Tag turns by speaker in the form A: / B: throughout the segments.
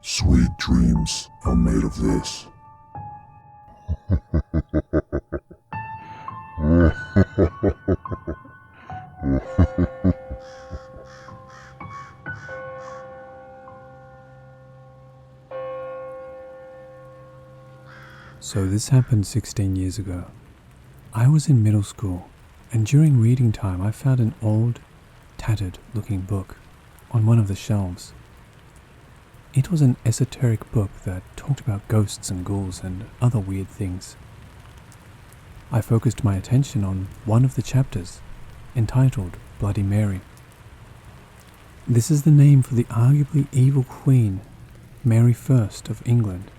A: Sweet dreams are made of this.
B: So this happened 16 years ago. I was in middle school, and during reading time I found an old, tattered-looking book on one of the shelves. It was an esoteric book that talked about ghosts and ghouls and other weird things. I focused my attention on one of the chapters, entitled Bloody Mary. This is the name for the arguably evil Queen, Mary I of England,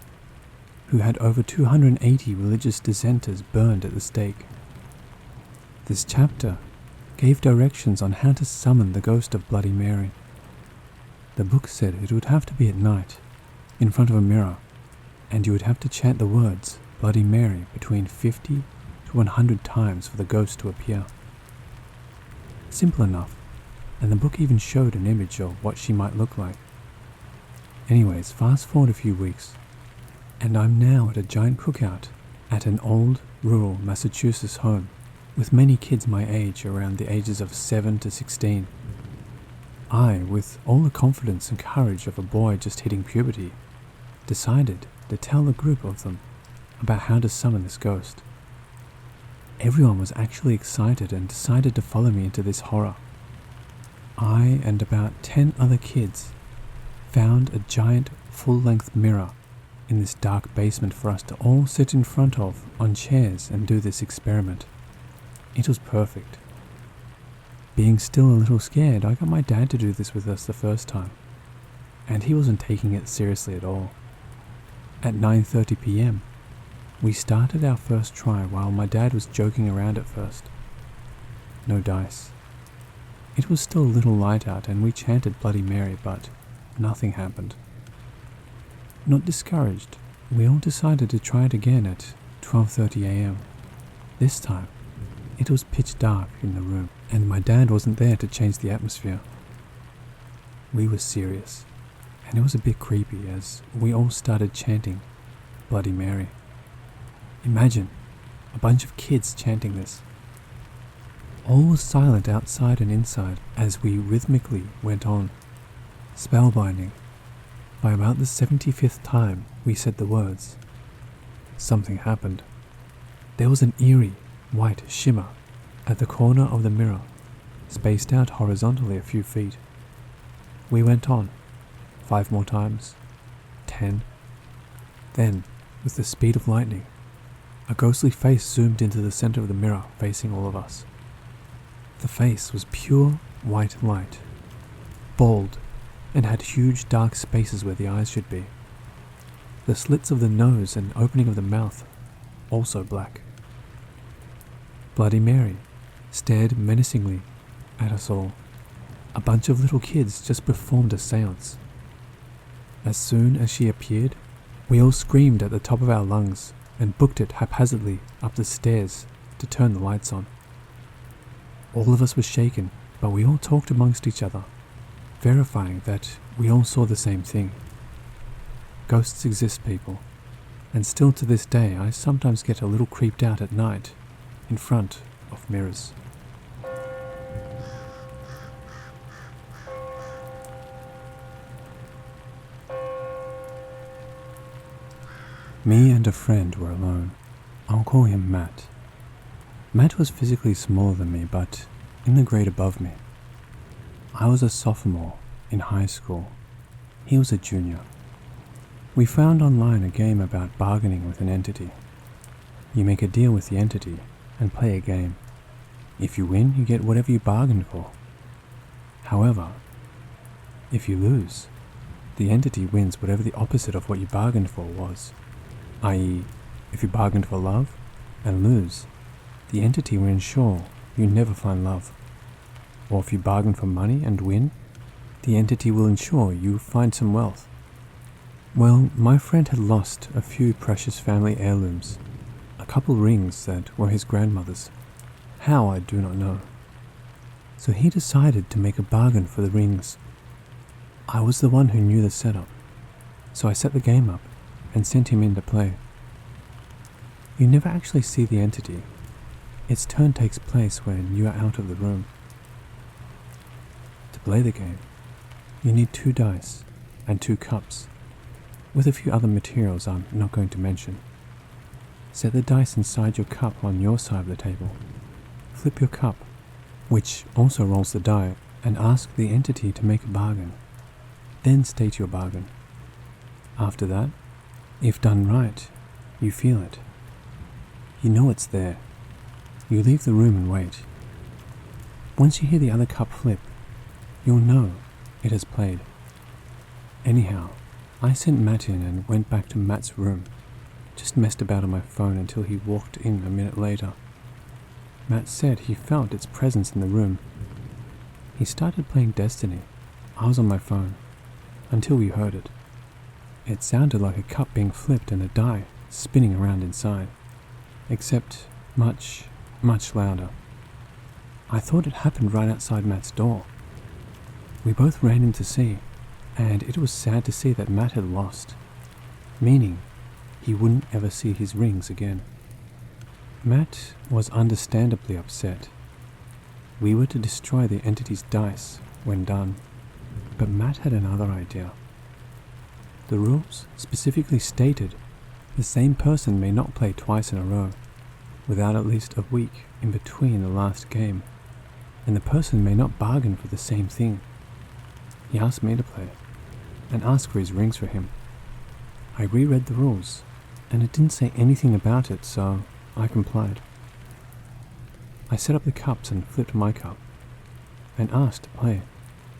B: who had over 280 religious dissenters burned at the stake. This chapter gave directions on how to summon the ghost of Bloody Mary. The book said it would have to be at night, in front of a mirror, and you would have to chant the words Bloody Mary between 50 to 100 times for the ghost to appear. Simple enough, and the book even showed an image of what she might look like. Anyways, fast forward a few weeks, and I'm now at a giant cookout at an old, rural Massachusetts home with many kids my age, around the ages of 7 to 16. I, with all the confidence and courage of a boy just hitting puberty, decided to tell a group of them about how to summon this ghost. Everyone was actually excited and decided to follow me into this horror. I and about 10 other kids found a giant full-length mirror in this dark basement for us to all sit in front of on chairs and do this experiment. It was perfect. Being still a little scared, I got my dad to do this with us the first time, and he wasn't taking it seriously at all. At 9:30 p.m, we started our first try while my dad was joking around at first. No dice. It was still a little light out and we chanted Bloody Mary, but nothing happened. Not discouraged, we all decided to try it again at 12:30 a.m. This time, it was pitch dark in the room, and my dad wasn't there to change the atmosphere. We were serious, and it was a bit creepy as we all started chanting Bloody Mary. Imagine a bunch of kids chanting this. All was silent outside and inside as we rhythmically went on, spellbinding. By about the 75th time we said the words, something happened. There was an eerie white shimmer at the corner of the mirror, spaced out horizontally a few feet. We went on, 5 more times, 10. Then, with the speed of lightning, a ghostly face zoomed into the center of the mirror facing all of us. The face was pure white light, bald, and had huge dark spaces where the eyes should be. The slits of the nose and opening of the mouth, also black. Bloody Mary stared menacingly at us all. A bunch of little kids just performed a seance. As soon as she appeared, we all screamed at the top of our lungs and booked it haphazardly up the stairs to turn the lights on. All of us were shaken, but we all talked amongst each other, verifying that we all saw the same thing. Ghosts exist, people, and still to this day I sometimes get a little creeped out at night in front of mirrors. Me and a friend were alone. I'll call him Matt. Matt was physically smaller than me, but in the grade above me. I was a sophomore in high school. He was a junior. We found online a game about bargaining with an entity. You make a deal with the entity and play a game. If you win, you get whatever you bargained for. However, if you lose, the entity wins whatever the opposite of what you bargained for was. I.e., if you bargained for love and lose, the entity will ensure you never find love. Or if you bargain for money and win, the entity will ensure you find some wealth. Well, my friend had lost a few precious family heirlooms, a couple rings that were his grandmother's. How, I do not know. So he decided to make a bargain for the rings. I was the one who knew the setup, so I set the game up and sent him in to play. You never actually see the entity. Its turn takes place when you are out of the room. To play the game, you need 2 dice and 2 cups, with a few other materials I'm not going to mention. Set the dice inside your cup on your side of the table. Flip your cup, which also rolls the die, and ask the entity to make a bargain. Then state your bargain. After that, if done right, you feel it. You know it's there. You leave the room and wait. Once you hear the other cup flip, you'll know it has played. Anyhow, I sent Matt in and went back to Matt's room. Just messed about on my phone until he walked in a minute later. Matt said he felt its presence in the room. He started playing Destiny. I was on my phone, until we heard it. It sounded like a cup being flipped and a die spinning around inside, except much, much louder. I thought it happened right outside Matt's door. We both ran in to see, and it was sad to see that Matt had lost, meaning he wouldn't ever see his rings again. Matt was understandably upset. We were to destroy the entity's dice when done, but Matt had another idea. The rules specifically stated the same person may not play twice in a row, without at least a week in between the last game, and the person may not bargain for the same thing. He asked me to play, and asked for his rings for him. I reread the rules, and it didn't say anything about it, so I complied. I set up the cups and flipped my cup, and asked to play,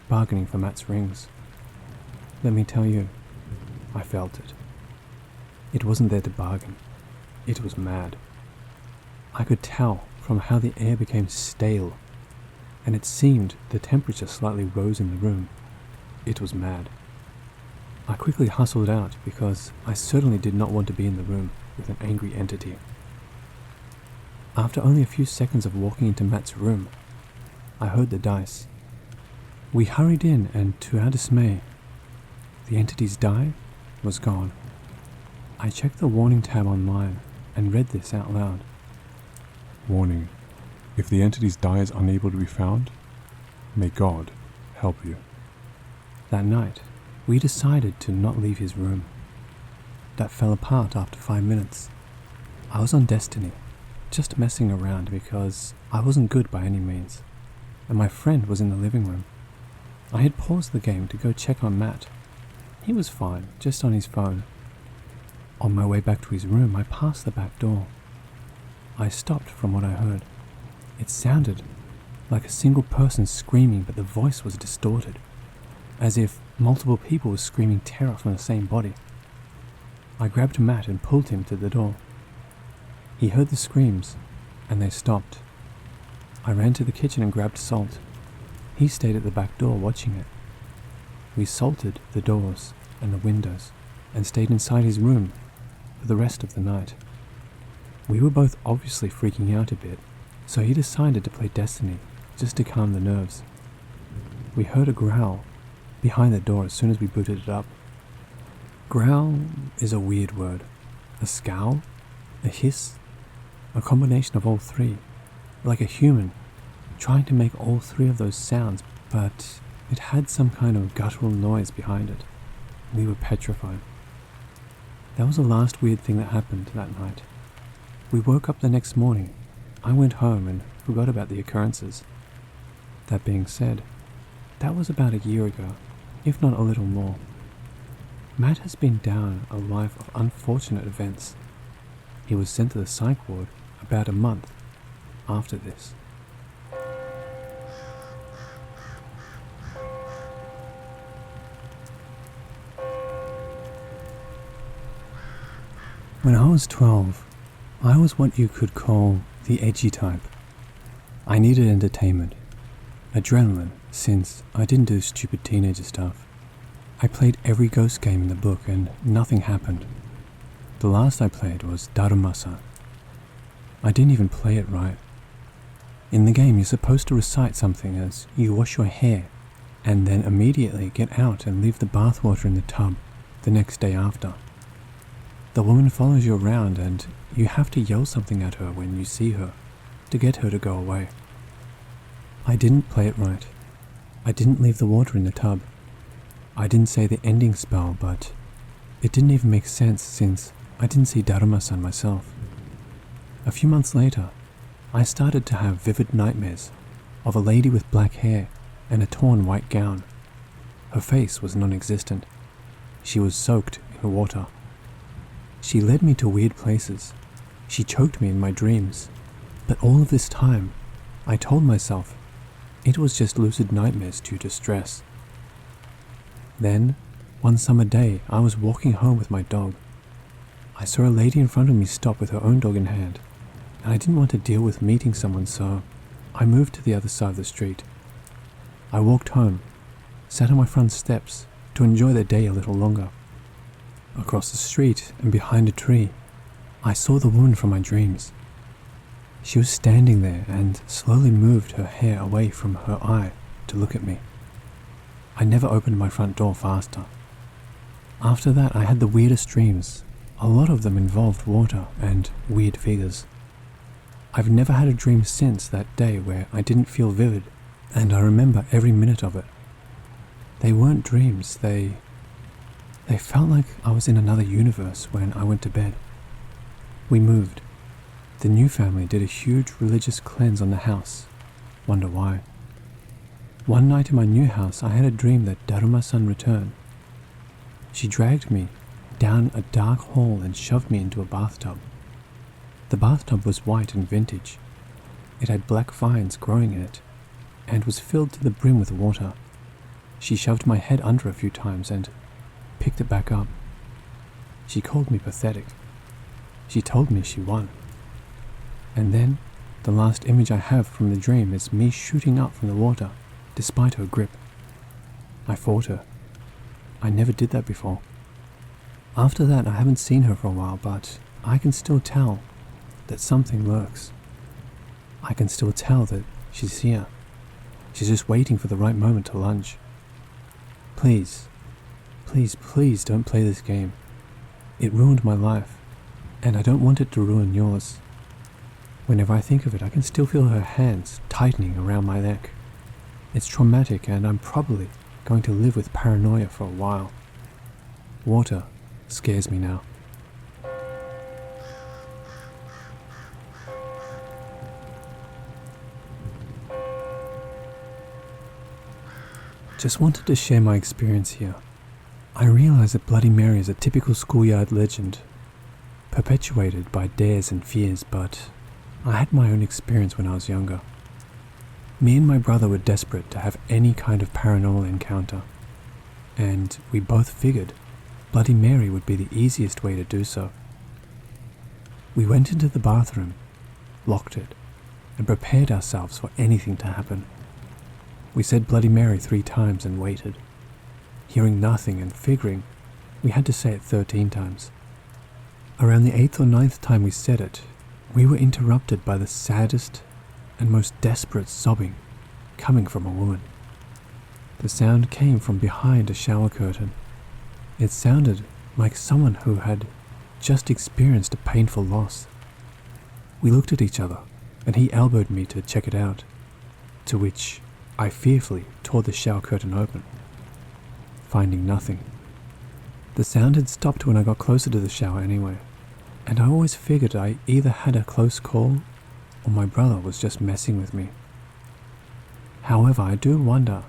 B: bargaining for Matt's rings. Let me tell you, I felt it. It wasn't there to bargain. It was mad. I could tell from how the air became stale, and it seemed the temperature slightly rose in the room. It was mad. I quickly hustled out because I certainly did not want to be in the room with an angry entity. After only a few seconds of walking into Matt's room, I heard the dice. We hurried in, and to our dismay, the entity's die was gone. I checked the warning tab online and read this out loud.
A: Warning. If the entity's die is unable to be found, may God help you.
B: That night, we decided to not leave his room. That fell apart after 5 minutes. I was on Destiny, just messing around because I wasn't good by any means, and my friend was in the living room. I had paused the game to go check on Matt. He was fine, just on his phone. On my way back to his room, I passed the back door. I stopped from what I heard. It sounded like a single person screaming, but the voice was distorted, as if multiple people were screaming terror from the same body. I grabbed Matt and pulled him to the door. He heard the screams, and they stopped. I ran to the kitchen and grabbed salt. He stayed at the back door watching it. We salted the doors and the windows and stayed inside his room for the rest of the night. We were both obviously freaking out a bit, so he decided to play Destiny just to calm the nerves. We heard a growl behind the door as soon as we booted it up. Growl is a weird word. A scowl? A hiss? A combination of all three, like a human trying to make all three of those sounds, but it had some kind of guttural noise behind it. We were petrified. That was the last weird thing that happened that night. We woke up the next morning. I went home and forgot about the occurrences. That being said, that was about a year ago, if not a little more. Matt has been down a life of unfortunate events. He was sent to the psych ward about a month after this. When I was 12, I was what you could call the edgy type. I needed entertainment, adrenaline, since I didn't do stupid teenager stuff. I played every ghost game in the book and nothing happened. The last I played was Darumasa. I didn't even play it right. In the game, you're supposed to recite something as you wash your hair and then immediately get out and leave the bathwater in the tub the next day after. The woman follows you around and you have to yell something at her when you see her to get her to go away. I didn't play it right. I didn't leave the water in the tub. I didn't say the ending spell, but it didn't even make sense since I didn't see Daruma-san myself. A few months later, I started to have vivid nightmares of a lady with black hair and a torn white gown. Her face was non-existent. She was soaked in water. She led me to weird places. She choked me in my dreams. But all of this time, I told myself it was just lucid nightmares due to stress. Then, one summer day, I was walking home with my dog. I saw a lady in front of me stop with her own dog in hand, and I didn't want to deal with meeting someone, so I moved to the other side of the street. I walked home, sat on my front steps to enjoy the day a little longer. Across the street and behind a tree, I saw the woman from my dreams. She was standing there and slowly moved her hair away from her eye to look at me. I never opened my front door faster. After that, I had the weirdest dreams. A lot of them involved water and weird figures. I've never had a dream since that day where I didn't feel vivid, and I remember every minute of it. They weren't dreams, they felt like I was in another universe when I went to bed. We moved. The new family did a huge religious cleanse on the house. Wonder why. One night in my new house, I had a dream that Daruma-san returned. She dragged me down a dark hall and shoved me into a bathtub. The bathtub was white and vintage. It had black vines growing in it, and was filled to the brim with water. She shoved my head under a few times and picked it back up. She called me pathetic. She told me she won. And then, the last image I have from the dream is me shooting up from the water, despite her grip. I fought her. I never did that before. After that, I haven't seen her for a while, but I can still tell that something lurks. I can still tell that she's here. She's just waiting for the right moment to lunge. Please, please, please don't play this game. It ruined my life, and I don't want it to ruin yours. Whenever I think of it, I can still feel her hands tightening around my neck. It's traumatic, and I'm probably going to live with paranoia for a while. Water scares me now. Just wanted to share my experience here. I realize that Bloody Mary is a typical schoolyard legend, perpetuated by dares and fears, but I had my own experience when I was younger. Me and my brother were desperate to have any kind of paranormal encounter, and we both figured Bloody Mary would be the easiest way to do so. We went into the bathroom, locked it, and prepared ourselves for anything to happen. We said Bloody Mary 3 times and waited, hearing nothing and figuring we had to say it 13 times. Around the 8th or 9th time we said it, we were interrupted by the saddest and most desperate sobbing coming from a woman. The sound came from behind a shower curtain. It sounded like someone who had just experienced a painful loss. We looked at each other, and he elbowed me to check it out, to which I fearfully tore the shower curtain open, finding nothing. The sound had stopped when I got closer to the shower anyway, and I always figured I either had a close call or my brother was just messing with me. However, I do wonder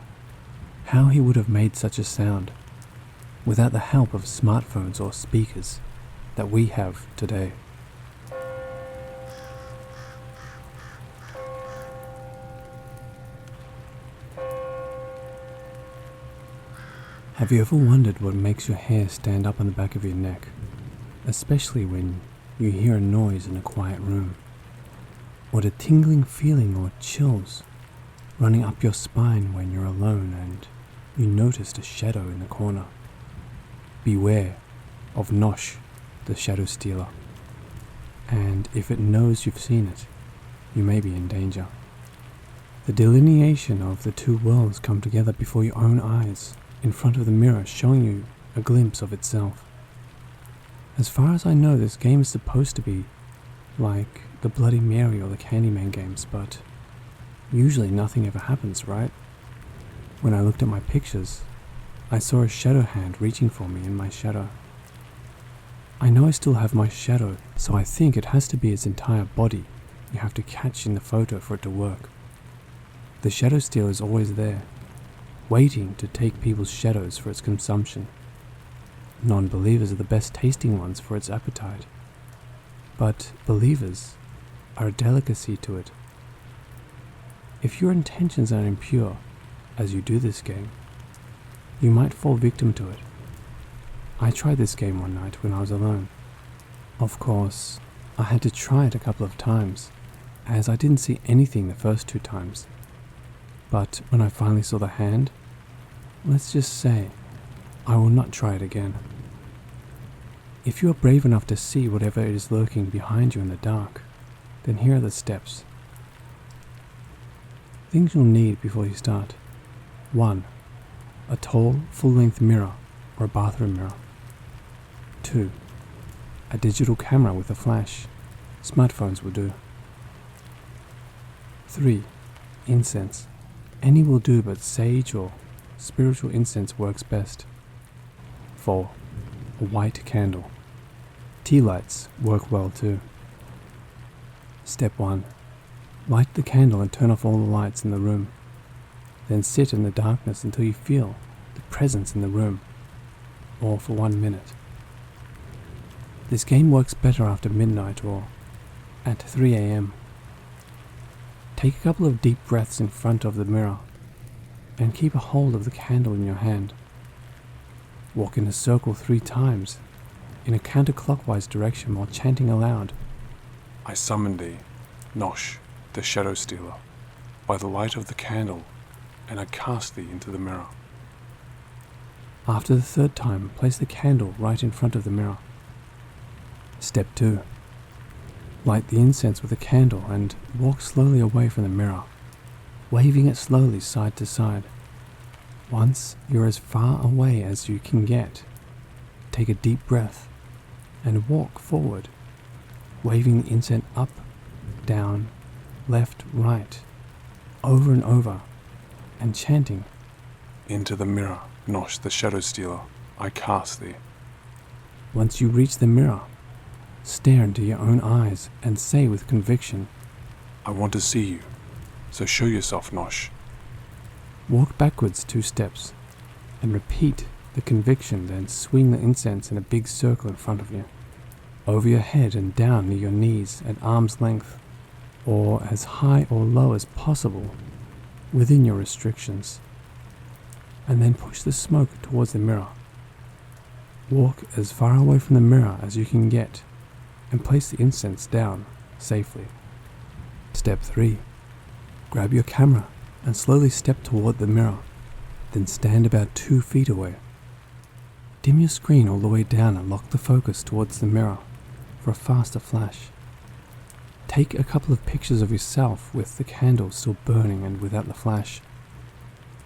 B: how he would have made such a sound without the help of smartphones or speakers that we have today. Have you ever wondered what makes your hair stand up on the back of your neck, especially when you hear a noise in a quiet room, or the tingling feeling or chills running up your spine when you're alone and you noticed a shadow in the corner? Beware of Nosh, the shadow stealer, and if it knows you've seen it, you may be in danger. The delineation of the two worlds come together before your own eyes, in front of the mirror, showing you a glimpse of itself. As far as I know, this game is supposed to be like the Bloody Mary or the Candyman games, but usually nothing ever happens, right? When I looked at my pictures, I saw a shadow hand reaching for me in my shadow. I know I still have my shadow, so I think it has to be its entire body you have to catch in the photo for it to work. The shadow stealer is always there, waiting to take people's shadows for its consumption. Non-believers are the best tasting ones for its appetite, but believers are a delicacy to it. If your intentions are impure, as you do this game, you might fall victim to it. I tried this game one night when I was alone. Of course, I had to try it a couple of times, as I didn't see anything the first 2 times. But when I finally saw the hand, let's just say, I will not try it again. If you are brave enough to see whatever is lurking behind you in the dark, then here are the steps. Things you'll need before you start. 1. A tall, full-length mirror or a bathroom mirror. 2. A digital camera with a flash. Smartphones will do. 3. Incense. Any will do, but sage or spiritual incense works best. 4. A white candle. Tea lights work well too. Step 1. Light the candle and turn off all the lights in the room. Then sit in the darkness until you feel the presence in the room, or for 1 minute. This game works better after midnight or at 3 a.m. Take a couple of deep breaths in front of the mirror and keep a hold of the candle in your hand. Walk in a circle 3 times in a counterclockwise direction while chanting aloud.
A: I summon thee, Nosh, the shadow stealer, by the light of the candle, and I cast thee into the mirror.
B: After the 3rd time, place the candle right in front of the mirror. Step 2. Light the incense with a candle and walk slowly away from the mirror, waving it slowly side to side. Once you're as far away as you can get, take a deep breath and walk forward, waving the incense up, down, left, right, over and over, and chanting,
A: Into the mirror, Nosh, the shadow stealer, I cast thee.
B: Once you reach the mirror, stare into your own eyes and say with conviction,
A: I want to see you, so show yourself, Nosh.
B: Walk backwards 2 steps and repeat the conviction, then swing the incense in a big circle in front of you, over your head and down near your knees at arm's length, or as high or low as possible within your restrictions, and then push the smoke towards the mirror. Walk as far away from the mirror as you can get and place the incense down safely. Step 3. Grab your camera and slowly step toward the mirror, then stand about 2 feet away. Dim your screen all the way down and lock the focus towards the mirror for a faster flash. Take a couple of pictures of yourself with the candle still burning and without the flash.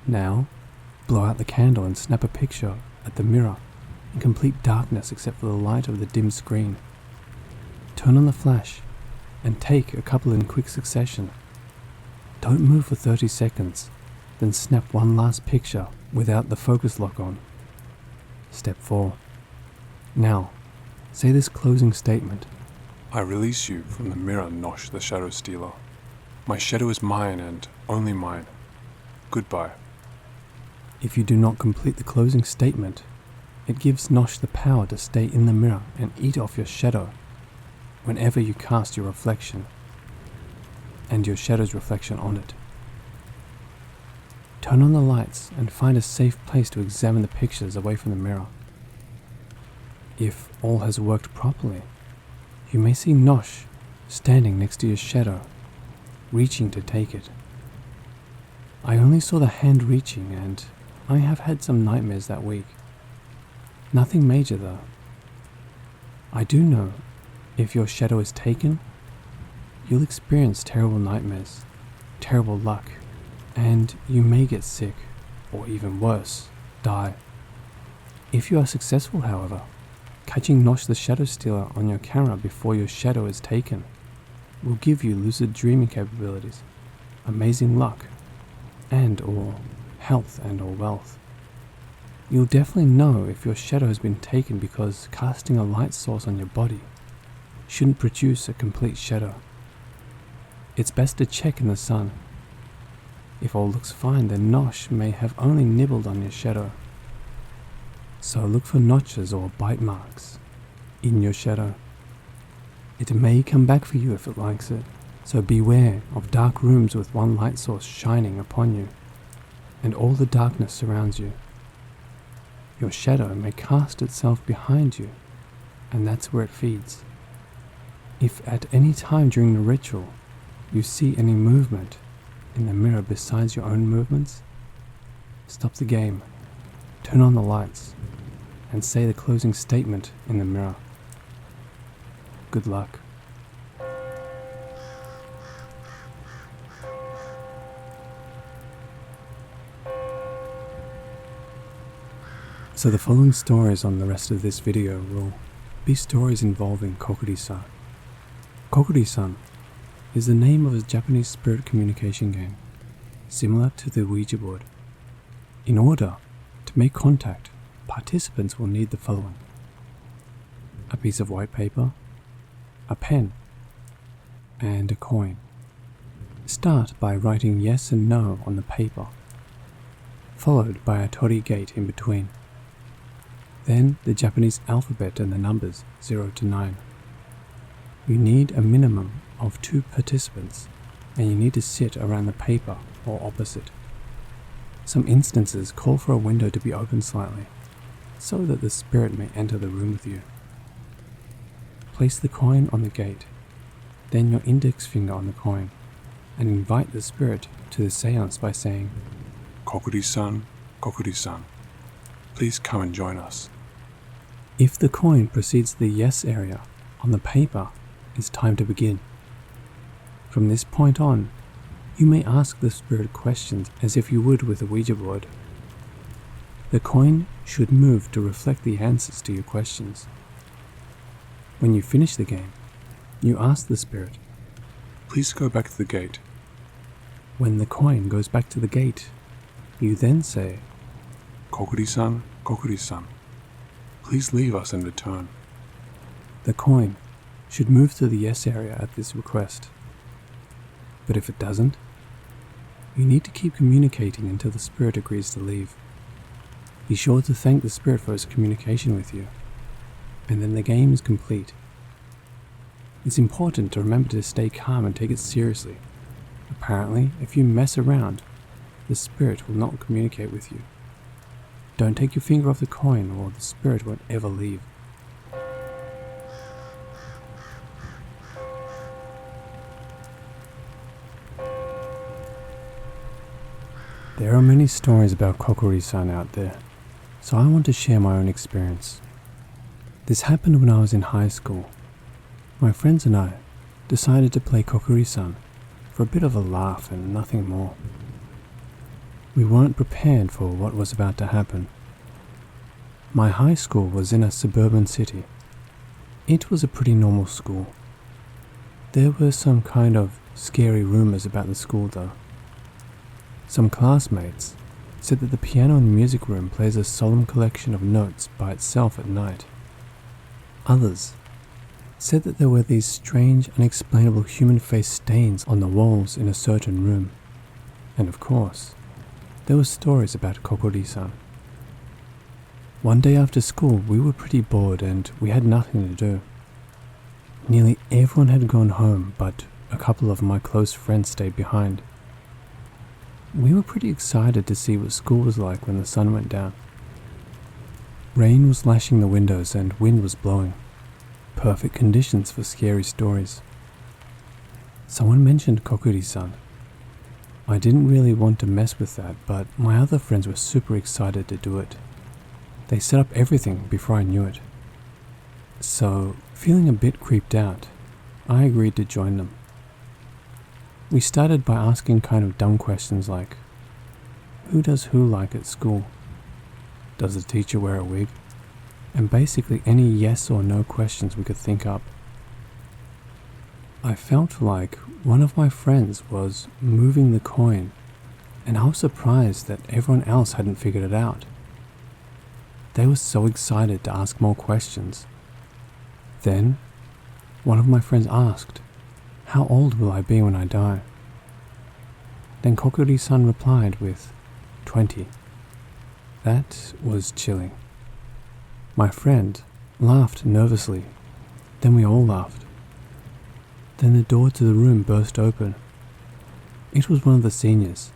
B: Now, blow out the candle and snap a picture at the mirror in complete darkness except for the light of the dim screen. Turn on the flash and take a couple in quick succession. Don't move for 30 seconds, then snap one last picture without the focus lock on. Step 4. Now, say this closing statement.
A: I release you from the mirror, Nosh, the shadow stealer. My shadow is mine and only mine. Goodbye.
B: If you do not complete the closing statement, it gives Nosh the power to stay in the mirror and eat off your shadow whenever you cast your reflection and your shadow's reflection on it. Turn on the lights and find a safe place to examine the pictures away from the mirror. If all has worked properly, you may see Nosh standing next to your shadow, reaching to take it. I only saw the hand reaching, and I have had some nightmares that week. Nothing major though. I do know if your shadow is taken, you'll experience terrible nightmares, terrible luck, and you may get sick, or even worse, die. If you are successful, however, catching Nosh the Shadow Stealer on your camera before your shadow is taken will give you lucid dreaming capabilities, amazing luck, and or health and or wealth. You'll definitely know if your shadow has been taken because casting a light source on your body shouldn't produce a complete shadow. It's best to check in the sun. If all looks fine, then Nosh may have only nibbled on your shadow. So look for notches or bite marks in your shadow. It may come back for you if it likes it, so beware of dark rooms with one light source shining upon you, and all the darkness surrounds you. Your shadow may cast itself behind you, and that's where it feeds. If at any time during the ritual you see any movement in the mirror besides your own movements, stop the game, turn on the lights, and say the closing statement in the mirror. Good luck. So the following stories on the rest of this video will be stories involving Kokiri-san. Kokiri-san is the name of a Japanese spirit communication game, similar to the Ouija board. In order to make contact, participants will need the following: a piece of white paper, a pen, and a coin. Start by writing yes and no on the paper, followed by a tori gate in between. Then the Japanese alphabet and the numbers 0 to 9. You need a minimum of 2 participants, and you need to sit around the paper or opposite. Some instances call for a window to be opened slightly, so that the spirit may enter the room with you. Place the coin on the gate, then your index finger on the coin, and invite the spirit to the seance by saying,
A: Kokiri-san, Kokiri-san, please come and join us.
B: If the coin precedes the yes area on the paper, it's time to begin. From this point on, you may ask the spirit questions as if you would with a Ouija board. The coin should move to reflect the answers to your questions. When you finish the game, you ask the spirit,
A: Please go back to the gate.
B: When the coin goes back to the gate, you then say,
A: Kokiri-san, Kokiri-san, please leave us and return.
B: The coin should move to the yes area at this request. But if it doesn't, you need to keep communicating until the spirit agrees to leave. Be sure to thank the spirit for its communication with you, and then the game is complete. It's important to remember to stay calm and take it seriously. Apparently, if you mess around, the spirit will not communicate with you. Don't take your finger off the coin or the spirit won't ever leave. There are many stories about Kokiri-san out there, so I want to share my own experience. This happened when I was in high school. My friends and I decided to play Kokiri-san for a bit of a laugh and nothing more. We weren't prepared for what was about to happen. My high school was in a suburban city. It was a pretty normal school. There were some kind of scary rumors about the school though. Some classmates said that the piano in the music room plays a solemn collection of notes by itself at night. Others said that there were these strange, unexplainable human-face stains on the walls in a certain room. And of course, there were stories about Kokiri-san. One day after school, we were pretty bored and we had nothing to do. Nearly everyone had gone home, but a couple of my close friends stayed behind. We were pretty excited to see what school was like when the sun went down. Rain was lashing the windows and wind was blowing. Perfect conditions for scary stories. Someone mentioned Kokiri-san. I didn't really want to mess with that, but my other friends were super excited to do it. They set up everything before I knew it. So, feeling a bit creeped out, I agreed to join them. We started by asking kind of dumb questions like, who does who like at school? Does the teacher wear a wig? and basically any yes or no questions we could think up. I felt like one of my friends was moving the coin, and I was surprised that everyone else hadn't figured it out. They were so excited to ask more questions. Then, one of my friends asked, "How old will I be when I die?" Then Kokori-san replied with, 20. That was chilling. My friend laughed nervously. Then we all laughed. Then the door to the room burst open. It was one of the seniors,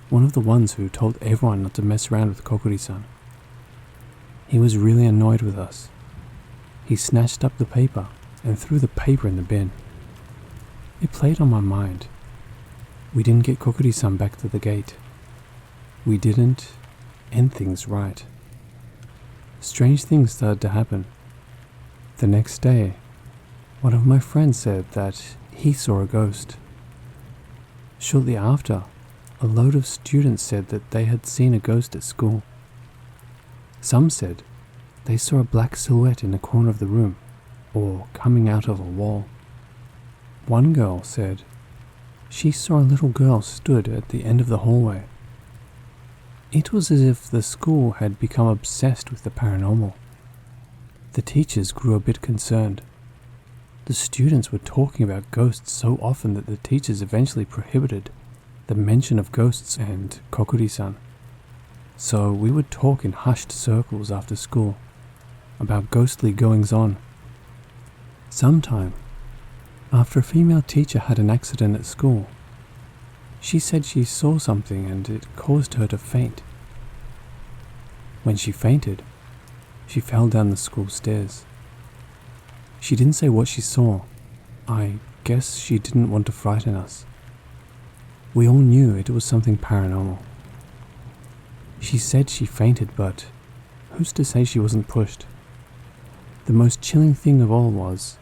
B: one of the ones who told everyone not to mess around with Kokori-san. He was really annoyed with us. He snatched up the paper and threw the paper in the bin. It played on my mind. We didn't get Kokori-san back to the gate. We didn't end things right. Strange things started to happen. The next day, one of my friends said that he saw a ghost. Shortly after, a load of students said that they had seen a ghost at school. Some said they saw a black silhouette in the corner of the room, or coming out of a wall. One girl said she saw a little girl stood at the end of the hallway. It was as if the school had become obsessed with the paranormal. The teachers grew a bit concerned. The students were talking about ghosts so often that the teachers eventually prohibited the mention of ghosts and Kokori-san. So we would talk in hushed circles after school about ghostly goings-on. Sometime, after a female teacher had an accident at school, she said she saw something and it caused her to faint. When she fainted, she fell down the school stairs. She didn't say what she saw. I guess she didn't want to frighten us. We all knew it was something paranormal. She said she fainted, but who's to say she wasn't pushed? The most chilling thing of all was,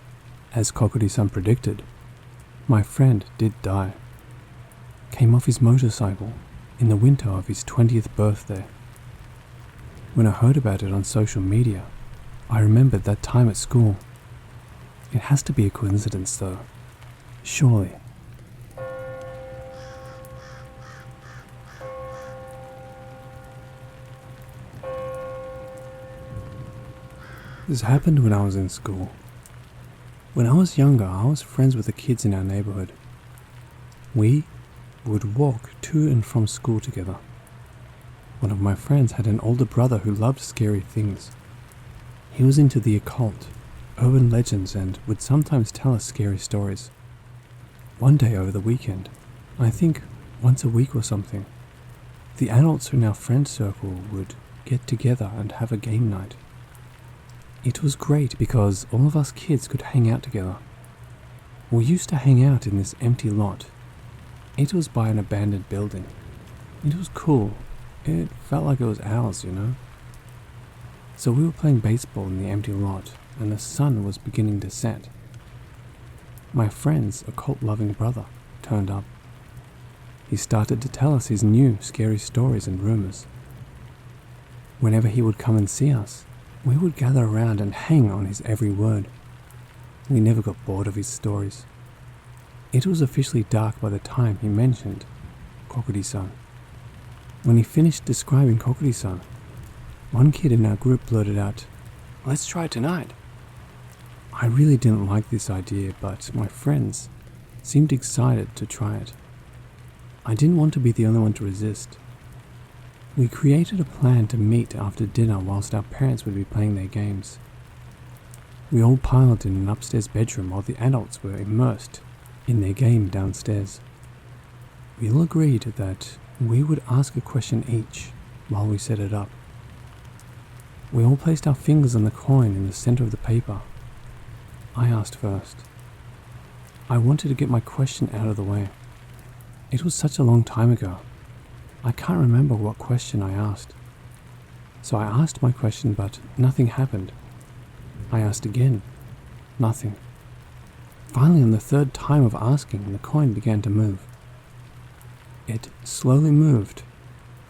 B: as Kokori-san predicted, my friend did die. Came off his motorcycle in the winter of his 20th birthday. When I heard about it on social media, I remembered that time at school. It has to be a coincidence though. Surely. This happened when I was in school. When I was younger, I was friends with the kids in our neighborhood. We would walk to and from school together. One of my friends had an older brother who loved scary things. He was into the occult, urban legends, and would sometimes tell us scary stories. One day over the weekend, I think once a week or something, the adults in our friend circle would get together and have a game night. It was great because all of us kids could hang out together. We used to hang out in this empty lot. It was by an abandoned building. It was cool. It felt like it was ours, you know? So we were playing baseball in the empty lot, and the sun was beginning to set. My friend's occult-loving brother turned up. He started to tell us his new scary stories and rumors. Whenever he would come and see us, we would gather around and hang on his every word. We never got bored of his stories. It was officially dark by the time he mentioned Kokori-san. When he finished describing Kokori-san, one kid in our group blurted out, "Let's try it tonight." I really didn't like this idea, but my friends seemed excited to try it. I didn't want to be the only one to resist. We created a plan to meet after dinner whilst our parents would be playing their games. We all piled in an upstairs bedroom while the adults were immersed in their game downstairs. We all agreed that we would ask a question each while we set it up. We all placed our fingers on the coin in the center of the paper. I asked first. I wanted to get my question out of the way. It was such a long time ago. I can't remember what question I asked. So I asked my question, but nothing happened. I asked again. Nothing. Finally, on the third time of asking, the coin began to move. It slowly moved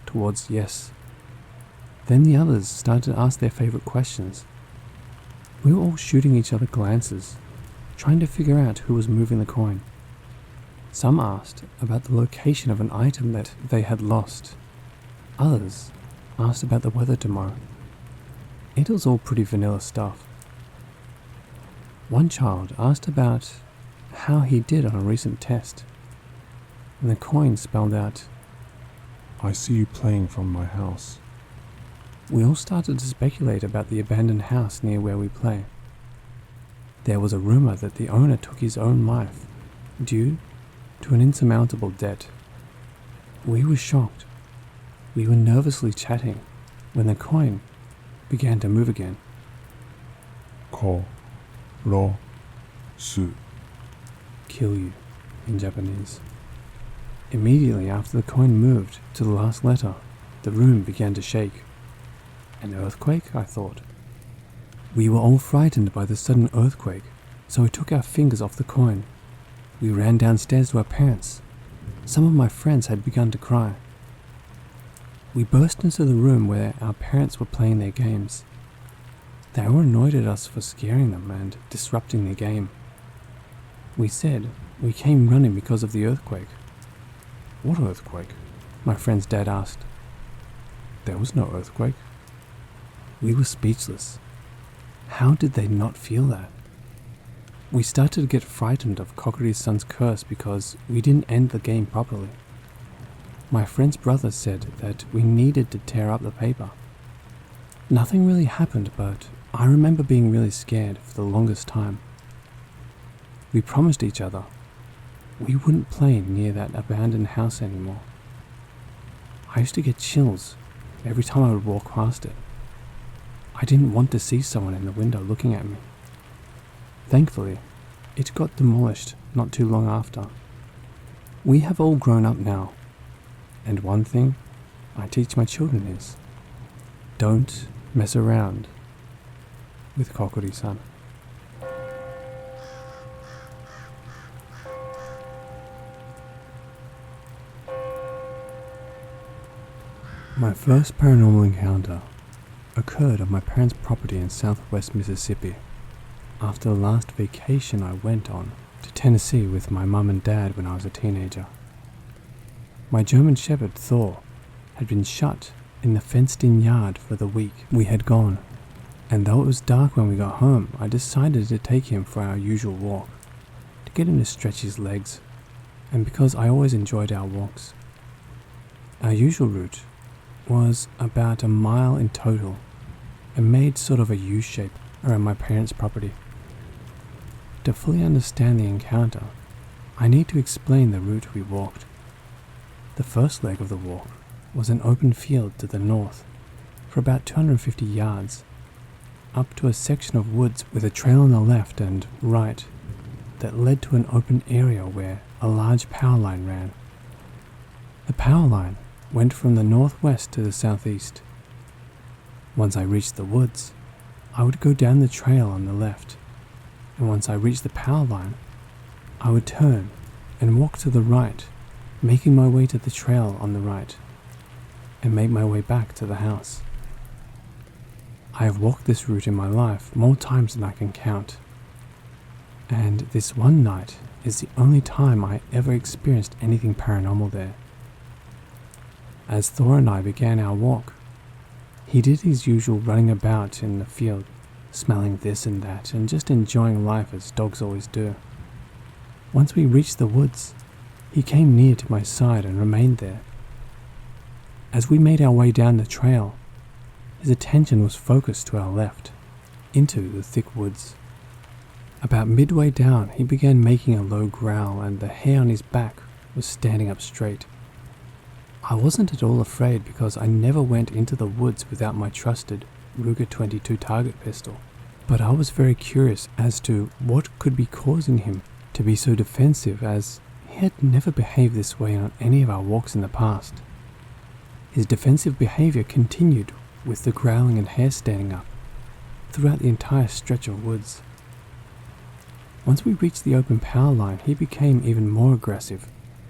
B: towards yes. Then the others started to ask their favorite questions, We were all shooting each other glances, trying to figure out who was moving the coin. Some asked about the location of an item that they had lost. Others asked about the weather tomorrow. It was all pretty vanilla stuff. One child asked about how he did on a recent test, and the coin spelled out,
A: I see you playing from my house.
B: We all started to speculate about the abandoned house near where we play. There was a rumor that the owner took his own life due to an insurmountable debt. We were shocked. We were nervously chatting when the coin began to move again.
A: Ko, ro, su.
B: Kill you in Japanese. Immediately after the coin moved to the last letter, the room began to shake. An earthquake, I thought. We were all frightened by the sudden earthquake, so we took our fingers off the coin. We ran downstairs to our parents. Some of my friends had begun to cry. We burst into the room where our parents were playing their games. They were annoyed at us for scaring them and disrupting their game. We said we came running because of the earthquake.
A: What earthquake?
B: My friend's dad asked.
A: There was no earthquake.
B: We were speechless. How did they not feel that? We started to get frightened of Kokiri-san's curse because we didn't end the game properly. My friend's brother said that we needed to tear up the paper. Nothing really happened, but I remember being really scared for the longest time. We promised each other we wouldn't play near that abandoned house anymore. I used to get chills every time I would walk past it. I didn't want to see someone in the window looking at me. Thankfully, it got demolished not too long after. We have all grown up now, and one thing I teach my children is, don't mess around with Kokiri-san. My first paranormal encounter occurred on my parents' property in southwest Mississippi. After the last vacation I went on to Tennessee with my mum and dad when I was a teenager. My German Shepherd, Thor, had been shut in the fenced-in yard for the week we had gone, and though it was dark when we got home, I decided to take him for our usual walk, to get him to stretch his legs, and because I always enjoyed our walks. Our usual route was about a mile in total, and made sort of a U shape around my parents' property. To fully understand the encounter, I need to explain the route we walked. The first leg of the walk was an open field to the north, for about 250 yards, up to a section of woods with a trail on the left and right that led to an open area where a large power line ran. The power line went from the northwest to the southeast. Once I reached the woods, I would go down the trail on the left, and once I reached the power line, I would turn and walk to the right, making my way to the trail on the right, and make my way back to the house. I have walked this route in my life more times than I can count, and this one night is the only time I ever experienced anything paranormal there. As Thor and I began our walk, he did his usual running about in the field, smelling this and that, and just enjoying life as dogs always do. Once we reached the woods, he came near to my side and remained there. As we made our way down the trail, his attention was focused to our left, into the thick woods. About midway down, he began making a low growl, and the hair on his back was standing up straight. I wasn't at all afraid because I never went into the woods without my trusted Ruger 22 target pistol, but I was very curious as to what could be causing him to be so defensive, as he had never behaved this way on any of our walks in the past. His defensive behavior continued with the growling and hair standing up throughout the entire stretch of woods. Once we reached the open power line, he became even more aggressive,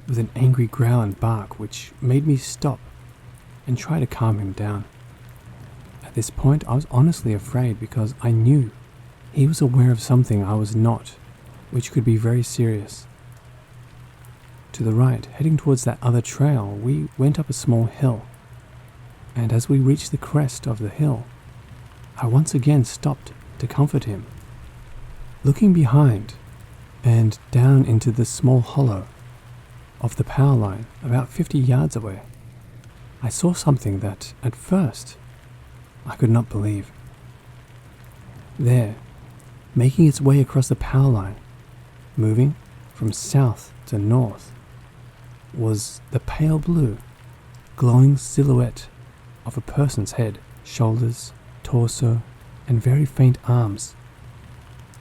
B: with an angry growl and bark which made me stop and try to calm him down. At this point I was honestly afraid because I knew He was aware of something I was not, which could be very serious. To the right, heading towards that other trail, we went up a small hill, and as we reached the crest of the hill, I once again stopped to comfort him. Looking behind and down into the small hollow of the power line about 50 yards away, I saw something that, at first, I could not believe. There, making its way across the power line, moving from south to north, was the pale blue, glowing silhouette of a person's head, shoulders, torso, and very faint arms.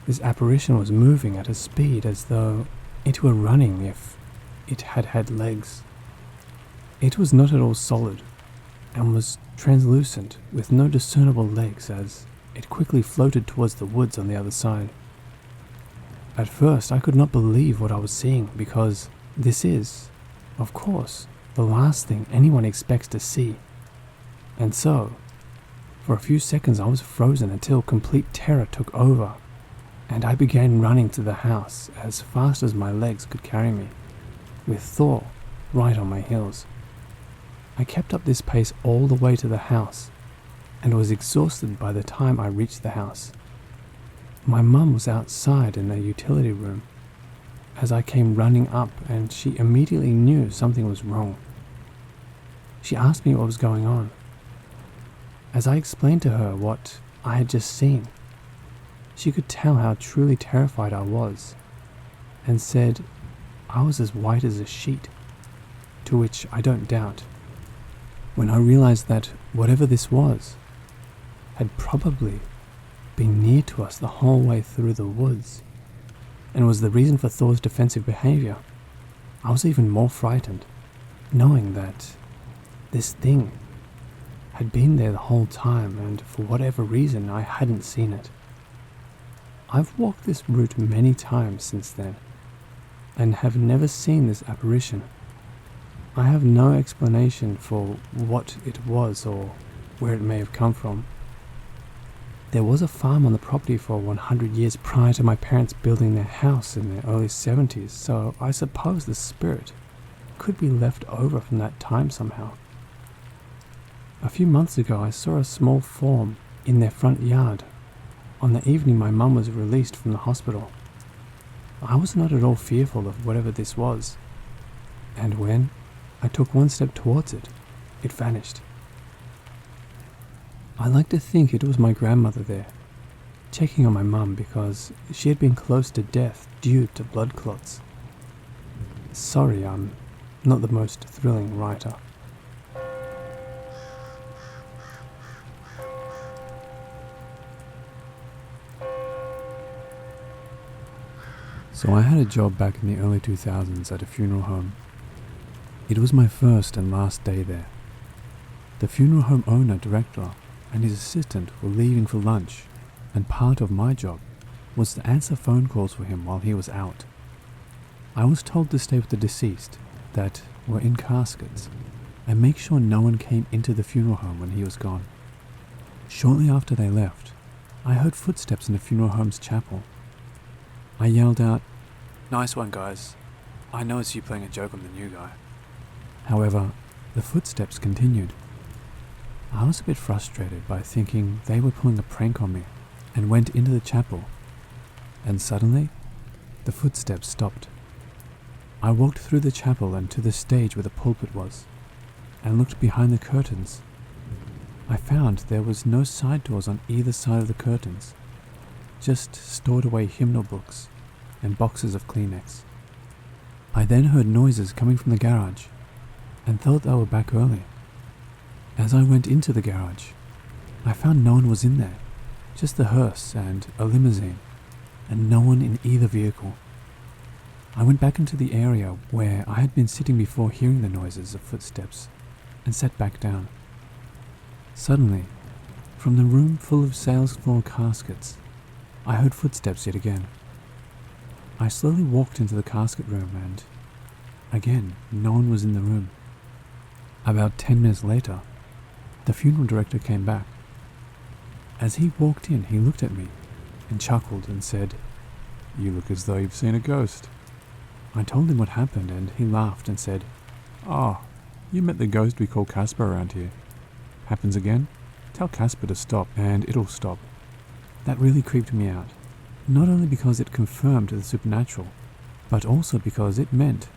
B: This apparition was moving at a speed as though it were running if it had had legs. It was not at all solid, and was translucent with no discernible legs as it quickly floated towards the woods on the other side. At first I could not believe what I was seeing because this is, of course, the last thing anyone expects to see. And so, for a few seconds I was frozen until complete terror took over, and I began running to the house as fast as my legs could carry me, with Thor right on my heels. I kept up this pace all the way to the house, and was exhausted by the time I reached the house. My mum was outside in the utility room as I came running up, and she immediately knew something was wrong. She asked me what was going on. As I explained to her what I had just seen, she could tell how truly terrified I was, and said I was as white as a sheet, to which I don't doubt. When I realized that whatever this was had probably been near to us the whole way through the woods, and was the reason for Thor's defensive behavior, I was even more frightened, knowing that this thing had been there the whole time, and for whatever reason I hadn't seen it. I've walked this route many times since then, and have never seen this apparition. I have no explanation for what it was or where it may have come from. There was a farm on the property for 100 years prior to my parents building their house in the early 70s, so I suppose the spirit could be left over from that time somehow. A few months ago I saw a small form in their front yard on the evening my mum was released from the hospital. I was not at all fearful of whatever this was, and when I took one step towards it, it vanished. I like to think it was my grandmother there, checking on my mum because she had been close to death due to blood clots. Sorry, I'm not the most thrilling writer. So I had a job back in the early 2000s at a funeral home. It was my first and last day there. The funeral home owner, director, and his assistant were leaving for lunch, and part of my job was to answer phone calls for him while he was out. I was told to stay with the deceased that were in caskets and make sure no one came into the funeral home when he was gone. Shortly after they left, I heard footsteps in the funeral home's chapel. I yelled out, "Nice one, guys. I know it's you playing a joke on the new guy." However, the footsteps continued. I was a bit frustrated by thinking they were pulling a prank on me, and went into the chapel, and suddenly, the footsteps stopped. I walked through the chapel and to the stage where the pulpit was, and looked behind the curtains. I found there was no side doors on either side of the curtains, just stored away hymnal books and boxes of Kleenex. I then heard noises coming from the garage, and thought they were back early. As I went into the garage, I found no one was in there, just the hearse and a limousine, and no one in either vehicle. I went back into the area where I had been sitting before hearing the noises of footsteps, and sat back down. Suddenly, from the room full of sales floor caskets, I heard footsteps yet again. I slowly walked into the casket room, and again, no one was in the room. About 10 minutes later, the funeral director came back. As he walked in, he looked at me and chuckled and said,
A: "You look as though you've seen a ghost."
B: I told him what happened, and he laughed and said,
A: "Oh, you met the ghost we call Casper around here. Happens again? Tell Casper to stop, and it'll stop."
B: That really creeped me out, not only because it confirmed the supernatural, but also because it meant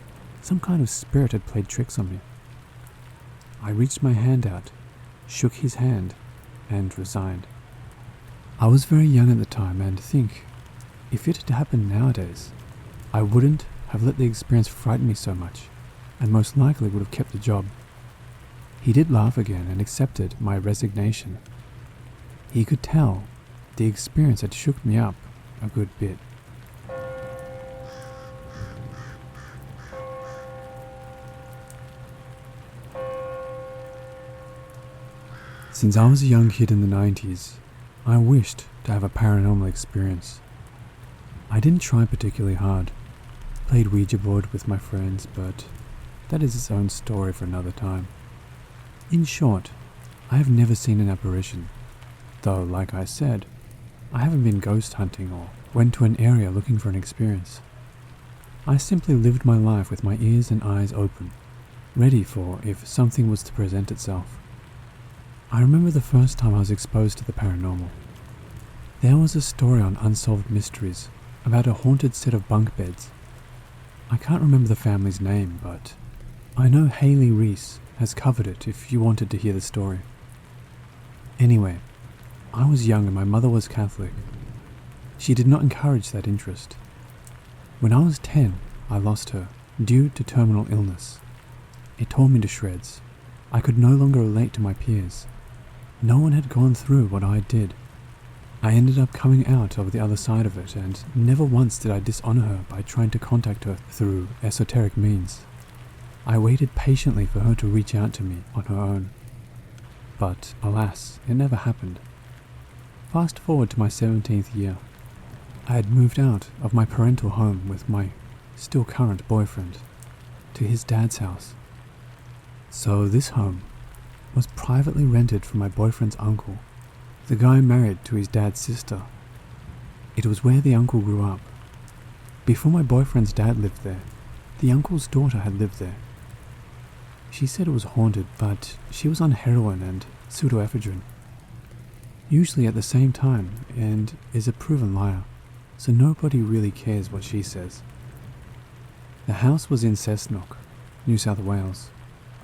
B: some kind of spirit had played tricks on me. I reached my hand out, shook his hand, and resigned. I was very young at the time, and think, if it had happened nowadays, I wouldn't have let the experience frighten me so much, and most likely would have kept the job. He did laugh again and accepted my resignation. He could tell the experience had shook me up a good bit. Since I was a young kid in the 90s, I wished to have a paranormal experience. I didn't try particularly hard. Played Ouija board with my friends, but that is its own story for another time. In short, I have never seen an apparition, though, like I said, I haven't been ghost hunting or went to an area looking for an experience. I simply lived my life with my ears and eyes open, ready for if something was to present itself. I remember the first time I was exposed to the paranormal. There was a story on Unsolved Mysteries about a haunted set of bunk beds. I can't remember the family's name, but I know Haley Reese has covered it if you wanted to hear the story. Anyway, I was young and my mother was Catholic. She did not encourage that interest. When I was 10, I lost her due to terminal illness. It tore me to shreds. I could no longer relate to my peers. No one had gone through what I did. I ended up coming out of the other side of it, and never once did I dishonor her by trying to contact her through esoteric means. I waited patiently for her to reach out to me on her own. But alas, it never happened. Fast forward to my 17th year. I had moved out of my parental home with my still current boyfriend to his dad's house. So this home was privately rented from my boyfriend's uncle, the guy married to his dad's sister. It was where the uncle grew up. Before my boyfriend's dad lived there, the uncle's daughter had lived there. She said it was haunted, but she was on heroin and pseudoephedrine, usually at the same time, and is a proven liar, so nobody really cares what she says. The house was in Cessnock, New South Wales,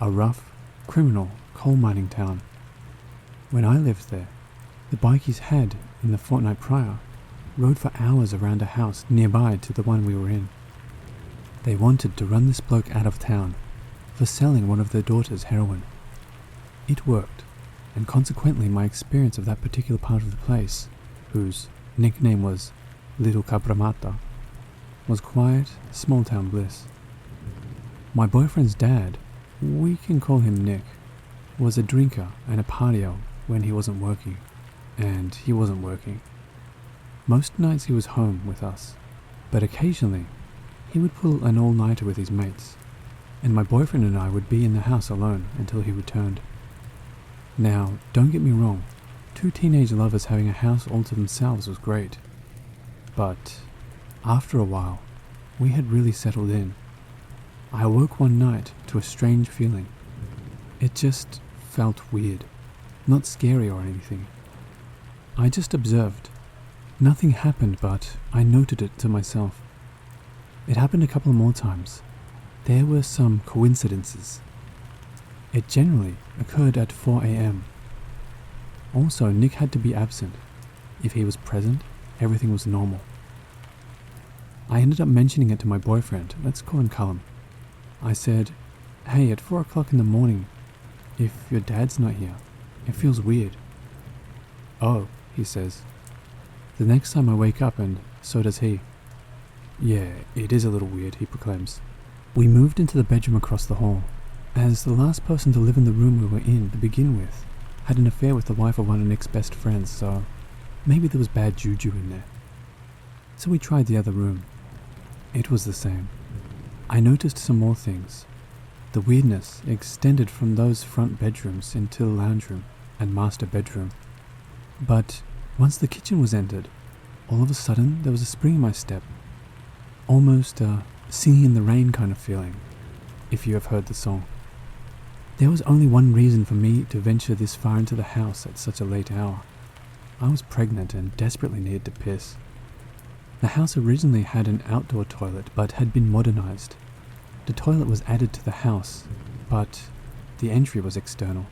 B: a rough, criminal coal mining town. When I lived there, the bikies had, in the fortnight prior, rode for hours around a house nearby to the one we were in. They wanted to run this bloke out of town for selling one of their daughters heroin. It worked, and consequently my experience of that particular part of the place, whose nickname was Little Cabramata, was quiet, small-town bliss. My boyfriend's dad, we can call him Nick, was a drinker and a partier when he wasn't working, and he wasn't working. Most nights he was home with us, but occasionally he would pull an all-nighter with his mates, and my boyfriend and I would be in the house alone until he returned. Now, don't get me wrong, two teenage lovers having a house all to themselves was great, but after a while, we had really settled in. I awoke one night to a strange feeling. It just felt weird, not scary or anything. I just observed. Nothing happened, but I noted it to myself. It happened a couple more times. There were some coincidences. It generally occurred at 4 a.m. Also, Nick had to be absent. If he was present, everything was normal. I ended up mentioning it to my boyfriend, let's call him Callum. I said, "Hey, at 4 o'clock in the morning, if your dad's not here, it feels weird." "Oh," he says. The next time I wake up and so does he. "Yeah, it is a little weird," he proclaims. We moved into the bedroom across the hall, as the last person to live in the room we were in to begin with had an affair with the wife of one of Nick's best friends, so maybe there was bad juju in there. So we tried the other room. It was the same. I noticed some more things. The weirdness extended from those front bedrooms into the lounge room and master bedroom. But once the kitchen was entered, all of a sudden there was a spring in my step. Almost a singing in the rain kind of feeling, if you have heard the song. There was only one reason for me to venture this far into the house at such a late hour. I was pregnant and desperately needed to piss. The house originally had an outdoor toilet but had been modernized. The toilet was added to the house, but the entry was external.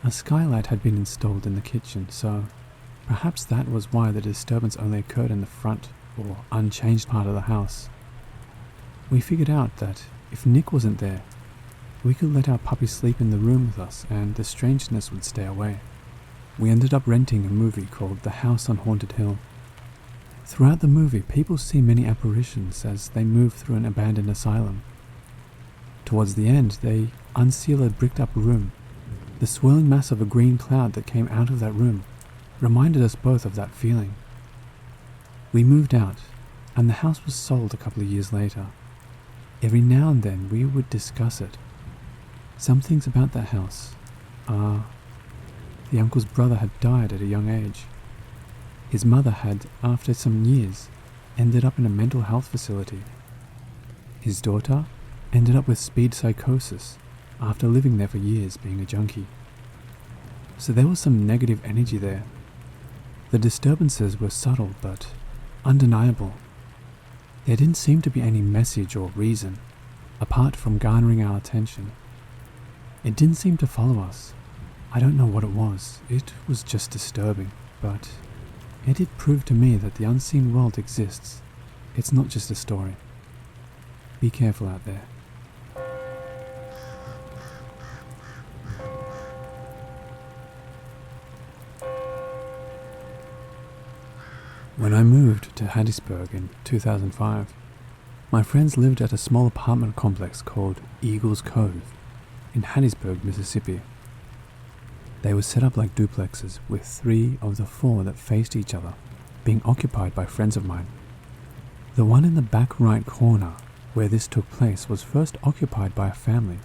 B: A skylight had been installed in the kitchen, so perhaps that was why the disturbance only occurred in the front or unchanged part of the house. We figured out that if Nick wasn't there, we could let our puppy sleep in the room with us and the strangeness would stay away. We ended up renting a movie called The House on Haunted Hill. Throughout the movie, people see many apparitions as they move through an abandoned asylum. Towards the end, they unseal a bricked up room. The swirling mass of a green cloud that came out of that room reminded us both of that feeling. We moved out, and the house was sold a couple of years later. Every now and then we would discuss it. Some things about that house are the uncle's brother had died at a young age. His mother had, after some years, ended up in a mental health facility. His daughter ended up with speed psychosis after living there for years being a junkie. So there was some negative energy there. The disturbances were subtle but undeniable. There didn't seem to be any message or reason, apart from garnering our attention. It didn't seem to follow us. I don't know what it was. It was just disturbing, but it did prove to me that the unseen world exists. It's not just a story. Be careful out there. When I moved to Hattiesburg in 2005, my friends lived at a small apartment complex called Eagles Cove in Hattiesburg, Mississippi. They were set up like duplexes, with 3 of the 4 that faced each other being occupied by friends of mine. The one in the back right corner where this took place was first occupied by a family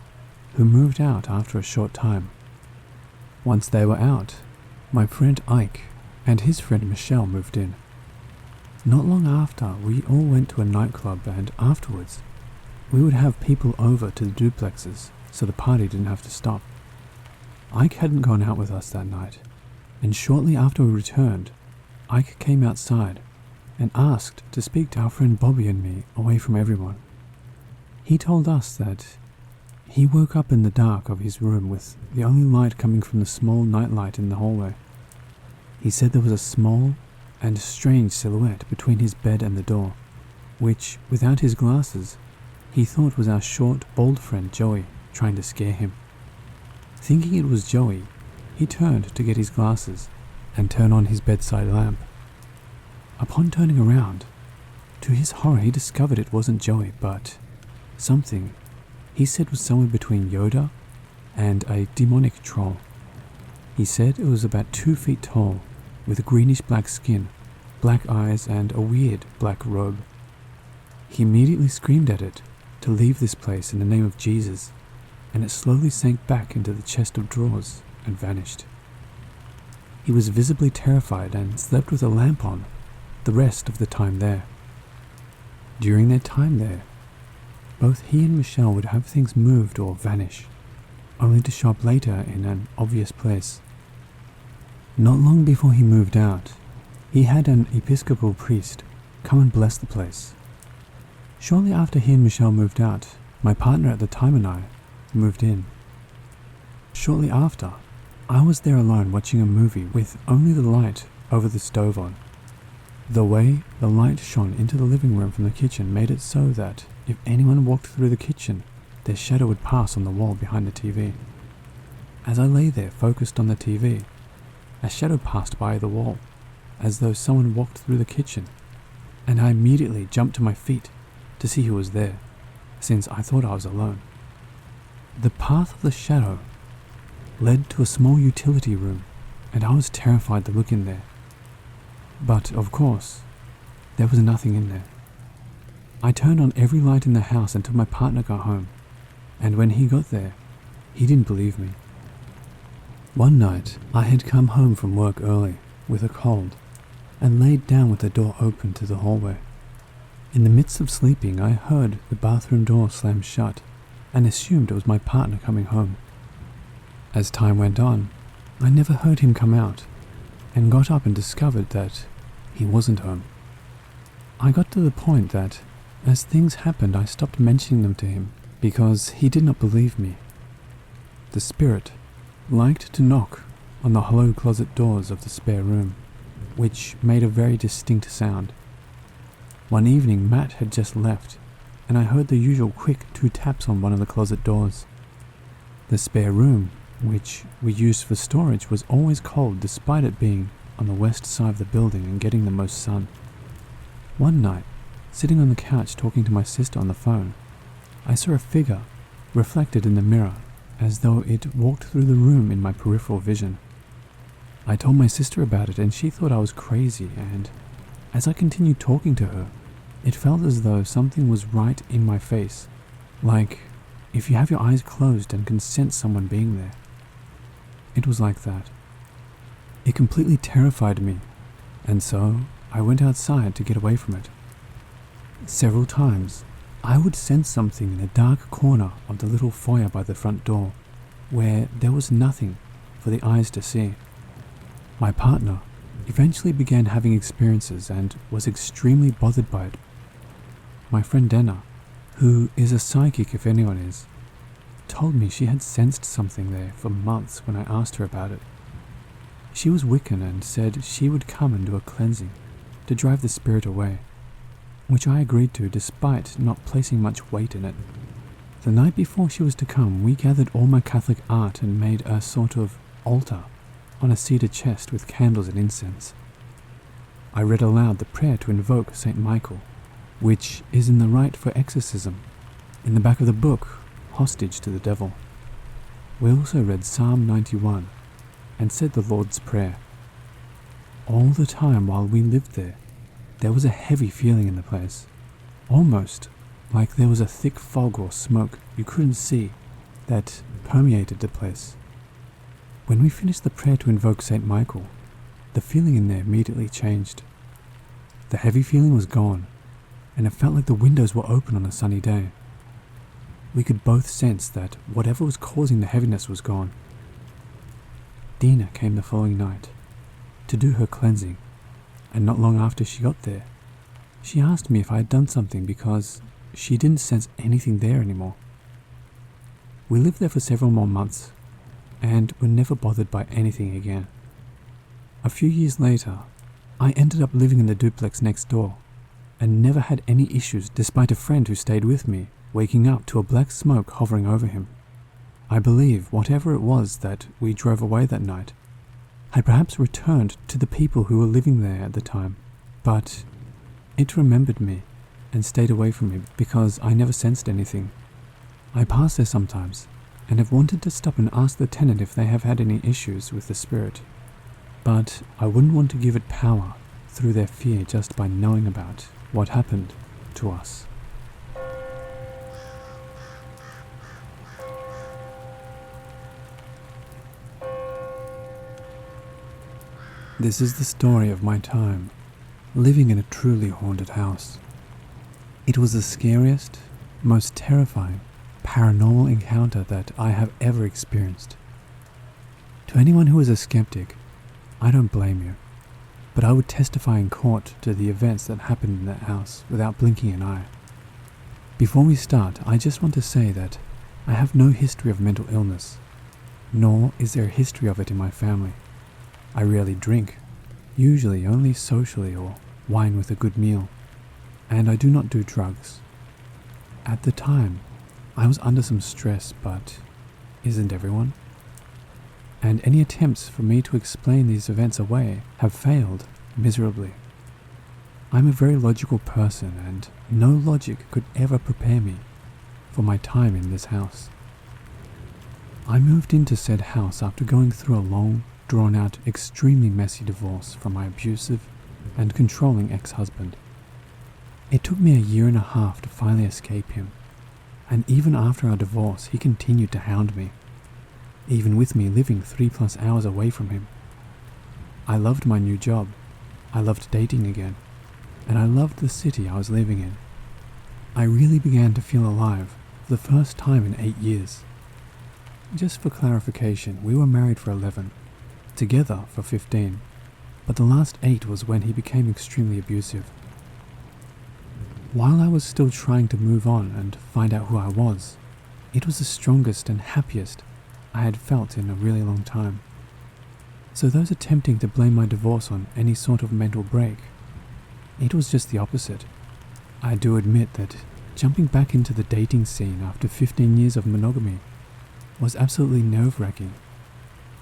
B: who moved out after a short time. Once they were out, my friend Ike and his friend Michelle moved in. Not long after, we all went to a nightclub, and afterwards we would have people over to the duplexes so the party didn't have to stop. Ike hadn't gone out with us that night, and shortly after we returned, Ike came outside and asked to speak to our friend Bobby and me away from everyone. He told us that he woke up in the dark of his room with the only light coming from the small nightlight in the hallway. He said there was a small and strange silhouette between his bed and the door, which, without his glasses, he thought was our short, bald friend Joey trying to scare him. Thinking it was Joey, he turned to get his glasses and turn on his bedside lamp. Upon turning around, to his horror he discovered it wasn't Joey, but something he said was somewhere between Yoda and a demonic troll. He said it was about 2 feet tall, with greenish black skin, black eyes, and a weird black robe. He immediately screamed at it to leave this place in the name of Jesus, and it slowly sank back into the chest of drawers and vanished. He was visibly terrified and slept with a lamp on the rest of the time there. During their time there, both he and Michelle would have things moved or vanish, only to show up later in an obvious place. Not long before he moved out, he had an Episcopal priest come and bless the place. Shortly after he and Michelle moved out, my partner at the time and I moved in. Shortly after, I was there alone watching a movie with only the light over the stove on. The way the light shone into the living room from the kitchen made it so that if anyone walked through the kitchen, their shadow would pass on the wall behind the TV. As I lay there focused on the TV, a shadow passed by the wall, as though someone walked through the kitchen, and I immediately jumped to my feet to see who was there, since I thought I was alone. The path of the shadow led to a small utility room, and I was terrified to look in there. But, of course, there was nothing in there. I turned on every light in the house until my partner got home, and when he got there, he didn't believe me. One night, I had come home from work early with a cold, and laid down with the door open to the hallway. In the midst of sleeping, I heard the bathroom door slam shut and assumed it was my partner coming home. As time went on, I never heard him come out and got up and discovered that he wasn't home. I got to the point that as things happened, I stopped mentioning them to him because he did not believe me. The spirit liked to knock on the hollow closet doors of the spare room, which made a very distinct sound. One evening, Matt had just left, and I heard the usual quick 2 taps on one of the closet doors. The spare room, which we used for storage, was always cold despite it being on the west side of the building and getting the most sun. One night, sitting on the couch talking to my sister on the phone, I saw a figure reflected in the mirror as though it walked through the room in my peripheral vision. I told my sister about it and she thought I was crazy, and as I continued talking to her, it felt as though something was right in my face, like if you have your eyes closed and can sense someone being there. It was like that. It completely terrified me, and so I went outside to get away from it. Several times, I would sense something in a dark corner of the little foyer by the front door, where there was nothing for the eyes to see. My partner eventually began having experiences and was extremely bothered by it. My friend Dana, who is a psychic if anyone is, told me she had sensed something there for months when I asked her about it. She was Wiccan and said she would come and do a cleansing to drive the spirit away, which I agreed to despite not placing much weight in it. The night before she was to come, we gathered all my Catholic art and made a sort of altar on a cedar chest with candles and incense. I read aloud the prayer to invoke St. Michael, which is in the rite for exorcism, in the back of the book, Hostage to the Devil. We also read Psalm 91 and said the Lord's Prayer. All the time while we lived there, there was a heavy feeling in the place, almost like there was a thick fog or smoke you couldn't see that permeated the place. When we finished the prayer to invoke St. Michael, the feeling in there immediately changed. The heavy feeling was gone, and it felt like the windows were open on a sunny day. We could both sense that whatever was causing the heaviness was gone. Dina came the following night to do her cleansing, and not long after she got there, she asked me if I had done something because she didn't sense anything there anymore. We lived there for several more months, and were never bothered by anything again. A few years later, I ended up living in the duplex next door, and never had any issues despite a friend who stayed with me waking up to a black smoke hovering over him. I believe whatever it was that we drove away that night had perhaps returned to the people who were living there at the time, but it remembered me and stayed away from me because I never sensed anything. I pass there sometimes and have wanted to stop and ask the tenant if they have had any issues with the spirit, but I wouldn't want to give it power through their fear just by knowing about what happened to us. This is the story of my time living in a truly haunted house. It was the scariest, most terrifying, paranormal encounter that I have ever experienced. To anyone who is a skeptic, I don't blame you, but I would testify in court to the events that happened in that house without blinking an eye. Before we start, I just want to say that I have no history of mental illness, nor is there a history of it in my family. I rarely drink, usually only socially or wine with a good meal, and I do not do drugs. At the time, I was under some stress, but isn't everyone? And any attempts for me to explain these events away have failed miserably. I'm a very logical person, and no logic could ever prepare me for my time in this house. I moved into said house after going through a long, drawn-out, extremely messy divorce from my abusive and controlling ex-husband. It took me 1.5 years to finally escape him, and even after our divorce he continued to hound me, even with me living 3+ hours away from him. I loved my new job. I loved dating again, and I loved the city I was living in. I really began to feel alive for the first time in 8 years. Just for clarification, we were married for 11, together for 15, but the last 8 was when he became extremely abusive. While I was still trying to move on and find out who I was, it was the strongest and happiest I had felt in a really long time. So those attempting to blame my divorce on any sort of mental break, it was just the opposite. I do admit that jumping back into the dating scene after 15 years of monogamy was absolutely nerve-wracking.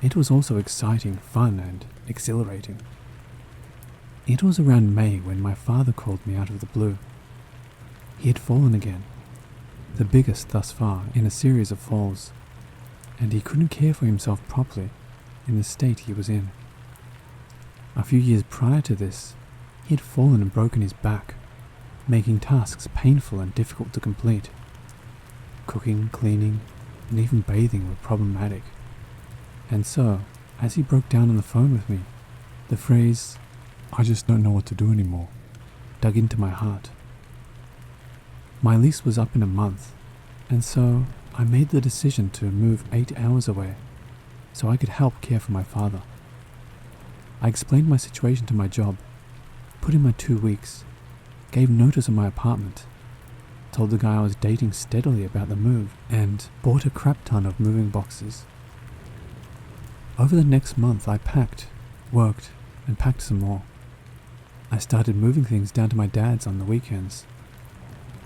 B: It was also exciting, fun, and exhilarating. It was around May when my father called me out of the blue. He had fallen again, the biggest thus far in a series of falls, and he couldn't care for himself properly in the state he was in. A few years prior to this, he had fallen and broken his back, making tasks painful and difficult to complete. Cooking, cleaning, and even bathing were problematic. And so, as he broke down on the phone with me, the phrase, "I just don't know what to do anymore," dug into my heart. My lease was up in a month, and so I made the decision to move 8 hours away so I could help care for my father. I explained my situation to my job, put in my 2 weeks, gave notice of my apartment, told the guy I was dating steadily about the move, and bought a crap ton of moving boxes. Over the next month I packed, worked, and packed some more. I started moving things down to my dad's on the weekends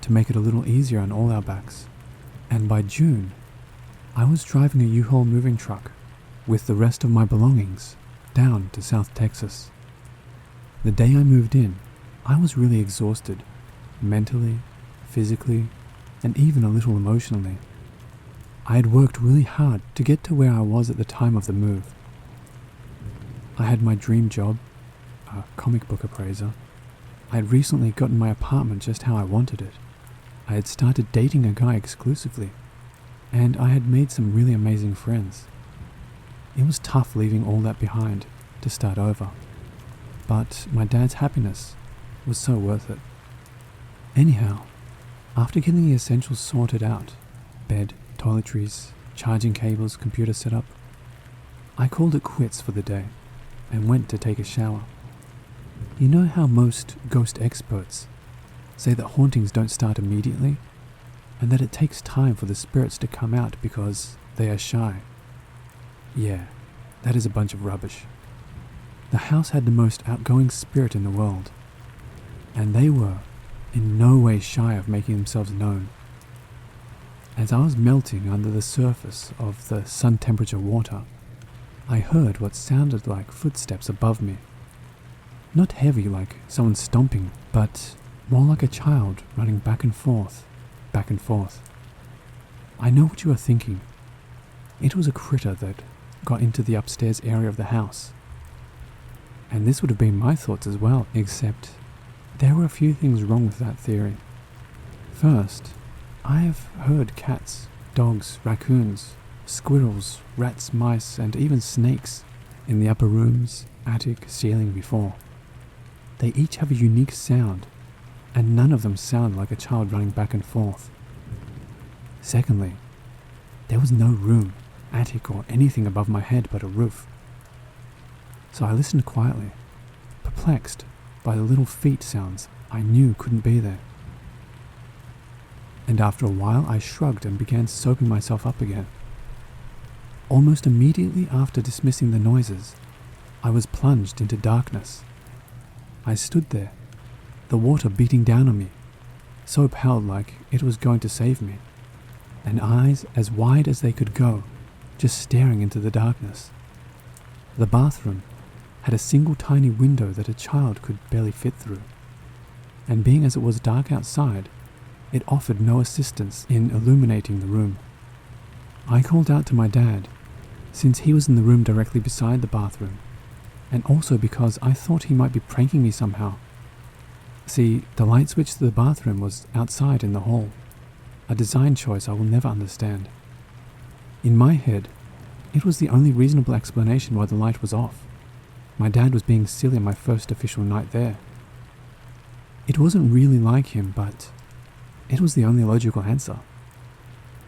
B: to make it a little easier on all our backs, and by June I was driving a U-Haul moving truck with the rest of my belongings down to South Texas. The day I moved in, I was really exhausted, mentally, physically, and even a little emotionally. I had worked really hard to get to where I was at the time of the move. I had my dream job, a comic book appraiser. I had recently gotten my apartment just how I wanted it. I had started dating a guy exclusively, and I had made some really amazing friends. It was tough leaving all that behind to start over, but my dad's happiness was so worth it. Anyhow, after getting the essentials sorted out, bed, toiletries, charging cables, computer setup, I called it quits for the day and went to take a shower. You know how most ghost experts say that hauntings don't start immediately, and that it takes time for the spirits to come out because they are shy? Yeah, that is a bunch of rubbish. The house had the most outgoing spirit in the world, and they were in no way shy of making themselves known. As I was melting under the surface of the sun temperature water, I heard what sounded like footsteps above me. Not heavy like someone stomping, but more like a child running back and forth, back and forth. I know what you are thinking. It was a critter that got into the upstairs area of the house. And this would have been my thoughts as well, except there were a few things wrong with that theory. First, I have heard cats, dogs, raccoons, squirrels, rats, mice, and even snakes in the upper rooms, attic, ceiling before. They each have a unique sound, and none of them sound like a child running back and forth. Secondly, there was no room, attic, or anything above my head but a roof. So I listened quietly, perplexed by the little feet sounds I knew couldn't be there. And after a while I shrugged and began soaping myself up again. Almost immediately after dismissing the noises, I was plunged into darkness. I stood there, the water beating down on me, soap held like it was going to save me, and eyes as wide as they could go, just staring into the darkness. The bathroom had a single tiny window that a child could barely fit through, and being as it was dark outside, it offered no assistance in illuminating the room. I called out to my dad, since he was in the room directly beside the bathroom, and also because I thought he might be pranking me somehow. See, the light switch to the bathroom was outside in the hall, a design choice I will never understand. In my head, it was the only reasonable explanation why the light was off. my dad was being silly on my first official night there. It wasn't really like him, but it was the only logical answer.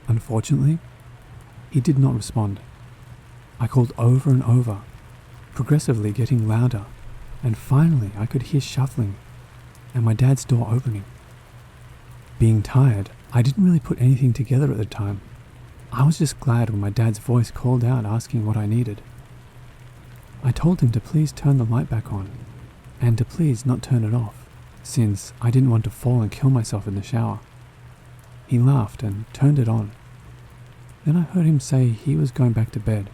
B: Unfortunately, he did not respond. I called over and over, progressively getting louder, and finally I could hear shuffling and my dad's door opening. Being tired, I didn't really put anything together at the time. I was just glad when my dad's voice called out asking what I needed. I told him to please turn the light back on, and to please not turn it off, since I didn't want to fall and kill myself in the shower. He laughed and turned it on. Then I heard him say he was going back to bed.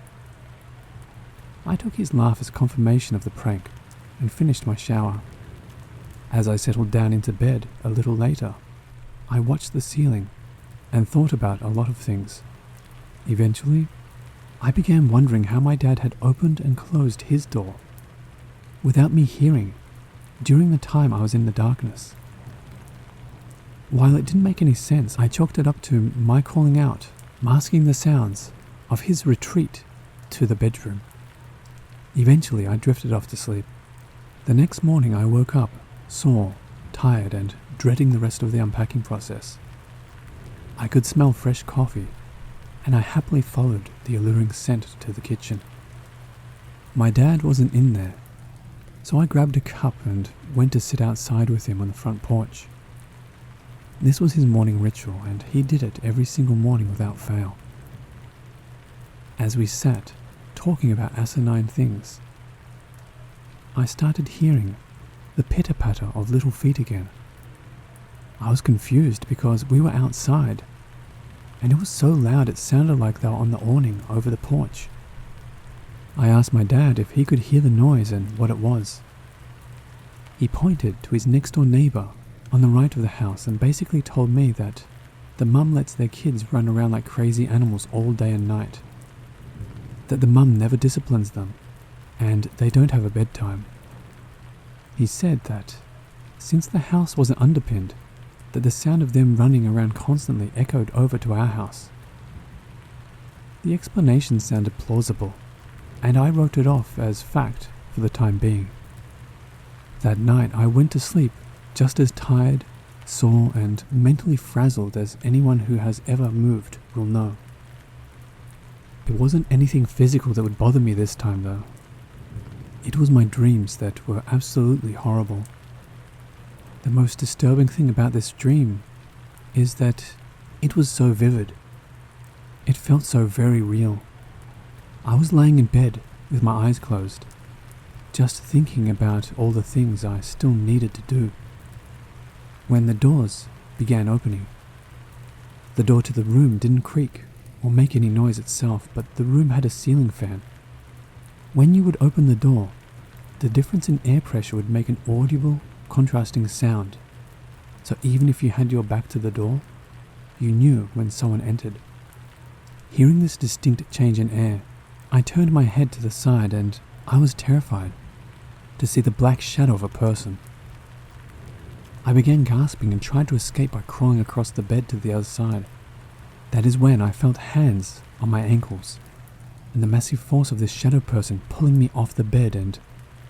B: I took his laugh as confirmation of the prank and finished my shower. As I settled down into bed a little later, I watched the ceiling and thought about a lot of things. Eventually, I began wondering how my dad had opened and closed his door without me hearing during the time I was in the darkness. While it didn't make any sense, I chalked it up to my calling out, masking the sounds of his retreat to the bedroom. Eventually, I drifted off to sleep. The next morning, I woke up, sore, tired, and dreading the rest of the unpacking process. I could smell fresh coffee, and I happily followed the alluring scent to the kitchen. My dad wasn't in there, so I grabbed a cup and went to sit outside with him on the front porch. This was his morning ritual, and he did it every single morning without fail. As we sat, talking about asinine things, I started hearing the pitter-patter of little feet again. I was confused because we were outside, and it was so loud it sounded like they were on the awning over the porch. I asked my dad if he could hear the noise and what it was. He pointed to his next-door neighbor on the right of the house and basically told me that the mum lets their kids run around like crazy animals all day and night, that the mum never disciplines them, and they don't have a bedtime. He said that since the house wasn't underpinned, that the sound of them running around constantly echoed over to our house. The explanation sounded plausible, and I wrote it off as fact for the time being. That night I went to sleep just as tired, sore, and mentally frazzled as anyone who has ever moved will know. It wasn't anything physical that would bother me this time though. It was my dreams that were absolutely horrible. The most disturbing thing about this dream is that it was so vivid. It felt so very real. I was laying in bed with my eyes closed, just thinking about all the things I still needed to do, when the doors began opening. The door to the room didn't creak or make any noise itself, but the room had a ceiling fan. When you would open the door, the difference in air pressure would make an audible, contrasting sound, so even if you had your back to the door, you knew when someone entered. Hearing this distinct change in air, I turned my head to the side and I was terrified to see the black shadow of a person. I began gasping and tried to escape by crawling across the bed to the other side. That is when I felt hands on my ankles, and the massive force of this shadow person pulling me off the bed and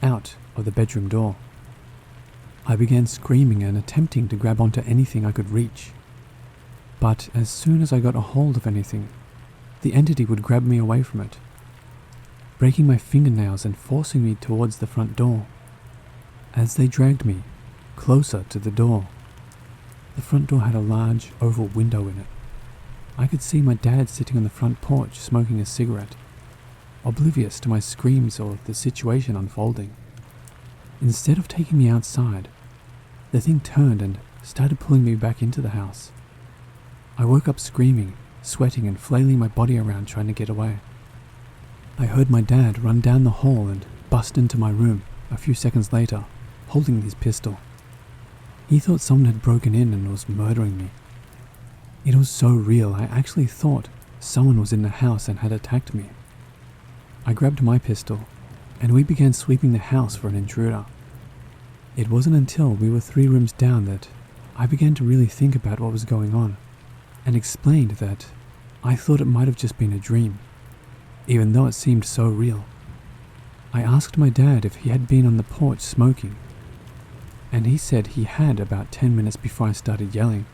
B: out of the bedroom door. I began screaming and attempting to grab onto anything I could reach. But as soon as I got a hold of anything, the entity would grab me away from it, breaking my fingernails and forcing me towards the front door. As they dragged me closer to the door, the front door had a large oval window in it. I could see my dad sitting on the front porch smoking a cigarette, oblivious to my screams or the situation unfolding. Instead of taking me outside, the thing turned and started pulling me back into the house. I woke up screaming, sweating and flailing my body around trying to get away. I heard my dad run down the hall and bust into my room a few seconds later, holding his pistol. He thought someone had broken in and was murdering me. It was so real, I actually thought someone was in the house and had attacked me. I grabbed my pistol, and we began sweeping the house for an intruder. It wasn't until we were 3 rooms down that I began to really think about what was going on, and explained that I thought it might have just been a dream, even though it seemed so real. I asked my dad if he had been on the porch smoking, and he said he had about 10 minutes before I started yelling,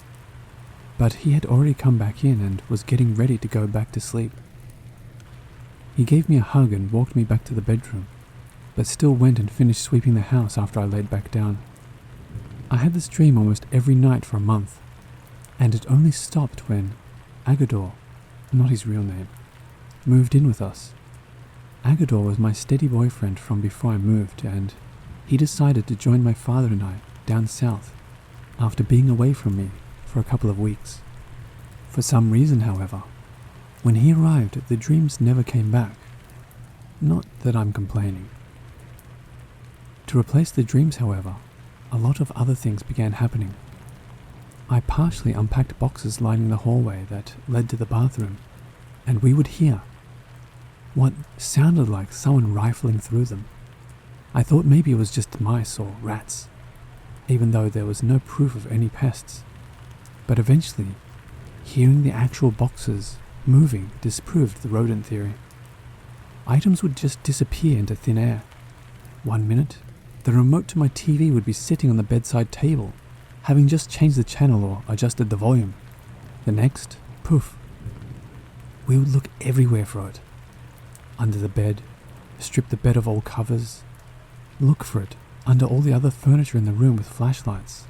B: but he had already come back in and was getting ready to go back to sleep. He gave me a hug and walked me back to the bedroom, but still went and finished sweeping the house after I laid back down. I had this dream almost every night for a month, and it only stopped when Agador, not his real name, moved in with us. Agador was my steady boyfriend from before I moved, and he decided to join my father and I down south after being away from me for a couple of weeks. For some reason, however, when he arrived, the dreams never came back. Not that I'm complaining. To replace the dreams, however, a lot of other things began happening. I partially unpacked boxes lining the hallway that led to the bathroom, and we would hear what sounded like someone rifling through them. I thought maybe it was just mice or rats, even though there was no proof of any pests. But eventually, hearing the actual boxes moving disproved the rodent theory. Items would just disappear into thin air. 1 minute, the remote to my TV would be sitting on the bedside table, having just changed the channel or adjusted the volume. The next, poof. We would look everywhere for it. Under the bed, strip the bed of all covers, look for it under all the other furniture in the room with flashlights.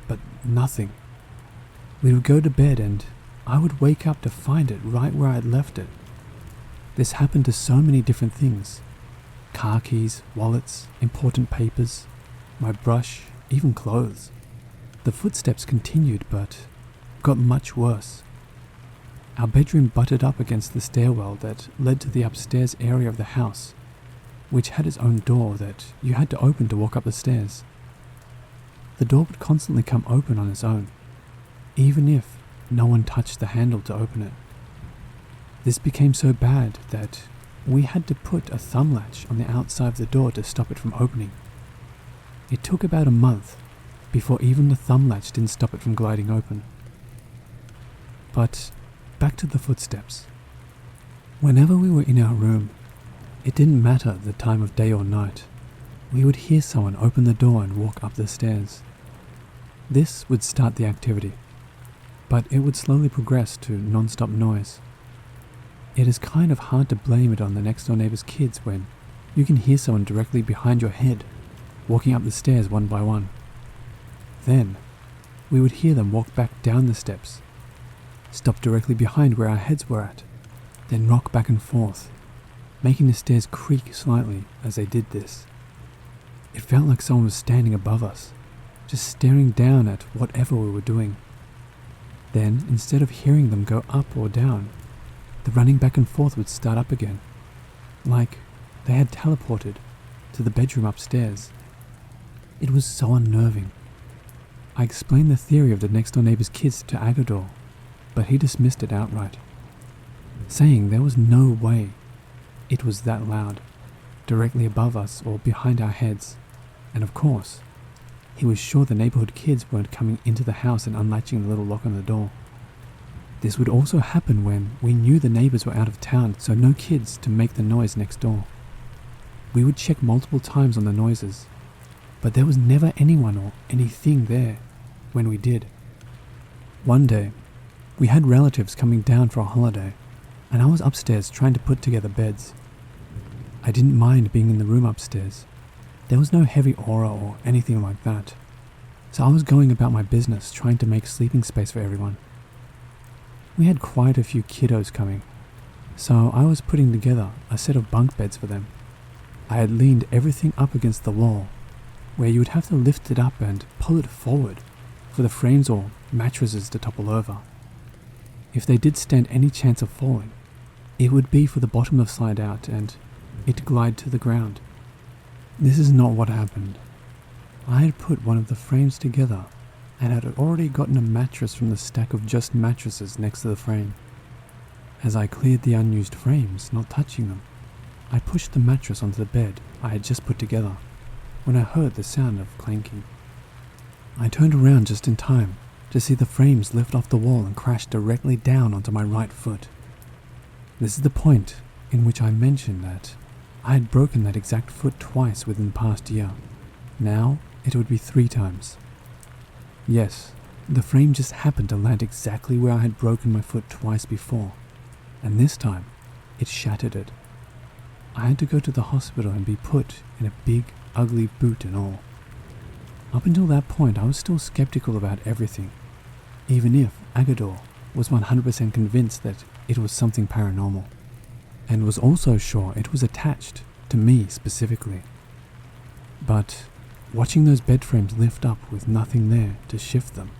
B: But nothing. We would go to bed and I would wake up to find it right where I had left it. This happened to so many different things. Car keys, wallets, important papers, my brush, even clothes. The footsteps continued but got much worse. Our bedroom butted up against the stairwell that led to the upstairs area of the house, which had its own door that you had to open to walk up the stairs. The door would constantly come open on its own, even if no one touched the handle to open it. This became so bad that we had to put a thumb latch on the outside of the door to stop it from opening. It took about a month before even the thumb latch didn't stop it from gliding open. But back to the footsteps. Whenever we were in our room, it didn't matter the time of day or night, we would hear someone open the door and walk up the stairs. This would start the activity, but it would slowly progress to non-stop noise. It is kind of hard to blame it on the next door neighbor's kids when you can hear someone directly behind your head walking up the stairs one by one. Then, we would hear them walk back down the steps, stop directly behind where our heads were at, then rock back and forth, making the stairs creak slightly as they did this. It felt like someone was standing above us, just staring down at whatever we were doing. Then, instead of hearing them go up or down, the running back and forth would start up again, like they had teleported to the bedroom upstairs. It was so unnerving. I explained the theory of the next door neighbor's kids to Agador, but he dismissed it outright, saying there was no way it was that loud, directly above us or behind our heads, and of course, he was sure the neighborhood kids weren't coming into the house and unlatching the little lock on the door. This would also happen when we knew the neighbors were out of town, so no kids to make the noise next door. We would check multiple times on the noises, but there was never anyone or anything there when we did. One day, we had relatives coming down for a holiday, and I was upstairs trying to put together beds. I didn't mind being in the room upstairs. There was no heavy aura or anything like that, so I was going about my business trying to make sleeping space for everyone. We had quite a few kiddos coming, so I was putting together a set of bunk beds for them. I had leaned everything up against the wall, where you would have to lift it up and pull it forward for the frames or mattresses to topple over. If they did stand any chance of falling, it would be for the bottom to slide out and it glide to the ground. This is not what happened. I had put one of the frames together and had already gotten a mattress from the stack of just mattresses next to the frame. As I cleared the unused frames, not touching them, I pushed the mattress onto the bed I had just put together when I heard the sound of clanking. I turned around just in time to see the frames lift off the wall and crash directly down onto my right foot. This is the point in which I mentioned that I had broken that exact foot twice within the past year. Now it would be 3 times. Yes, the frame just happened to land exactly where I had broken my foot twice before, and this time it shattered it. I had to go to the hospital and be put in a big, ugly boot and all. Up until that point, I was still skeptical about everything, even if Agador was 100% convinced that it was something paranormal, and was also sure it was attached to me specifically. But watching those bed frames lift up with nothing there to shift them,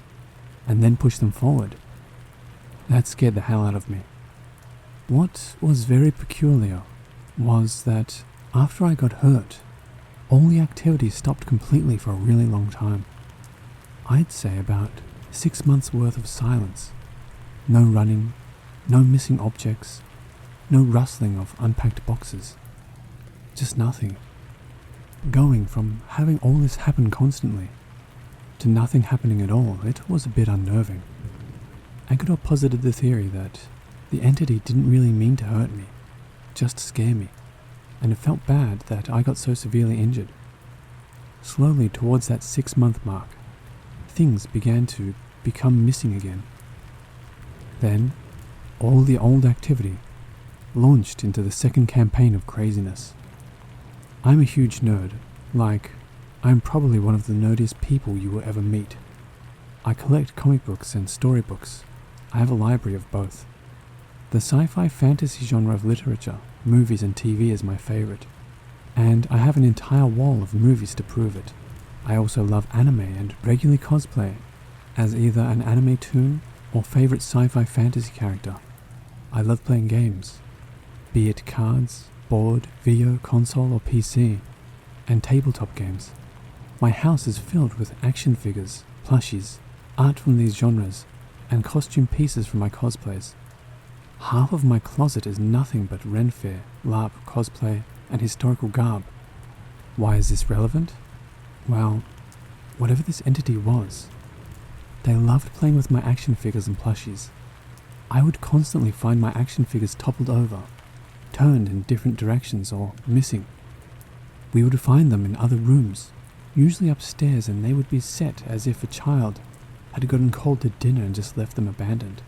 B: and then push them forward, that scared the hell out of me. What was very peculiar was that after I got hurt, all the activity stopped completely for a really long time. I'd say about 6 months worth of silence. No running, no missing objects, no rustling of unpacked boxes. Just nothing. Going from having all this happen constantly to nothing happening at all, it was a bit unnerving. Agador posited the theory that the entity didn't really mean to hurt me, just scare me, and it felt bad that I got so severely injured. Slowly towards that 6-month mark, things began to become missing again. Then, all the old activity launched into the second campaign of craziness. I'm a huge nerd, I'm probably one of the nerdiest people you will ever meet. I collect comic books and storybooks. I have a library of both. The sci-fi fantasy genre of literature, movies and TV is my favorite, and I have an entire wall of movies to prove it. I also love anime and regularly cosplay as either an anime toon or favorite sci-fi fantasy character. I love playing games, be it cards, board, video, console or PC, and tabletop games. My house is filled with action figures, plushies, art from these genres, and costume pieces from my cosplays. Half of my closet is nothing but Ren Fair, LARP, cosplay, and historical garb. Why is this relevant? Well, whatever this entity was, they loved playing with my action figures and plushies. I would constantly find my action figures toppled over, turned in different directions or missing. We would find them in other rooms, usually upstairs, and they would be set as if a child had gotten called to dinner and just left them abandoned.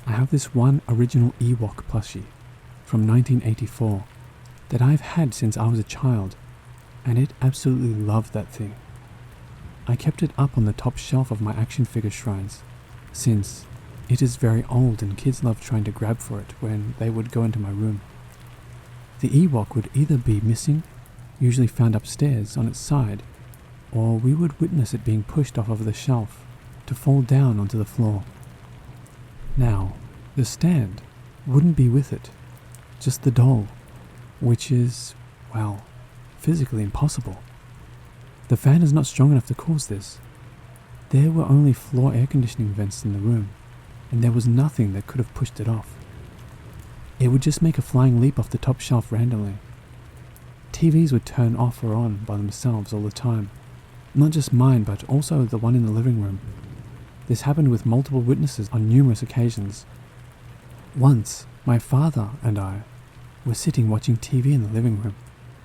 B: I have this one original Ewok plushie from 1984 that I've had since I was a child, and it absolutely loved that thing. I kept it up on the top shelf of my action figure shrines, since it is very old and kids loved trying to grab for it when they would go into my room. The Ewok would either be missing, usually found upstairs on its side, or we would witness it being pushed off of the shelf to fall down onto the floor. Now, the stand wouldn't be with it, just the doll, which is, well, physically impossible. The fan is not strong enough to cause this. There were only floor air conditioning vents in the room, and there was nothing that could have pushed it off. It would just make a flying leap off the top shelf randomly. TVs would turn off or on by themselves all the time, not just mine but also the one in the living room. This happened with multiple witnesses on numerous occasions. Once, my father and I were sitting watching TV in the living room,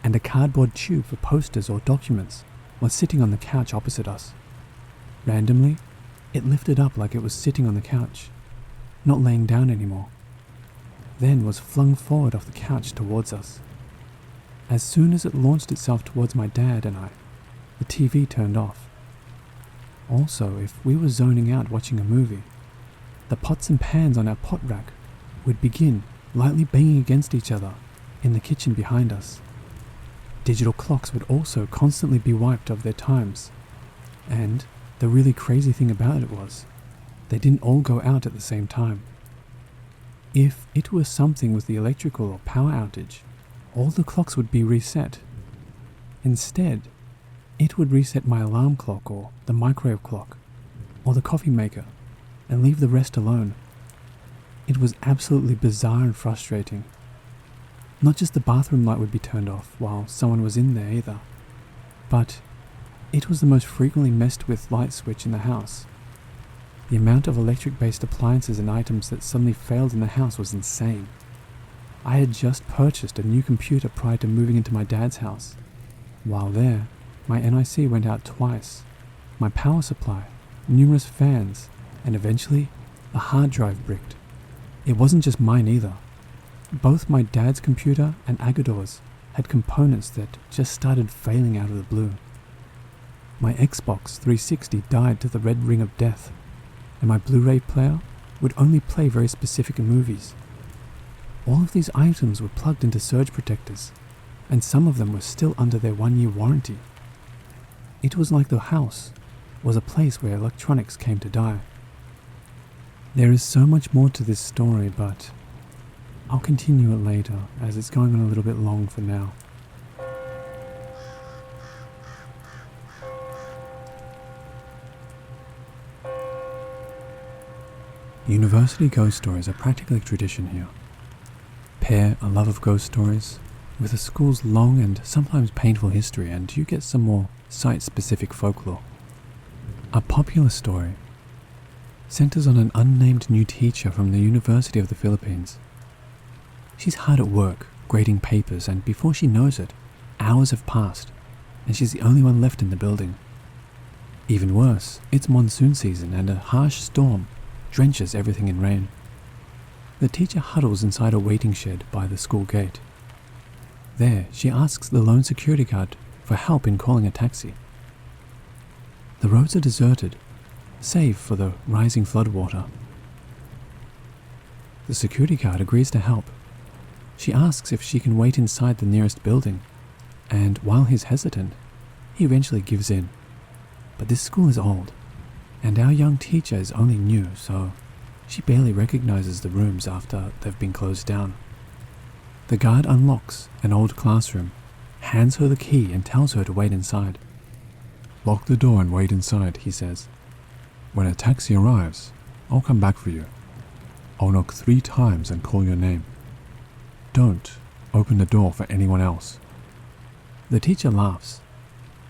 B: and a cardboard tube for posters or documents was sitting on the couch opposite us. Randomly, it lifted up like it was sitting on the couch, not laying down anymore, then was flung forward off the couch towards us. As soon as it launched itself towards my dad and I, the TV turned off. Also, if we were zoning out watching a movie, the pots and pans on our pot rack would begin lightly banging against each other in the kitchen behind us. Digital clocks would also constantly be wiped of their times, and the really crazy thing about it was, they didn't all go out at the same time. If it was something with the electrical or power outage, all the clocks would be reset. Instead, it would reset my alarm clock or the microwave clock or the coffee maker and leave the rest alone. It was absolutely bizarre and frustrating. Not just the bathroom light would be turned off while someone was in there either, but it was the most frequently messed with light switch in the house. The amount of electric-based appliances and items that suddenly failed in the house was insane. I had just purchased a new computer prior to moving into my dad's house. While there, my NIC went out twice, my power supply, numerous fans, and eventually, the hard drive bricked. It wasn't just mine either. Both my dad's computer and Agador's had components that just started failing out of the blue. My Xbox 360 died to the red ring of death, and my Blu-ray player would only play very specific movies. All of these items were plugged into surge protectors, and some of them were still under their 1-year warranty. It was like the house was a place where electronics came to die. There is so much more to this story, but I'll continue it later, as it's going on a little bit long for now. University ghost stories are practically a tradition here. Pair a love of ghost stories with the school's long and sometimes painful history, and you get some more site-specific folklore. A popular story centers on an unnamed new teacher from the University of the Philippines. She's hard at work, grading papers, and before she knows it, hours have passed, and she's the only one left in the building. Even worse, it's monsoon season, and a harsh storm drenches everything in rain. The teacher huddles inside a waiting shed by the school gate. There, she asks the lone security guard for help in calling a taxi. The roads are deserted, save for the rising floodwater. The security guard agrees to help. She asks if she can wait inside the nearest building, and while he's hesitant, he eventually gives in. But this school is old, and our young teacher is only new, so she barely recognizes the rooms after they've been closed down. The guard unlocks an old classroom, hands her the key and tells her to wait inside.
A: "Lock the door and wait inside," he says. "When a taxi arrives, I'll come back for you. I'll knock 3 times and call your name. Don't open the door for anyone else."
B: The teacher laughs.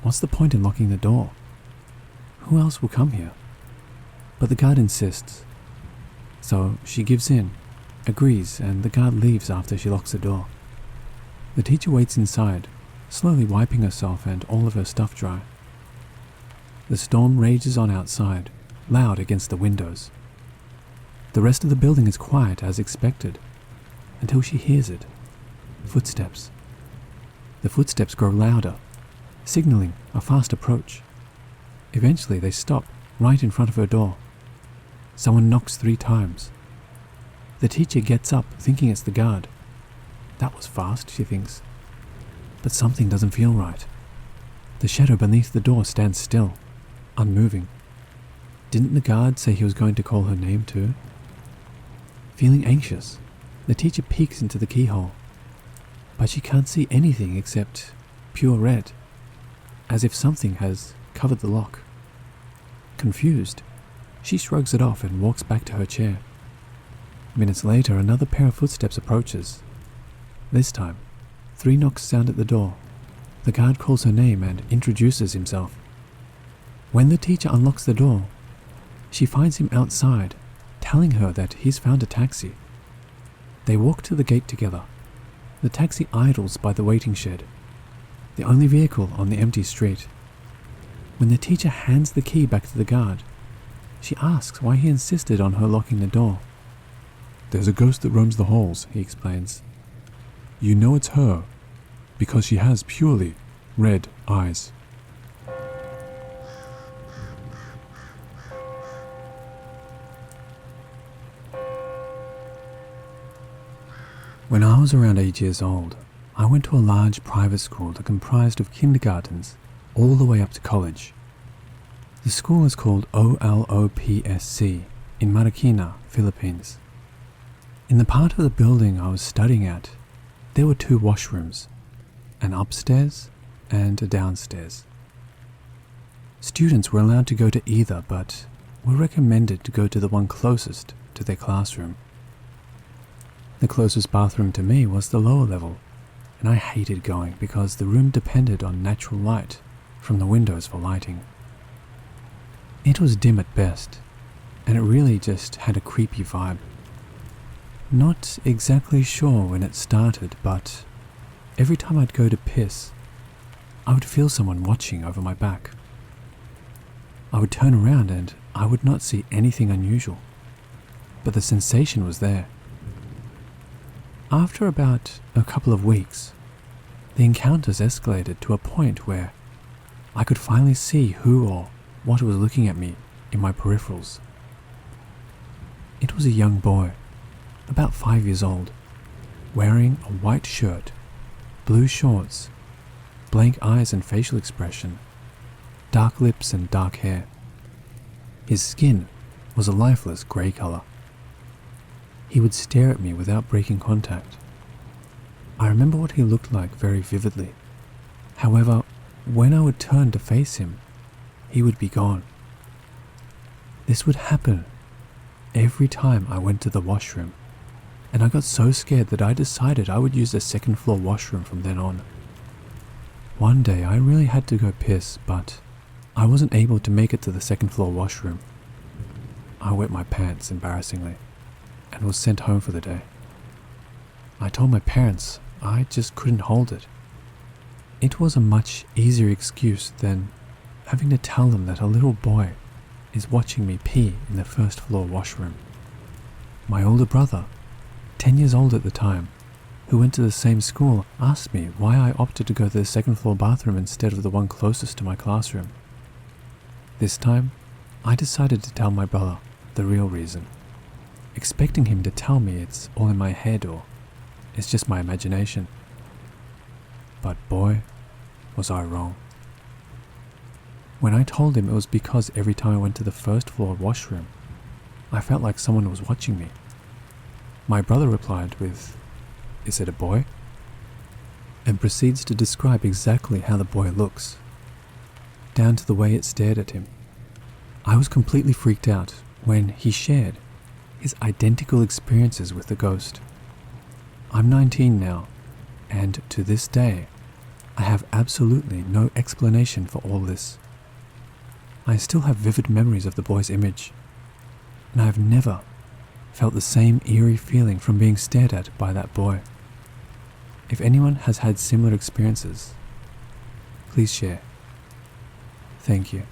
B: What's the point in locking the door? Who else will come here? But the guard insists. So she gives in, agrees, and the guard leaves after she locks the door. The teacher waits inside, slowly wiping herself and all of her stuff dry. The storm rages on outside, loud against the windows. The rest of the building is quiet as expected, until she hears it. Footsteps. The footsteps grow louder, signaling a fast approach. Eventually they stop right in front of her door. Someone knocks 3 times. The teacher gets up, thinking it's the guard. That was fast, she thinks. But something doesn't feel right. The shadow beneath the door stands still, unmoving. Didn't the guard say he was going to call her name too? Feeling anxious, the teacher peeks into the keyhole, but she can't see anything except pure red, as if something has covered the lock. Confused, she shrugs it off and walks back to her chair. Minutes later, another pair of footsteps approaches. This time, 3 knocks sound at the door. The guard calls her name and introduces himself. When the teacher unlocks the door, she finds him outside, telling her that he's found a taxi. They walk to the gate together. The taxi idles by the waiting shed, the only vehicle on the empty street. When the teacher hands the key back to the guard, she asks why he insisted on her locking the door.
A: "There's a ghost that roams the halls," he explains. "You know it's her, because she has purely red eyes."
B: When I was around 8 years old, I went to a large private school that comprised of kindergartens all the way up to college. The school is called OLOPSC in Marikina, Philippines. In the part of the building I was studying at, there were 2 washrooms, an upstairs and a downstairs. Students were allowed to go to either, but were recommended to go to the one closest to their classroom. The closest bathroom to me was the lower level, and I hated going because the room depended on natural light from the windows for lighting. It was dim at best, and it really just had a creepy vibe. Not exactly sure when it started, but every time I'd go to piss, I would feel someone watching over my back. I would turn around and I would not see anything unusual, but the sensation was there. After about a couple of weeks, the encounters escalated to a point where I could finally see who or what was looking at me in my peripherals. It was a young boy, about 5 years old, wearing a white shirt, blue shorts, blank eyes and facial expression, dark lips and dark hair. His skin was a lifeless grey colour. He would stare at me without breaking contact. I remember what he looked like very vividly. However, when I would turn to face him, he would be gone. This would happen every time I went to the washroom, and I got so scared that I decided I would use the second floor washroom from then on. One day I really had to go piss, but I wasn't able to make it to the second floor washroom. I wet my pants embarrassingly and was sent home for the day. I told my parents I just couldn't hold it. It was a much easier excuse than having to tell them that a little boy is watching me pee in the first floor washroom. My older brother, 10 years old at the time, who went to the same school, asked me why I opted to go to the second floor bathroom instead of the one closest to my classroom. This time, I decided to tell my brother the real reason, expecting him to tell me it's all in my head or it's just my imagination. But boy, was I wrong. When I told him it was because every time I went to the first floor washroom, I felt like someone was watching me, my brother replied with, "Is it a boy?" and proceeds to describe exactly how the boy looks, down to the way it stared at him. I was completely freaked out when he shared his identical experiences with the ghost. I'm 19 now, and to this day, I have absolutely no explanation for all this. I still have vivid memories of the boy's image, and I have never felt the same eerie feeling from being stared at by that boy. If anyone has had similar experiences, please share. Thank you.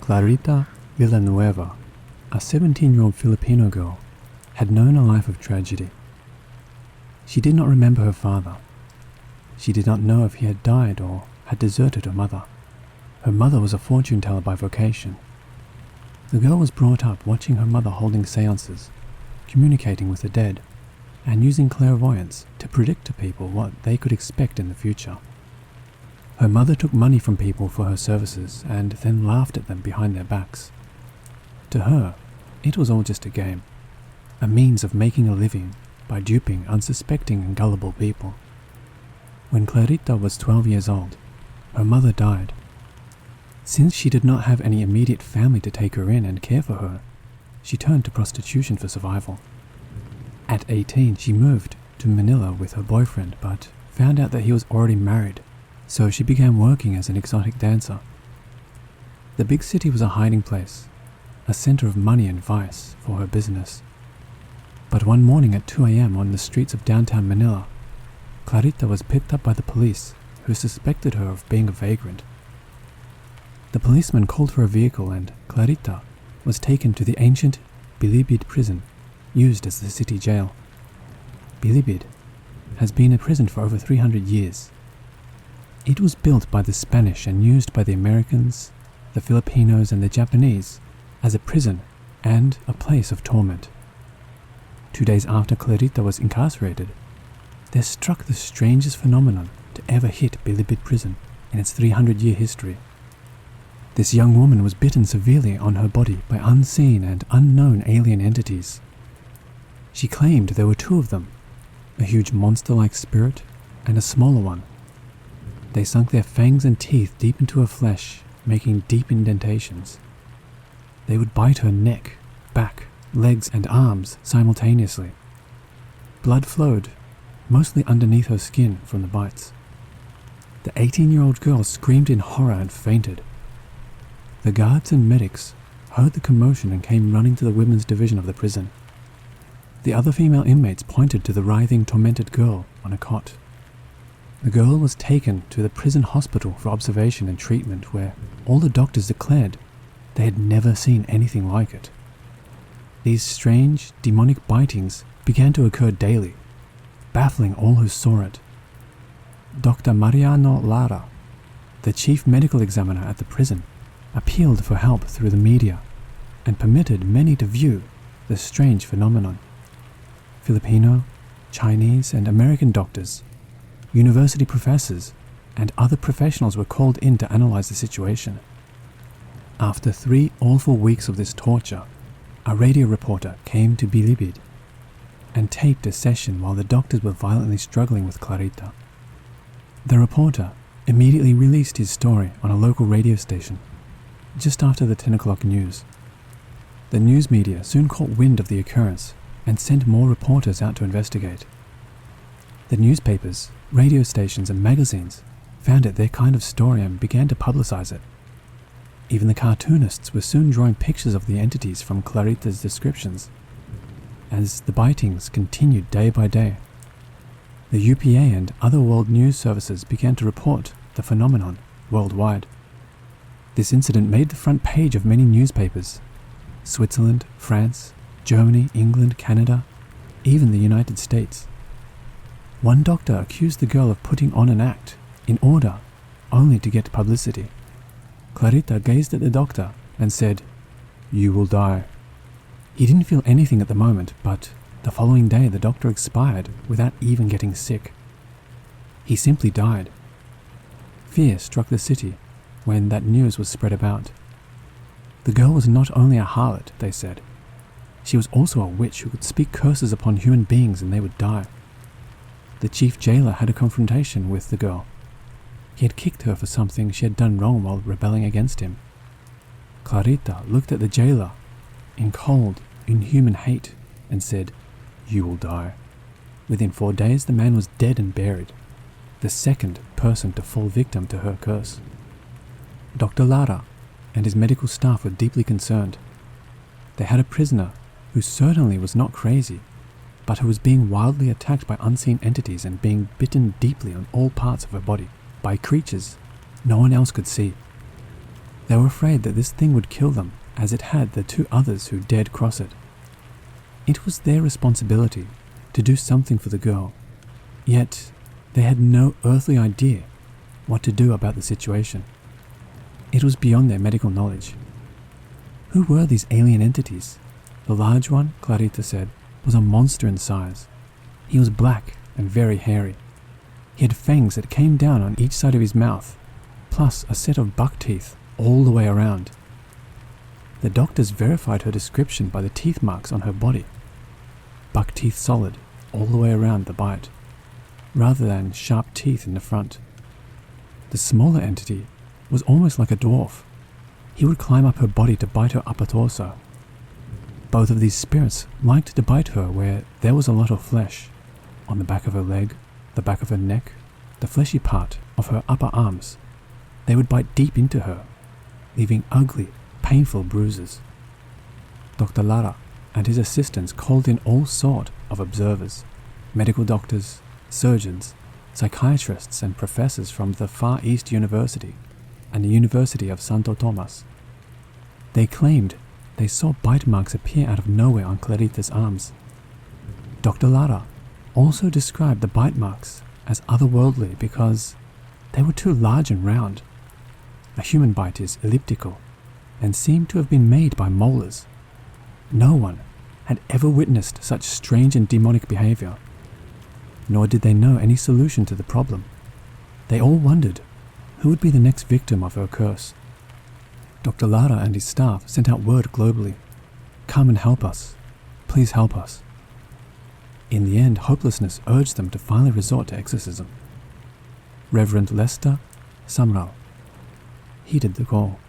B: Clarita Villanueva, a 17-year-old Filipino girl, had known a life of tragedy. She did not remember her father. She did not know if he had died or had deserted her mother. Her mother was a fortune teller by vocation. The girl was brought up watching her mother holding seances, communicating with the dead, and using clairvoyance to predict to people what they could expect in the future. Her mother took money from people for her services and then laughed at them behind their backs. To her, it was all just a game, a means of making a living by duping unsuspecting and gullible people. When Clarita was 12 years old, her mother died. Since she did not have any immediate family to take her in and care for her, she turned to prostitution for survival. At 18, she moved to Manila with her boyfriend, but found out that he was already married, so she began working as an exotic dancer. The big city was a hiding place, a center of money and vice for her business. But one morning at 2 a.m. on the streets of downtown Manila, Clarita was picked up by the police, who suspected her of being a vagrant. The policeman called for a vehicle and Clarita was taken to the ancient Bilibid prison, used as the city jail. Bilibid has been a prison for over 300 years. It was built by the Spanish and used by the Americans, the Filipinos and the Japanese as a prison and a place of torment. 2 days after Clarita was incarcerated, there struck the strangest phenomenon to ever hit Bilibid prison in its 300-year history. This young woman was bitten severely on her body by unseen and unknown alien entities. She claimed there were two of them, a huge monster-like spirit and a smaller one. They sunk their fangs and teeth deep into her flesh, making deep indentations. They would bite her neck, back, legs and arms simultaneously. Blood flowed, mostly underneath her skin from the bites. The 18-year-old girl screamed in horror and fainted. The guards and medics heard the commotion and came running to the women's division of the prison. The other female inmates pointed to the writhing, tormented girl on a cot. The girl was taken to the prison hospital for observation and treatment, where all the doctors declared they had never seen anything like it. These strange, demonic bitings began to occur daily, baffling all who saw it. Dr. Mariano Lara, the chief medical examiner at the prison, appealed for help through the media and permitted many to view the strange phenomenon. Filipino, Chinese, and American doctors, university professors, and other professionals were called in to analyze the situation. After 3 awful weeks of this torture, a radio reporter came to Bilibid and taped a session while the doctors were violently struggling with Clarita. The reporter immediately released his story on a local radio station, just after the 10 o'clock news. The news media soon caught wind of the occurrence and sent more reporters out to investigate. The newspapers, radio stations, and magazines found it their kind of story and began to publicize it. Even the cartoonists were soon drawing pictures of the entities from Clarita's descriptions. As the bitings continued day by day, the UPA and other world news services began to report the phenomenon worldwide. This incident made the front page of many newspapers: Switzerland, France, Germany, England, Canada, even the United States. One doctor accused the girl of putting on an act in order only to get publicity. Clarita gazed at the doctor and said, "You will die." He didn't feel anything at the moment, but the following day the doctor expired without even getting sick. He simply died. Fear struck the city when that news was spread about. The girl was not only a harlot, they said. She was also a witch who could speak curses upon human beings and they would die. The chief jailer had a confrontation with the girl. He had kicked her for something she had done wrong while rebelling against him. Clarita looked at the jailer in cold, inhuman hate and said, "You will die." Within 4 days, the man was dead and buried, the second person to fall victim to her curse. Dr. Lara and his medical staff were deeply concerned. They had a prisoner who certainly was not crazy, but who was being wildly attacked by unseen entities and being bitten deeply on all parts of her body by creatures no one else could see. They were afraid that this thing would kill them, as it had the 2 others who dared cross it. It was their responsibility to do something for the girl, yet they had no earthly idea what to do about the situation. It was beyond their medical knowledge. Who were these alien entities? The large one, Clarita said, was a monster in size. He was black and very hairy. He had fangs that came down on each side of his mouth, plus a set of buck teeth all the way around. The doctors verified her description by the teeth marks on her body. Buck teeth solid all the way around the bite, rather than sharp teeth in the front. The smaller entity was almost like a dwarf. He would climb up her body to bite her upper torso. Both of these spirits liked to bite her where there was a lot of flesh, on the back of her leg, the back of her neck, the fleshy part of her upper arms. They would bite deep into her, leaving ugly, painful bruises. Dr. Lara and his assistants called in all sorts of observers, medical doctors, surgeons, psychiatrists, and professors from the Far East University and the University of Santo Tomas. They claimed they saw bite marks appear out of nowhere on Clarita's arms. Dr. Lara also described the bite marks as otherworldly because they were too large and round. A human bite is elliptical and seemed to have been made by molars. No one had ever witnessed such strange and demonic behavior, nor did they know any solution to the problem. They all wondered who would be the next victim of her curse. Dr. Lara and his staff sent out word globally, "Come and help us. Please help us." In the end, hopelessness urged them to finally resort to exorcism. Reverend Lester Samral heeded the call.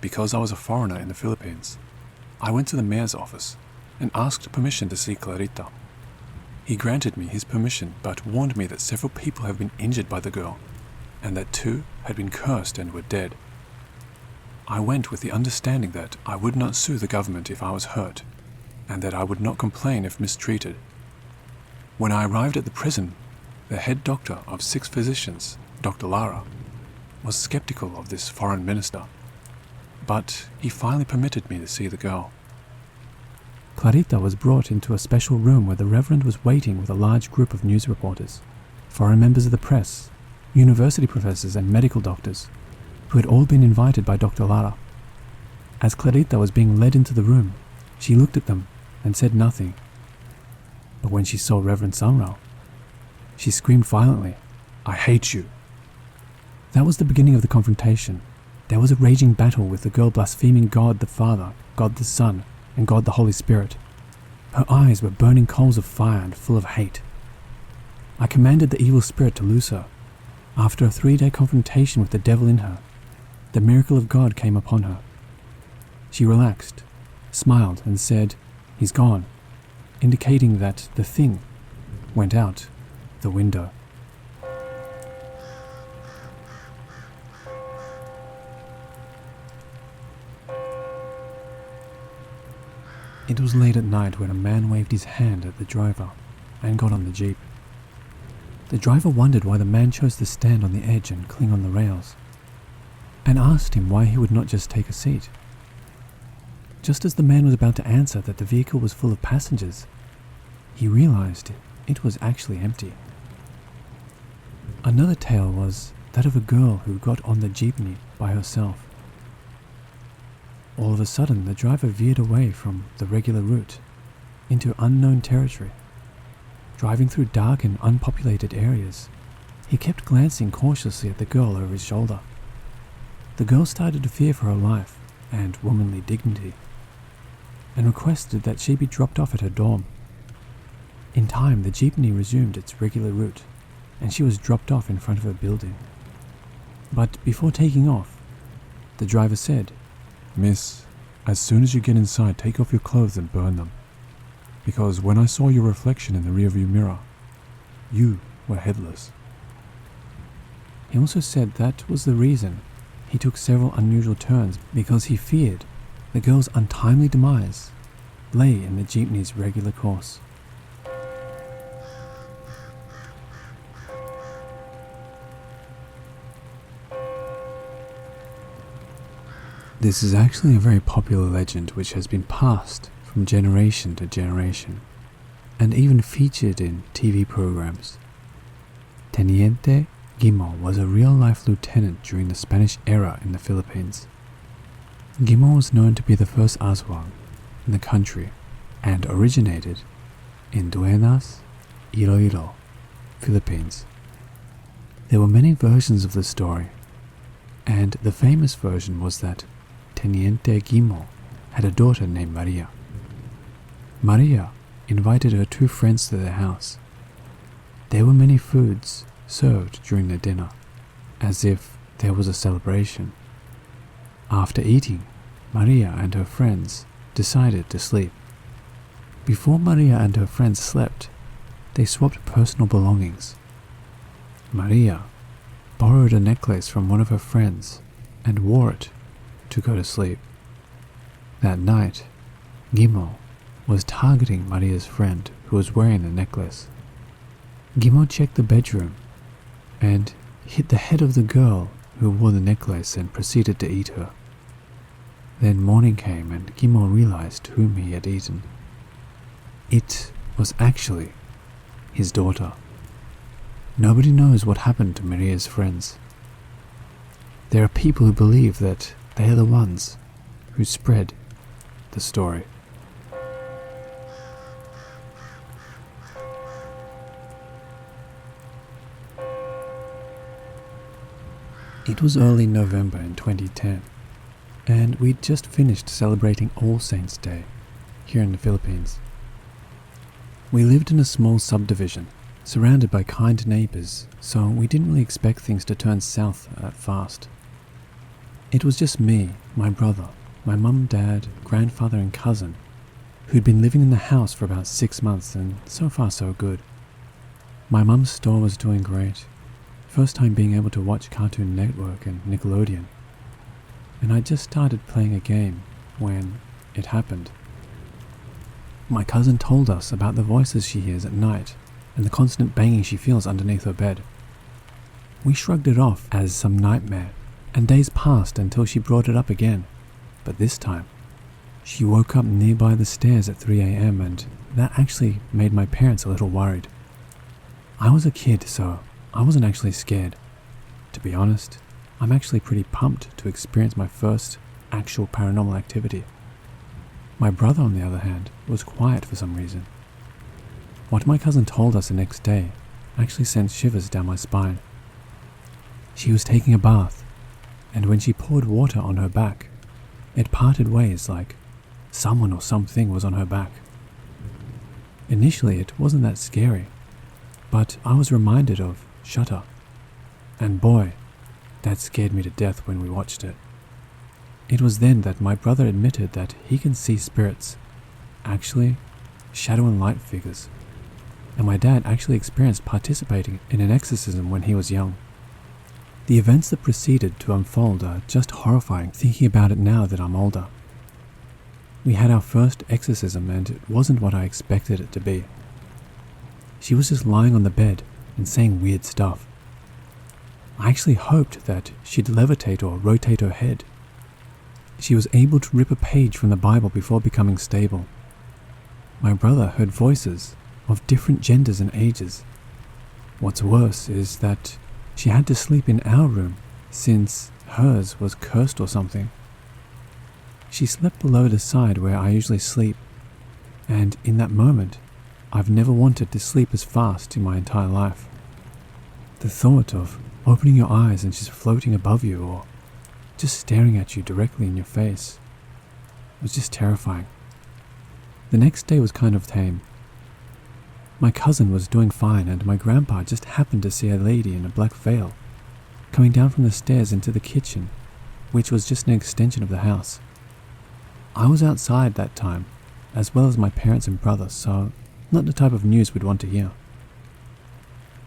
A: Because I was a foreigner in the Philippines, I went to the mayor's office and asked permission to see Clarita. He granted me his permission but warned me that several people have been injured by the girl and that 2 had been cursed and were dead. I went with the understanding that I would not sue the government if I was hurt, and that I would not complain if mistreated. When I arrived at the prison, the head doctor of 6 physicians, Dr. Lara, was skeptical of this foreign minister, but he finally permitted me to see the girl.
B: Clarita was brought into a special room where the Reverend was waiting with a large group of news reporters, foreign members of the press, university professors and medical doctors, who had all been invited by Dr. Lara. As Clarita was being led into the room, she looked at them and said nothing. But when she saw Reverend Sunral, she screamed violently, "I hate you!" That was the beginning of the confrontation. There was a raging battle with the girl blaspheming God the Father, God the Son, and God the Holy Spirit. Her eyes were burning coals of fire and full of hate. I commanded the evil spirit to loose her. After a 3-day confrontation with the devil in her, the miracle of God came upon her. She relaxed, smiled, and said, "He's gone," indicating that the thing went out the window. It was late at night when a man waved his hand at the driver and got on the jeep. The driver wondered why the man chose to stand on the edge and cling on the rails, and asked him why he would not just take a seat. Just as the man was about to answer that the vehicle was full of passengers, he realized it was actually empty. Another tale was that of a girl who got on the jeepney by herself. All of a sudden, the driver veered away from the regular route into unknown territory. Driving through dark and unpopulated areas, he kept glancing cautiously at the girl over his shoulder. The girl started to fear for her life and womanly dignity, and requested that she be dropped off at her dorm. In time, the jeepney resumed its regular route, and she was dropped off in front of a building. But before taking off, the driver said,
A: "Miss, as soon as you get inside, take off your clothes and burn them. Because when I saw your reflection in the rearview mirror, you were headless."
B: He also said that was the reason he took several unusual turns, because he feared the girl's untimely demise lay in the jeepney's regular course. This is actually a very popular legend which has been passed from generation to generation, and even featured in TV programs. Teniente Guimo was a real-life lieutenant during the Spanish era in the Philippines. Guimo was known to be the first aswang in the country and originated in Duenas, Iloilo, Philippines. There were many versions of the story, and the famous version was that Teniente Guimo had a daughter named Maria. Maria invited her 2 friends to their house. There were many foods served during the dinner, as if there was a celebration. After eating, Maria and her friends decided to sleep. Before Maria and her friends slept, they swapped personal belongings. Maria borrowed a necklace from one of her friends and wore it to go to sleep. That night, Guimo was targeting Maria's friend who was wearing the necklace. Guimo checked the bedroom and hit the head of the girl who wore the necklace and proceeded to eat her. Then morning came and Guimo realized whom he had eaten. It was actually his daughter. Nobody knows what happened to Maria's friends. There are people who believe that they are the ones who spread the story. It was early November in 2010, and we'd just finished celebrating All Saints' Day here in the Philippines. We lived in a small subdivision, surrounded by kind neighbors, so we didn't really expect things to turn south that fast. It was just me, my brother, my mum, dad, grandfather and cousin, who'd been living in the house for about 6 months, and so far so good. My mum's store was doing great. first time being able to watch Cartoon Network and Nickelodeon, and I just started playing a game when it happened. My cousin told us about the voices she hears at night and the constant banging she feels underneath her bed. We shrugged it off as some nightmare, and days passed until she brought it up again, but this time, she woke up nearby the stairs at 3 a.m. and that actually made my parents a little worried. I was a kid, so I wasn't actually scared. To be honest, I'm actually pretty pumped to experience my first actual paranormal activity. My brother, on the other hand, was quiet for some reason. What my cousin told us the next day actually sent shivers down my spine. She was taking a bath, and when she poured water on her back, it parted ways like someone or something was on her back. Initially, it wasn't that scary, but I was reminded of Shutter, and boy, that scared me to death when we watched it. It was then that my brother admitted that he can see spirits, actually shadow and light figures, and my dad actually experienced participating in an exorcism when he was young. The events that proceeded to unfold are just horrifying thinking about it now that I'm older. We had our first exorcism and it wasn't what I expected it to be. She was just lying on the bed and saying weird stuff. I actually hoped that she'd levitate or rotate her head. She was able to rip a page from the Bible before becoming stable. My brother heard voices of different genders and ages. What's worse is that she had to sleep in our room since hers was cursed or something. She slept below the side where I usually sleep, and in that moment, I've never wanted to sleep as fast in my entire life. The thought of opening your eyes and she's floating above you or just staring at you directly in your face was just terrifying. The next day was kind of tame. My cousin was doing fine and my grandpa just happened to see a lady in a black veil coming down from the stairs into the kitchen, which was just an extension of the house. I was outside that time, as well as my parents and brother, so not the type of news we'd want to hear.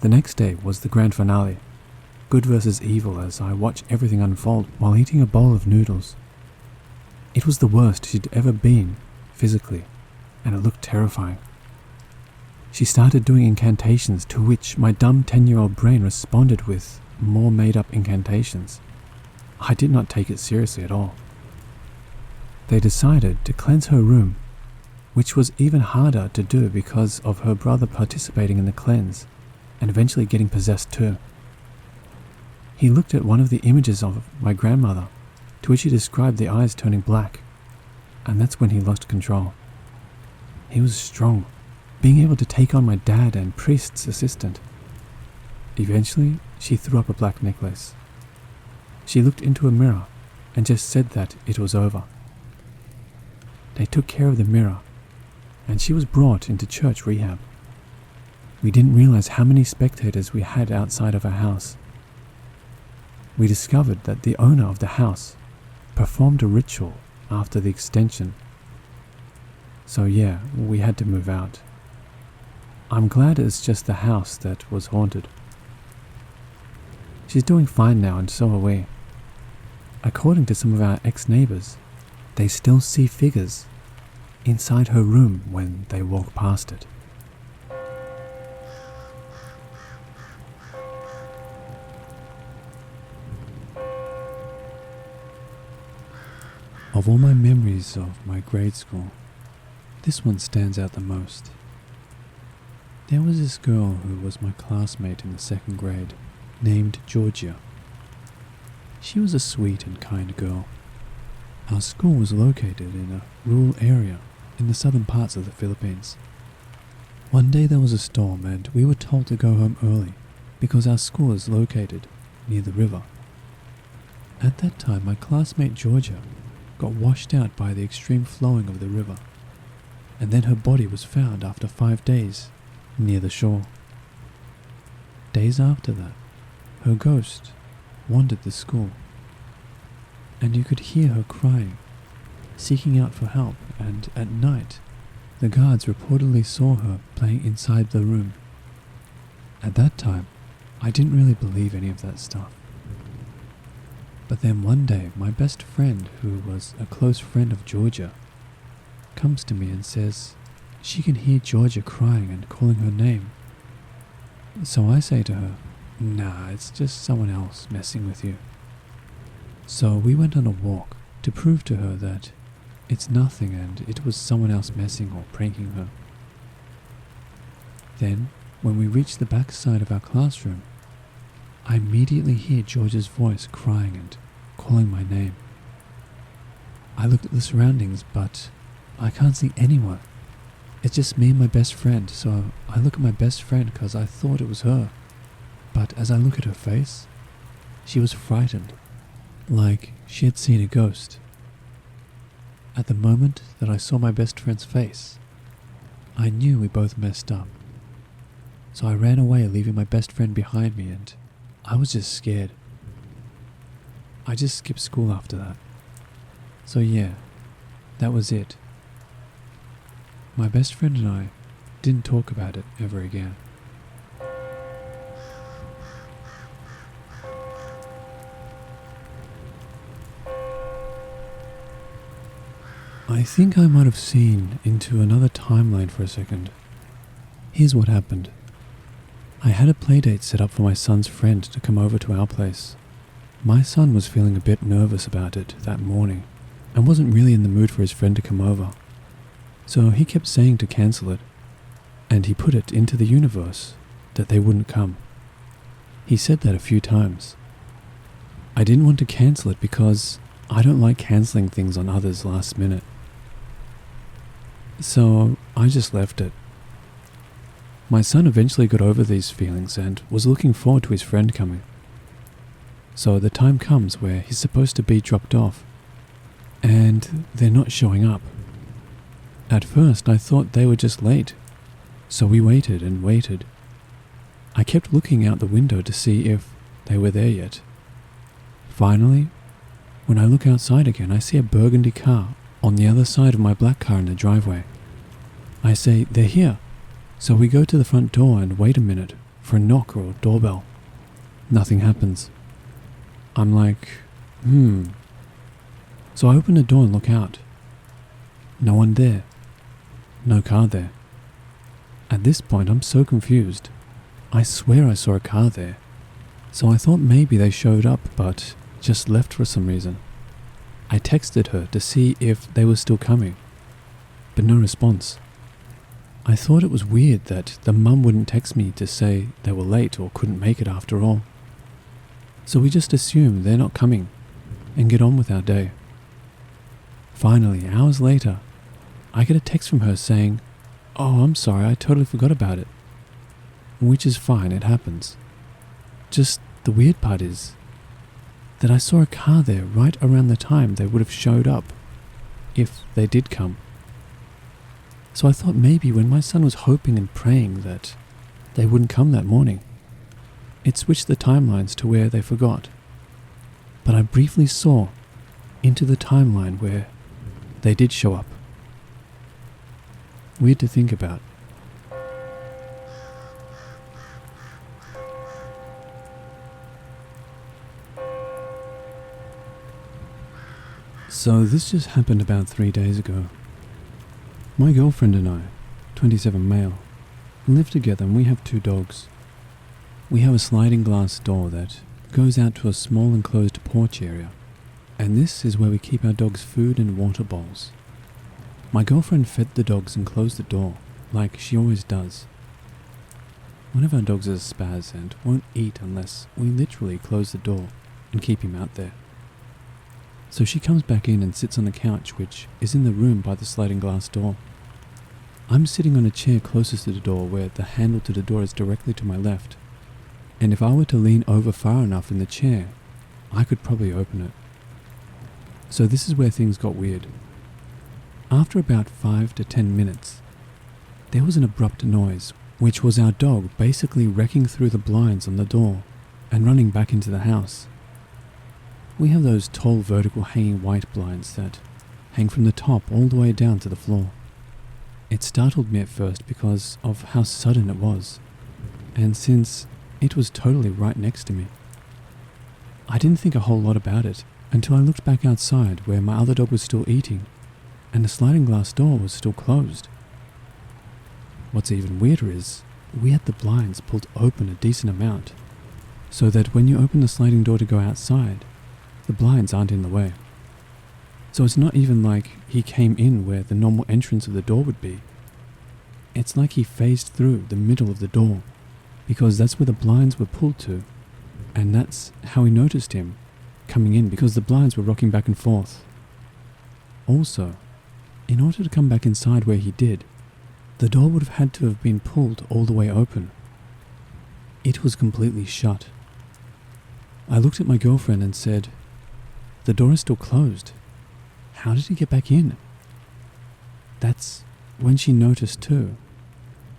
B: The next day was the grand finale, good versus evil, as I watched everything unfold while eating a bowl of noodles. It was the worst she'd ever been, physically, and it looked terrifying. She started doing incantations to which my dumb 10-year-old brain responded with more made-up incantations. I did not take it seriously at all. They decided to cleanse her room, which was even harder to do because of her brother participating in the cleanse and eventually getting possessed too. He looked at one of the images of my grandmother, to which he described the eyes turning black, and that's when he lost control. He was strong, being able to take on my dad and priest's assistant. Eventually, she threw up a black necklace. She looked into a mirror and just said that it was over. They took care of the mirror, and she was brought into church rehab. We didn't realize how many spectators we had outside of our house. We discovered that the owner of the house performed a ritual after the extension. So yeah, we had to move out. I'm glad it's just the house that was haunted. She's doing fine now and so are we. According to some of our ex-neighbors, they still see figures inside her room when they walk past it. Of all my memories of my grade school, this one stands out the most. There was this girl who was my classmate in the second grade, named Georgia. She was a sweet and kind girl. Our school was located in a rural area in the southern parts of the Philippines. One day there was a storm and we were told to go home early because our school is located near the river. At that time, my classmate Georgia got washed out by the extreme flowing of the river, and then her body was found after 5 days near the shore. Days after that, her ghost wandered the school, and you could hear her crying, seeking out for help, and at night, the guards reportedly saw her playing inside the room. At that time, I didn't really believe any of that stuff. But then one day, my best friend, who was a close friend of Georgia, comes to me and says she can hear Georgia crying and calling her name. So I say to her, "Nah, it's just someone else messing with you." So we went on a walk to prove to her that it's nothing and it was someone else messing or pranking her. Then, when we reached the back side of our classroom, I immediately hear George's voice crying and calling my name. I looked at the surroundings, but I can't see anyone. It's just me and my best friend, so I look at my best friend because I thought it was her. But as I look at her face, she was frightened, like she had seen a ghost. At the moment that I saw my best friend's face, I knew we both messed up. So I ran away, leaving my best friend behind me, and I was just scared. I just skipped school after that. So yeah, that was it. My best friend and I didn't talk about it ever again. I think I might have seen into another timeline for a second. Here's what happened. I had a playdate set up for my son's friend to come over to our place. My son was feeling a bit nervous about it that morning and wasn't really in the mood for his friend to come over. So he kept saying to cancel it, and he put it into the universe that they wouldn't come. He said that a few times. I didn't want to cancel it because I don't like cancelling things on others last minute. So I just left it. My son eventually got over these feelings and was looking forward to his friend coming. So the time comes where he's supposed to be dropped off, and they're not showing up. At first I thought they were just late, so we waited and waited. I kept looking out the window to see if they were there yet. Finally, when I look outside again, I see a burgundy car on the other side of my black car in the driveway. I say, "They're here." So we go to the front door and wait a minute for a knock or a doorbell. Nothing happens. I'm like, So I open the door and look out. No one there. No car there. At this point, I'm so confused. I swear I saw a car there. So I thought maybe they showed up but just left for some reason. I texted her to see if they were still coming, but no response. I thought it was weird that the mum wouldn't text me to say they were late or couldn't make it after all. So we just assume they're not coming and get on with our day. Finally, hours later, I get a text from her saying, "Oh, I'm sorry, I totally forgot about it." Which is fine, it happens. Just the weird part is that I saw a car there right around the time they would have showed up, if they did come. So I thought maybe when my son was hoping and praying that they wouldn't come that morning, it switched the timelines to where they forgot. But I briefly saw into the timeline where they did show up. Weird to think about. So this just happened about 3 days ago. My girlfriend and I, 27 male, live together and we have 2 dogs. We have a sliding glass door that goes out to a small enclosed porch area, and this is where we keep our dogs' food and water bowls. My girlfriend fed the dogs and closed the door, like she always does. One of our dogs is a spaz and won't eat unless we literally close the door and keep him out there. So she comes back in and sits on the couch, which is in the room by the sliding glass door. I'm sitting on a chair closest to the door where the handle to the door is directly to my left, and if I were to lean over far enough in the chair, I could probably open it. So this is where things got weird. After about 5 to 10 minutes, there was an abrupt noise, which was our dog basically wrecking through the blinds on the door and running back into the house. We have those tall vertical hanging white blinds that hang from the top all the way down to the floor. It startled me at first because of how sudden it was, and since It was totally right next to me. I didn't think a whole lot about it until I looked back outside where my other dog was still eating and the sliding glass door was still closed. What's even weirder is we had the blinds pulled open a decent amount so that when you open the sliding door to go outside, the blinds aren't in the way. So it's not even like he came in where the normal entrance of the door would be. It's like he phased through the middle of the door because that's where the blinds were pulled to, and that's how we noticed him coming in because the blinds were rocking back and forth. Also, in order to come back inside where he did, the door would have had to have been pulled all the way open. It was completely shut. I looked at my girlfriend and said, "The door is still closed. How did he get back in?" That's when she noticed too,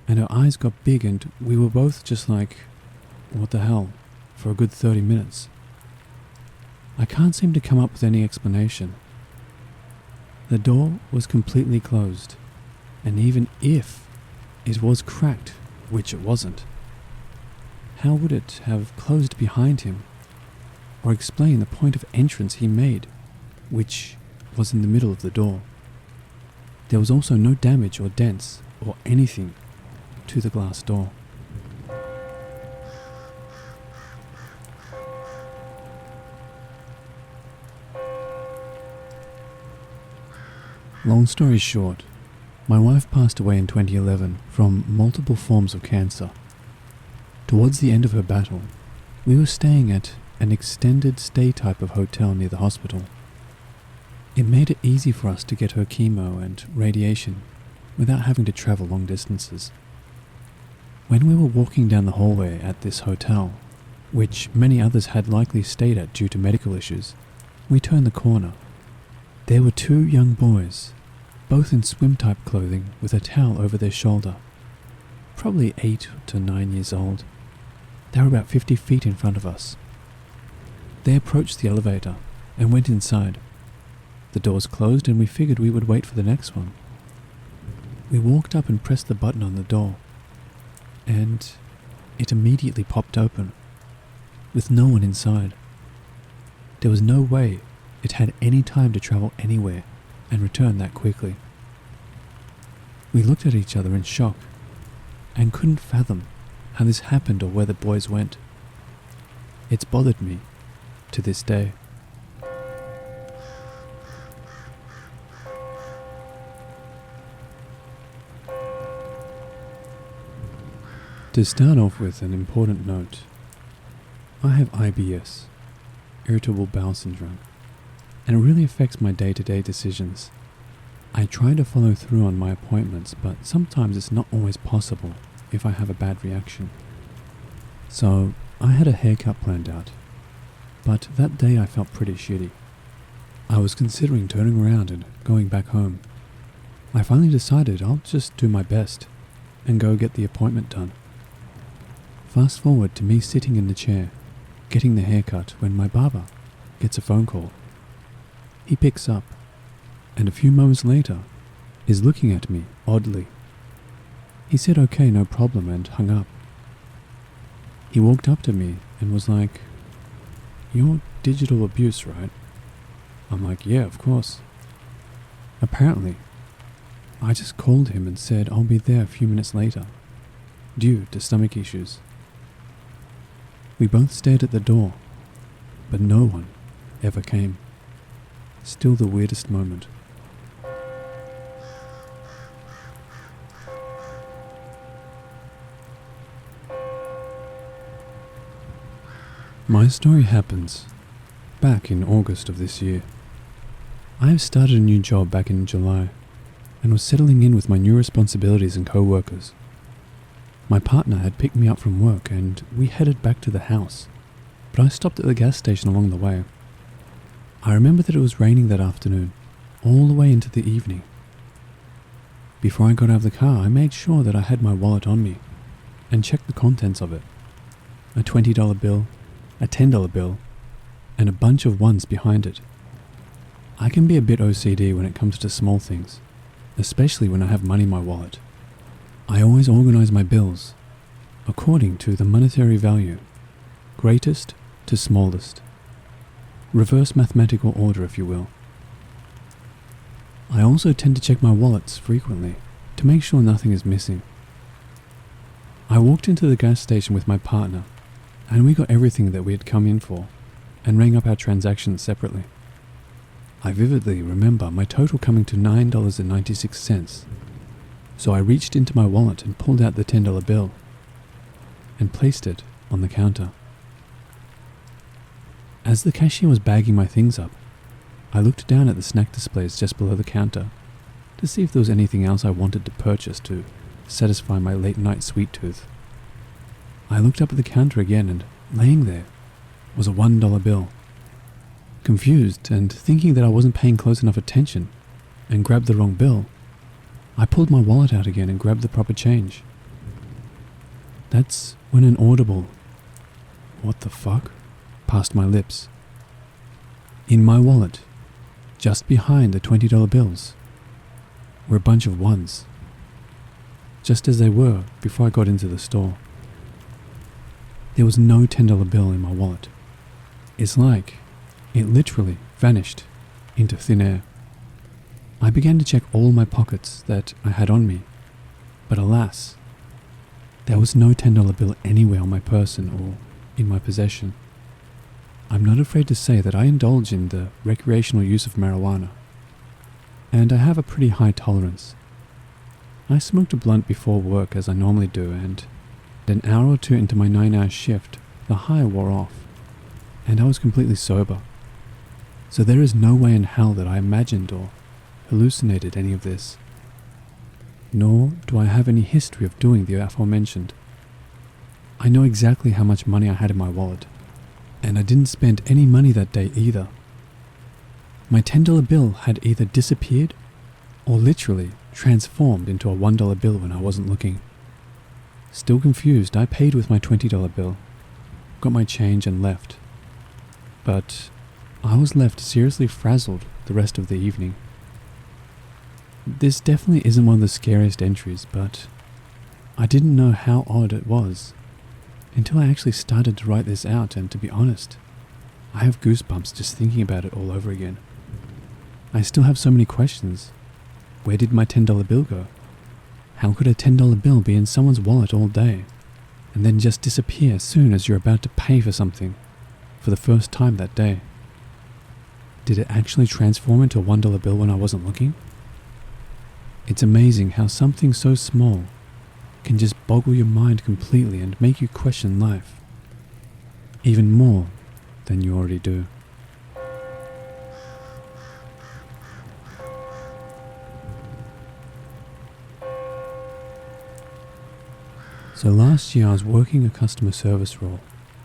B: and her eyes got big and we were both just like, what the hell, for a good 30 minutes. I can't seem to come up with any explanation. The door was completely closed, and even if it was cracked, which it wasn't, how would it have closed behind him, or explain the point of entrance he made, which was in the middle of the door? There was also no damage or dents or anything to the glass door. Long story short, my wife passed away in 2011 from multiple forms of cancer. Towards the end of her battle, we were staying at an extended stay type of hotel near the hospital. It made it easy for us to get her chemo and radiation without having to travel long distances. When we were walking down the hallway at this hotel, which many others had likely stayed at due to medical issues, we turned the corner. There were two young boys, both in swim-type clothing with a towel over their shoulder, probably 8 to 9 years old. They were about 50 feet in front of us. They approached the elevator and went inside. The doors closed and we figured we would wait for the next one. We walked up and pressed the button on the door, and it immediately popped open, with no one inside. There was no way it had any time to travel anywhere and return that quickly. We looked at each other in shock and couldn't fathom how this happened or where the boys went. It's bothered me to this day. To start off with an important note, I have IBS, irritable bowel syndrome, and it really affects my day-to-day decisions. I try to follow through on my appointments, but sometimes it's not always possible if I have a bad reaction. So I had a haircut planned out, but that day I felt pretty shitty. I was considering turning around and going back home. I finally decided I'll just do my best and go get the appointment done. Fast forward to me sitting in the chair, getting the haircut when my barber gets a phone call. He picks up, and a few moments later is looking at me oddly. He said okay, no problem, and hung up. He walked up to me and was like, "You're digital abuse, right?" I'm like, "Yeah, of course." Apparently, I just called him and said I'll be there a few minutes later, due to stomach issues. We both stared at the door, but no one ever came. Still the weirdest moment. My story happens back in August of this year. I have started a new job back in July and was settling in with my new responsibilities and co-workers. My partner had picked me up from work and we headed back to the house, but I stopped at the gas station along the way. I remember that it was raining that afternoon, all the way into the evening. Before I got out of the car, I made sure that I had my wallet on me and checked the contents of it. A $20 bill, a $10 bill, and a bunch of ones behind it. I can be a bit OCD when it comes to small things, especially when I have money in my wallet. I always organize my bills. according to the monetary value, greatest to smallest. Reverse mathematical order, if you will. I also tend to check my wallets frequently to make sure nothing is missing. I walked into the gas station with my partner, and we got everything that we had come in for, and rang up our transactions separately. I vividly remember my total coming to $9.96, so I reached into my wallet and pulled out the $10 bill, and placed it on the counter. As the cashier was bagging my things up, I looked down at the snack displays just below the counter to see if there was anything else I wanted to purchase to satisfy my late night sweet tooth. I looked up at the counter again, and laying there was a $1 bill. Confused and thinking that I wasn't paying close enough attention and grabbed the wrong bill, I pulled my wallet out again and grabbed the proper change. That's when an audible "what the fuck" passed my lips. In my wallet, just behind the $20 bills, were a bunch of ones, just as they were before I got into the store. There was no $10 bill in my wallet. It's like it literally vanished into thin air. I began to check all my pockets that I had on me, but alas, there was no $10 bill anywhere on my person or in my possession. I'm not afraid to say that I indulge in the recreational use of marijuana, and I have a pretty high tolerance. I smoked a blunt before work as I normally do, and an hour or two into my 9-hour shift, the high wore off, and I was completely sober. So there is no way in hell that I imagined or hallucinated any of this. Nor do I have any history of doing the aforementioned. I know exactly how much money I had in my wallet, and I didn't spend any money that day either. My $10 bill had either disappeared or literally transformed into a $1 bill when I wasn't looking. Still confused, I paid with my $20 bill, got my change and left. But I was left seriously frazzled the rest of the evening. This definitely isn't one of the scariest entries, but I didn't know how odd it was until I actually started to write this out, and to be honest, I have goosebumps just thinking about it all over again. I still have so many questions. Where did my $10 bill go? How could a $10 bill be in someone's wallet all day, and then just disappear as soon as you're about to pay for something for the first time that day? Did it actually transform into a $1 bill when I wasn't looking? It's amazing how something so small can just boggle your mind completely and make you question life, even more than you already do. So last year I was working a customer service role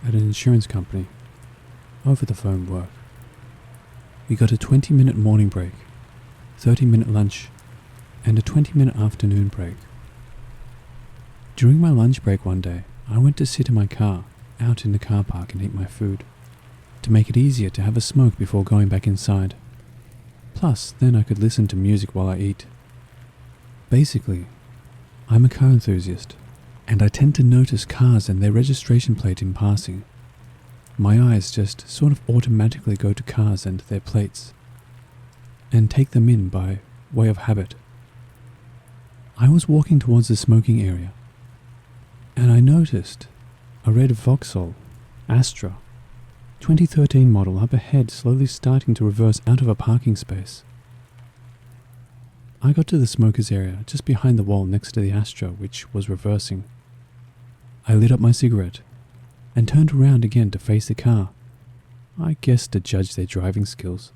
B: at an insurance company, over the phone work. We got a 20-minute morning break, 30-minute lunch, and a 20-minute afternoon break. During my lunch break one day, I went to sit in my car out in the car park and eat my food, to make it easier to have a smoke before going back inside. Plus, then I could listen to music while I eat. Basically, I'm a car enthusiast, and I tend to notice cars and their registration plate in passing. My eyes just sort of automatically go to cars and their plates, and take them in by way of habit. I was walking towards the smoking area, and I noticed a red Vauxhall Astra 2013 model up ahead, slowly starting to reverse out of a parking space. I got to the smokers area just behind the wall next to the Astra, which was reversing. I lit up my cigarette and turned around again to face the car, I guess to judge their driving skills.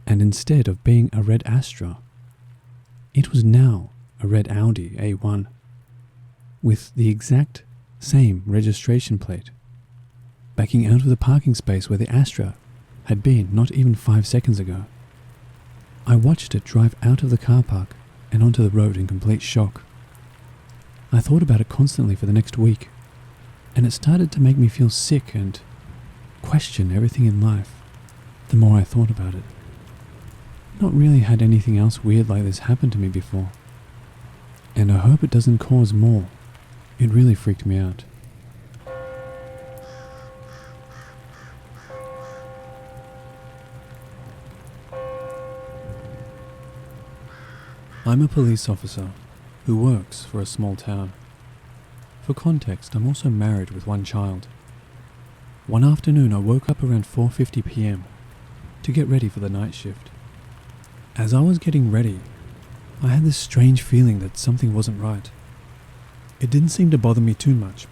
B: And instead of being a red Astra, it was now a red Audi A1 with the exact same registration plate, backing out of the parking space where the Astra had been not even 5 seconds ago. I watched it drive out of the car park and onto the road in complete shock. I thought about it constantly for the next week, and it started to make me feel sick and question everything in life the more I thought about it. Not really had anything else weird like this happen to me before, and I hope it doesn't cause more It really freaked me out. I'm a police officer who works for a small town. For context, I'm also married with one child. One afternoon I woke up around 4:50 p.m. to get ready for the night shift. As I was getting ready, I had this strange feeling that something wasn't right. It didn't seem to bother me too much,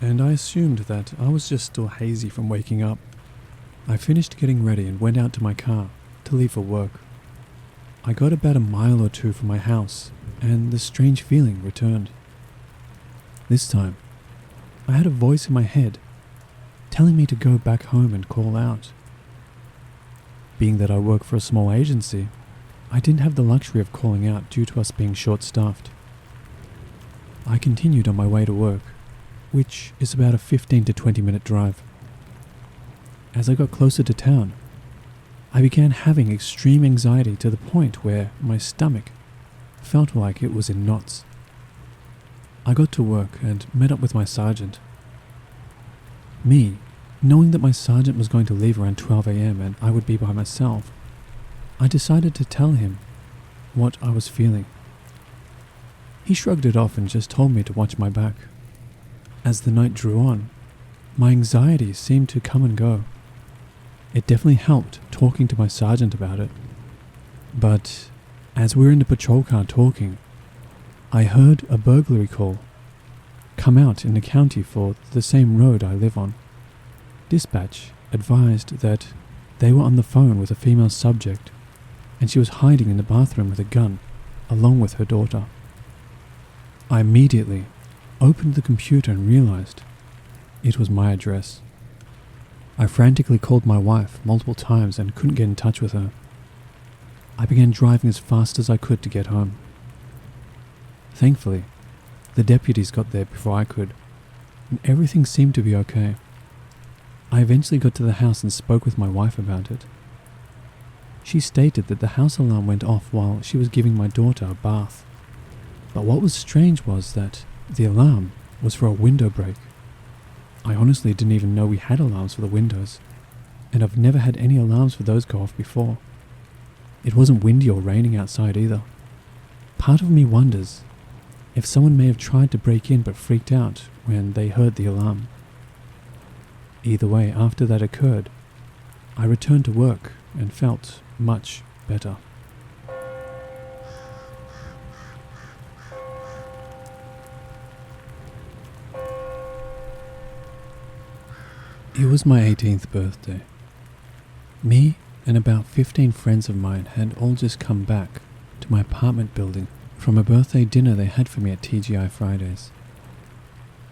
B: and I assumed that I was just still hazy from waking up. I finished getting ready and went out to my car to leave for work. I got about a mile or two from my house, and the strange feeling returned. This time, I had a voice in my head telling me to go back home and call out. Being that I work for a small agency, I didn't have the luxury of calling out due to us being short-staffed. I continued on my way to work, which is about a 15 to 20 minute drive. As I got closer to town, I began having extreme anxiety to the point where my stomach felt like it was in knots. I got to work and met up with my sergeant. Me, knowing that my sergeant was going to leave around 12 a.m. and I would be by myself, I decided to tell him what I was feeling. He shrugged it off and just told me to watch my back. As the night drew on, my anxiety seemed to come and go. It definitely helped talking to my sergeant about it. But as we were in the patrol car talking, I heard a burglary call come out in the county for the same road I live on. Dispatch advised that they were on the phone with a female subject and she was hiding in the bathroom with a gun along with her daughter. I immediately opened the computer and realized it was my address. I frantically called my wife multiple times and couldn't get in touch with her. I began driving as fast as I could to get home. Thankfully, the deputies got there before I could, and everything seemed to be okay. I eventually got to the house and spoke with my wife about it. She stated that the house alarm went off while she was giving my daughter a bath. But what was strange was that the alarm was for a window break. I honestly didn't even know we had alarms for the windows, and I've never had any alarms for those go off before. It wasn't windy or raining outside either. Part of me wonders if someone may have tried to break in but freaked out when they heard the alarm. Either way, after that occurred, I returned to work and felt much better. It was my 18th birthday. Me and about 15 friends of mine had all just come back to my apartment building from a birthday dinner they had for me at TGI Fridays.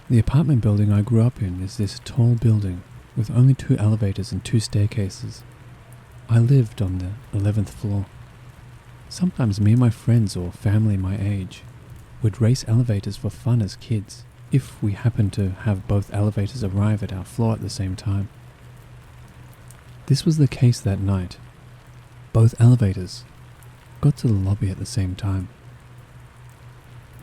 B: The apartment building I grew up in is this tall building with only 2 elevators and 2 staircases. I lived on the 11th floor. Sometimes me and my friends or family my age would race elevators for fun as kids, if we happened to have both elevators arrive at our floor at the same time. This was the case that night. Both elevators got to the lobby at the same time.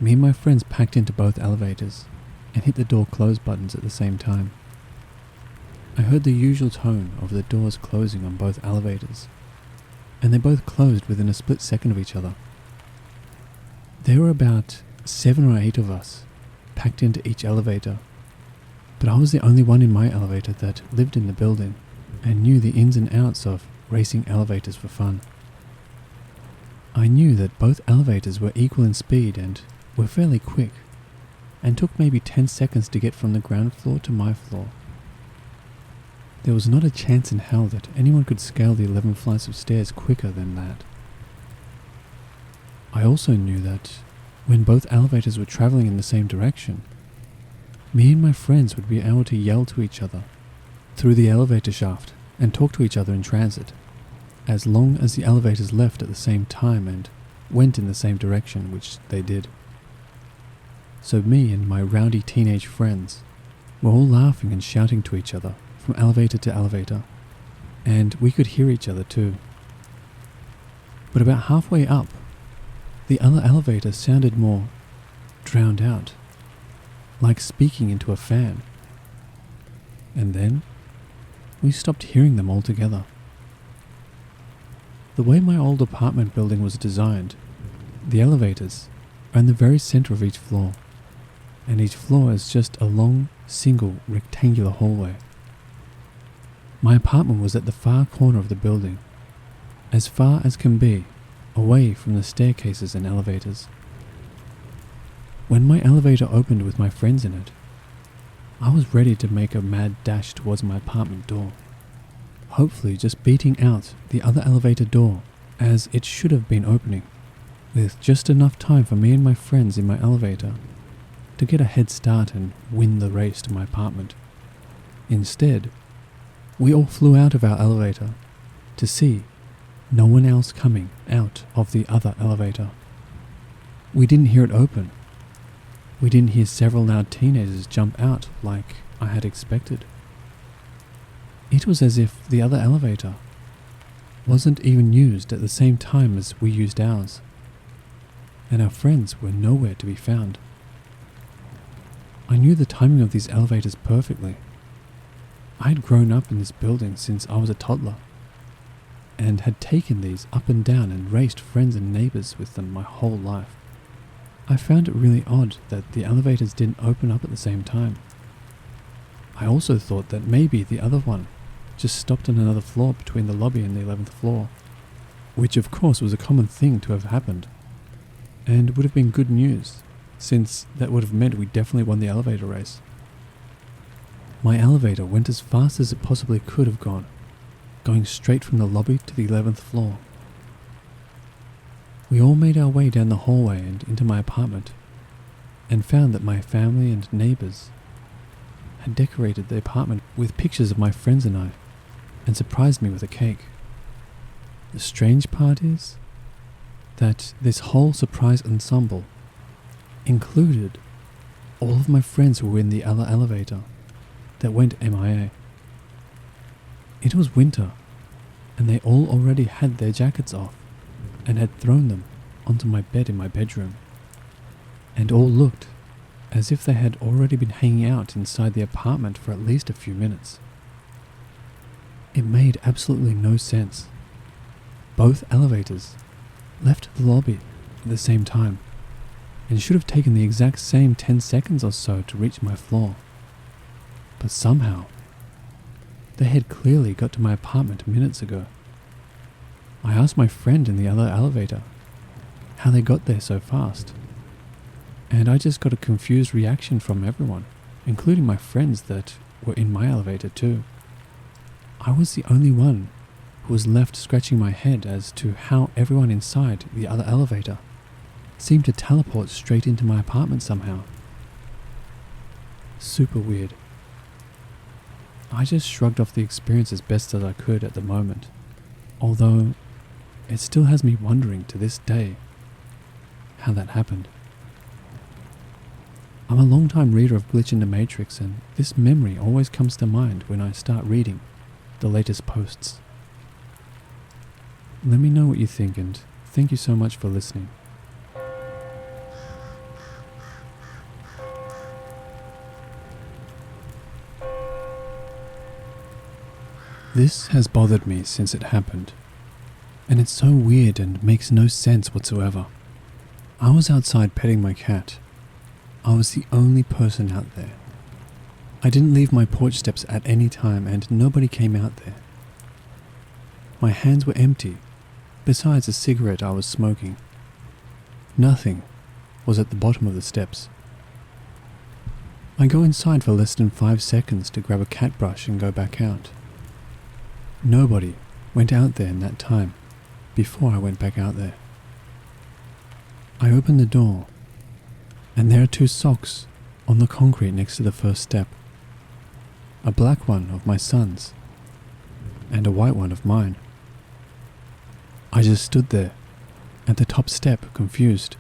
B: Me and my friends packed into both elevators and hit the door close buttons at the same time. I heard the usual tone of the doors closing on both elevators, and they both closed within a split second of each other. There were about 7 or 8 of us packed into each elevator, but I was the only one in my elevator that lived in the building and knew the ins and outs of racing elevators for fun. I knew that both elevators were equal in speed and were fairly quick, and took maybe 10 seconds to get from the ground floor to my floor. There was not a chance in hell that anyone could scale the 11 flights of stairs quicker than that. I also knew that when both elevators were traveling in the same direction, me and my friends would be able to yell to each other through the elevator shaft and talk to each other in transit, as long as the elevators left at the same time and went in the same direction, which they did. So me and my rowdy teenage friends were all laughing and shouting to each other from elevator to elevator, and we could hear each other too. But about halfway up, the other elevator sounded more drowned out. like speaking into a fan. And then we stopped hearing them altogether. The way my old apartment building was designed, the elevators are in the very center of each floor, and each floor is just a long, single, rectangular hallway. My apartment was at the far corner of the building, as far as can be, away from the staircases and elevators. When my elevator opened with my friends in it, I was ready to make a mad dash towards my apartment door, hopefully just beating out the other elevator door as it should have been opening, with just enough time for me and my friends in my elevator to get a head start and win the race to my apartment. Instead, we all flew out of our elevator to see no one else coming out of the other elevator. We didn't hear it open. We didn't hear several loud teenagers jump out like I had expected. It was as if the other elevator wasn't even used at the same time as we used ours, and our friends were nowhere to be found. I knew the timing of these elevators perfectly. I had grown up in this building since I was a toddler, and had taken these up and down and raced friends and neighbors with them my whole life. I found it really odd that the elevators didn't open up at the same time. I also thought that maybe the other one just stopped on another floor between the lobby and the 11th floor, which of course was a common thing to have happened, and would have been good news, since that would have meant we definitely won the elevator race. My elevator went as fast as it possibly could have gone, going straight from the lobby to the 11th floor. We all made our way down the hallway and into my apartment, and found that my family and neighbors had decorated the apartment with pictures of my friends and I, and surprised me with a cake. The strange part is that this whole surprise ensemble included all of my friends who were in the other elevator that went MIA. It was winter, and they all already had their jackets off and had thrown them onto my bed in my bedroom, and all looked as if they had already been hanging out inside the apartment for at least a few minutes. It made absolutely no sense. Both elevators left the lobby at the same time, and should have taken the exact same 10 seconds or so to reach my floor. But somehow, they had clearly got to my apartment minutes ago. I asked my friend in the other elevator how they got there so fast, and I just got a confused reaction from everyone, including my friends that were in my elevator too. I was the only one who was left scratching my head as to how everyone inside the other elevator seemed to teleport straight into my apartment somehow. Super weird. I just shrugged off the experience as best as I could at the moment, although it still has me wondering to this day how that happened. I'm a long-time reader of Glitch in the Matrix, and this memory always comes to mind when I start reading the latest posts. Let me know what you think, and thank you so much for listening. This has bothered me since it happened, and it's so weird and makes no sense whatsoever. I was outside petting my cat. I was the only person out there. I didn't leave my porch steps at any time, and nobody came out there. My hands were empty, besides a cigarette I was smoking. Nothing was at the bottom of the steps. I go inside for less than 5 seconds to grab a cat brush and go back out. Nobody went out there in that time before I went back out there. I open the door, and there are 2 socks on the concrete next to the first step. A black one of my son's, and a white one of mine. I just stood there, at the top step, confused.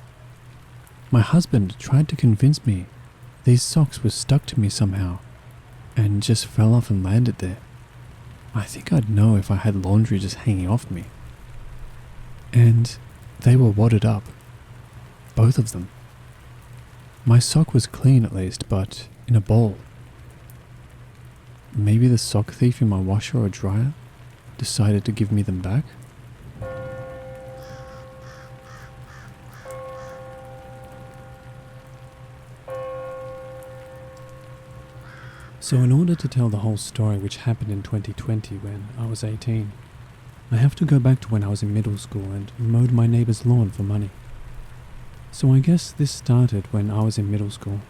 B: My husband tried to convince me these socks were stuck to me somehow, and just fell off and landed there. I think I'd know if I had laundry just hanging off me. And they were wadded up. Both of them. My sock was clean at least, but in a bowl. Maybe the sock thief in my washer or dryer decided to give me them back? So in order to tell the whole story, which happened in 2020 when I was 18, I have to go back to when I was in middle school and mowed my neighbour's lawn for money. So I guess this started when I was in middle school.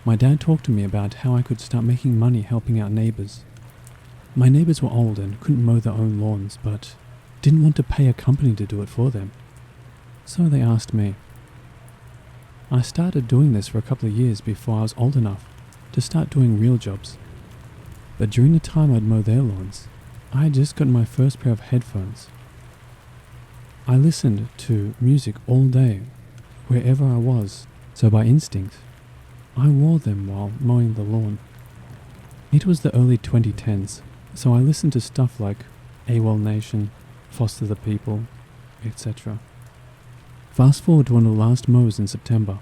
B: My dad talked to me about how I could start making money helping out neighbours. My neighbours were old and couldn't mow their own lawns, but didn't want to pay a company to do it for them. So they asked me. I started doing this for a couple of years before I was old enough to start doing real jobs. But during the time I'd mow their lawns, I had just gotten my first pair of headphones. I listened to music all day, wherever I was, so by instinct, I wore them while mowing the lawn. It was the early 2010s, so I listened to stuff like AWOL Nation, Foster the People, etc. Fast forward to one of the last mows in September.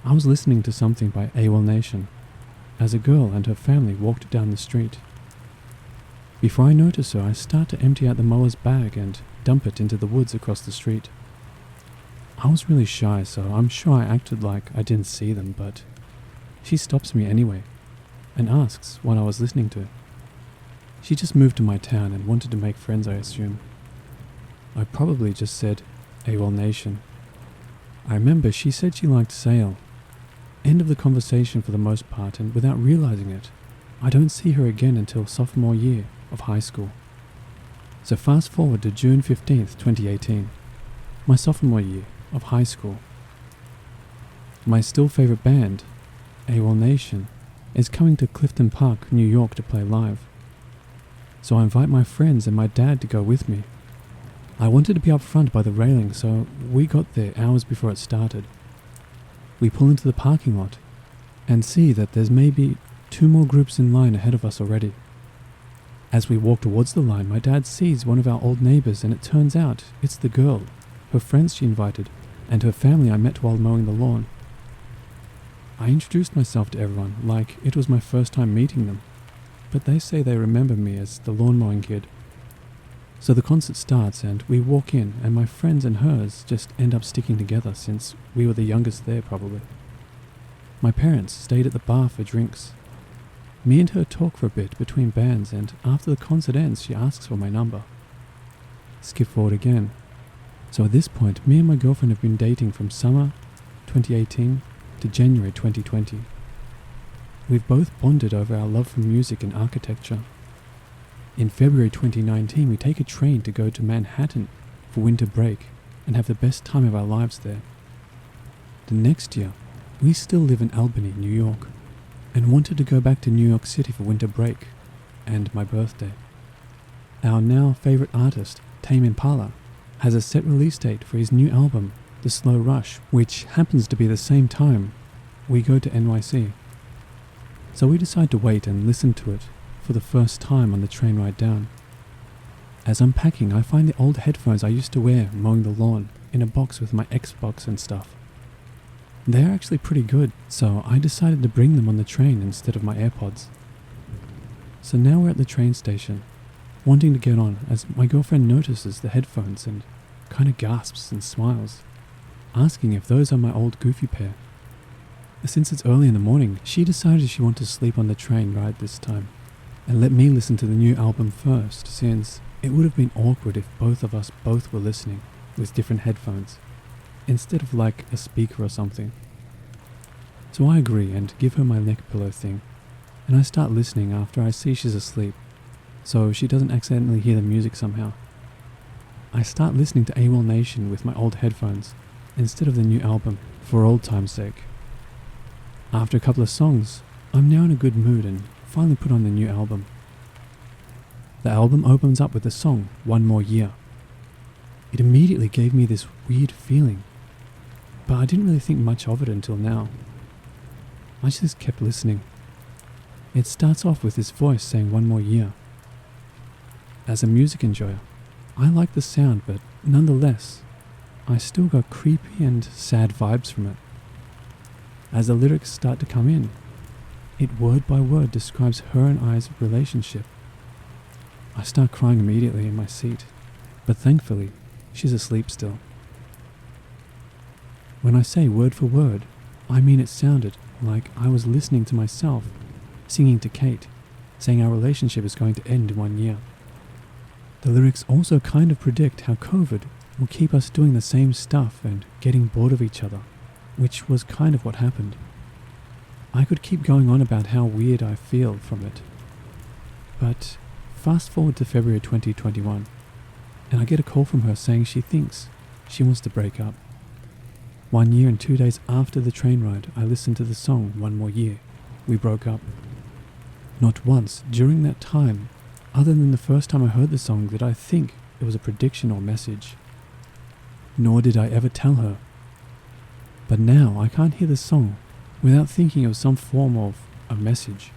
B: I was listening to something by AWOL Nation as a girl and her family walked down the street. Before I notice her, I start to empty out the mower's bag and dump it into the woods across the street. I was really shy, so I'm sure I acted like I didn't see them, but she stops me anyway and asks what I was listening to. She just moved to my town and wanted to make friends, I assume. I probably just said AWOL Nation. I remember she said she liked Sale. End of the conversation for the most part, and without realizing it, I don't see her again until sophomore year of high school. So fast forward to June 15th, 2018, my sophomore year of high school. My still favorite band, AWOL Nation, is coming to Clifton Park, New York to play live. So I invite my friends and my dad to go with me. I wanted to be up front by the railing, so we got there hours before it started. We pull into the parking lot and see that there's maybe 2 more groups in line ahead of us already. As we walk towards the line, my dad sees one of our old neighbours, and it turns out it's the girl, her friends she invited, and her family I met while mowing the lawn. I introduced myself to everyone like it was my first time meeting them, but they say they remember me as the lawn mowing kid. So the concert starts and we walk in, and my friends and hers just end up sticking together since we were the youngest there probably. My parents stayed at the bar for drinks. Me and her talk for a bit between bands, and after the concert ends she asks for my number. Skip forward again. So at this point, me and my girlfriend have been dating from summer 2018 to January 2020. We've both bonded over our love for music and architecture. In February 2019, we take a train to go to Manhattan for winter break and have the best time of our lives there. The next year, we still live in Albany, New York, and wanted to go back to New York City for winter break and my birthday. Our now favorite artist, Tame Impala, has a set release date for his new album, The Slow Rush, which happens to be the same time we go to NYC. So we decide to wait and listen to it for the first time on the train ride down. As I'm packing, I find the old headphones I used to wear mowing the lawn in a box with my Xbox and stuff. They're actually pretty good, so I decided to bring them on the train instead of my AirPods. So now we're at the train station, wanting to get on as my girlfriend notices the headphones and kind of gasps and smiles, asking if those are my old goofy pair. Since it's early in the morning, she decided she wanted to sleep on the train ride this time and let me listen to the new album first, since it would have been awkward if both of us both were listening with different headphones, instead of like a speaker or something. So I agree and give her my neck pillow thing, and I start listening after I see she's asleep, so she doesn't accidentally hear the music somehow. I start listening to AWOL Nation with my old headphones, instead of the new album, for old time's sake. After a couple of songs, I'm now in a good mood and finally put on the new album. The album opens up with the song One More Year. It immediately gave me this weird feeling, but I didn't really think much of it until now. I just kept listening. It starts off with this voice saying 1 more year. As a music enjoyer, I like the sound, but nonetheless, I still got creepy and sad vibes from it. as the lyrics start to come in, it word by word describes her and I's relationship. I start crying immediately in my seat, but thankfully, she's asleep still. When I say word for word, I mean it sounded like I was listening to myself, singing to Kate, saying our relationship is going to end in 1 year. The lyrics also kind of predict how COVID will keep us doing the same stuff and getting bored of each other, which was kind of what happened. I could keep going on about how weird I feel from it, but fast forward to February 2021, and I get a call from her saying she thinks she wants to break up. 1 year and 2 days after the train ride, I listened to the song One More Year. We broke up. Not once during that time, other than the first time I heard the song, did I think it was a prediction or message. Nor did I ever tell her. But now I can't hear the song without thinking it was some form of a message.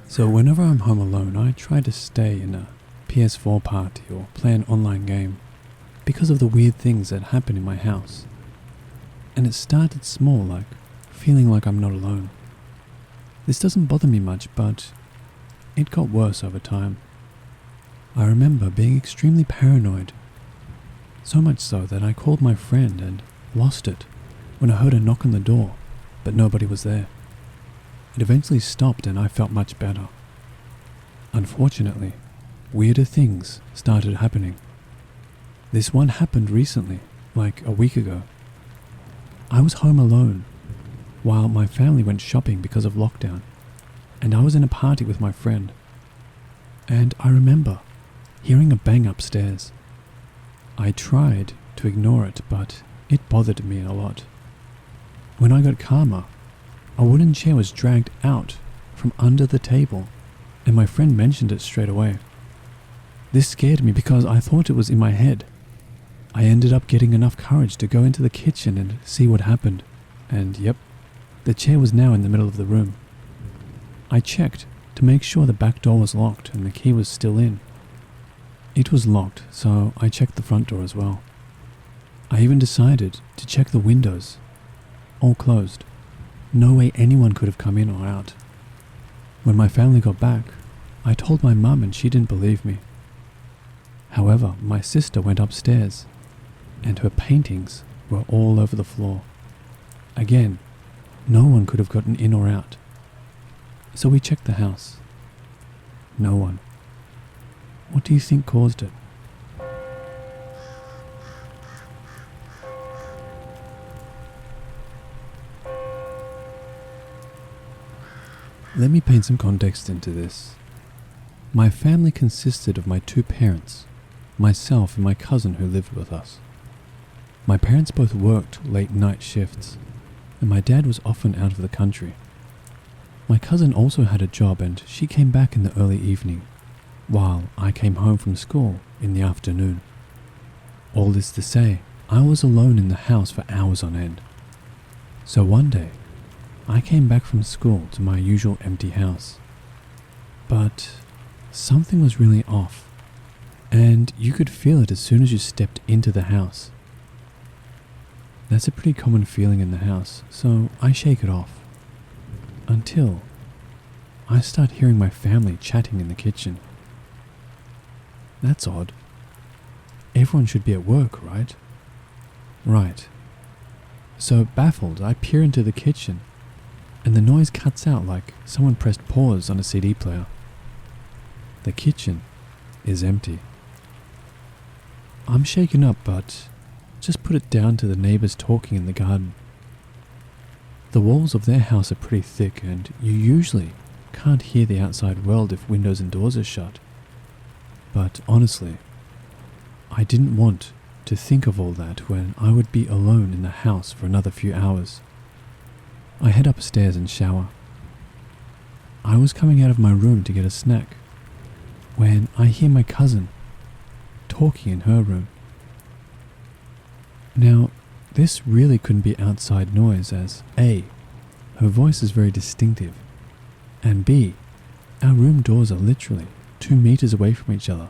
B: So whenever I'm home alone, I try to stay in a PS4 party or play an online game because of the weird things that happen in my house. And it started small, like feeling like I'm not alone. This doesn't bother me much, but it got worse over time. I remember being extremely paranoid, so much so that I called my friend and lost it when I heard a knock on the door, but nobody was there. It eventually stopped and I felt much better. Unfortunately, weirder things started happening. This one happened recently, like a week ago. I was home alone while my family went shopping because of lockdown, and I was in a party with my friend. And I remember hearing a bang upstairs. I tried to ignore it, but it bothered me a lot. When I got calmer, a wooden chair was dragged out from under the table, and my friend mentioned it straight away. This scared me because I thought it was in my head. I ended up getting enough courage to go into the kitchen and see what happened, and yep, the chair was now in the middle of the room. I checked to make sure the back door was locked and the key was still in. It was locked, so I checked the front door as well. I even decided to check the windows, all closed. No way anyone could have come in or out. When my family got back, I told my mum and she didn't believe me. However, my sister went upstairs and her paintings were all over the floor. Again, no one could have gotten in or out. So we checked the house. No one. What do you think caused it? Let me paint some context into this. My family consisted of my two parents, myself and my cousin who lived with us. My parents both worked late night shifts, and my dad was often out of the country. My cousin also had a job and she came back in the early evening, while I came home from school in the afternoon. All this to say, I was alone in the house for hours on end. So one day, I came back from school to my usual empty house. But something was really off, and you could feel it as soon as you stepped into the house. That's a pretty common feeling in the house, so I shake it off. Until I start hearing my family chatting in the kitchen. That's odd. Everyone should be at work, right? Right. So baffled, I peer into the kitchen, and the noise cuts out like someone pressed pause on a CD player. The kitchen is empty. I'm shaken up, but just put it down to the neighbors talking in the garden. The walls of their house are pretty thick, and you usually can't hear the outside world if windows and doors are shut. But honestly, I didn't want to think of all that when I would be alone in the house for another few hours. I head upstairs and shower. I was coming out of my room to get a snack when I hear my cousin talking in her room. Now, this really couldn't be outside noise as A, her voice is very distinctive, and B, our room doors are literally 2 meters away from each other.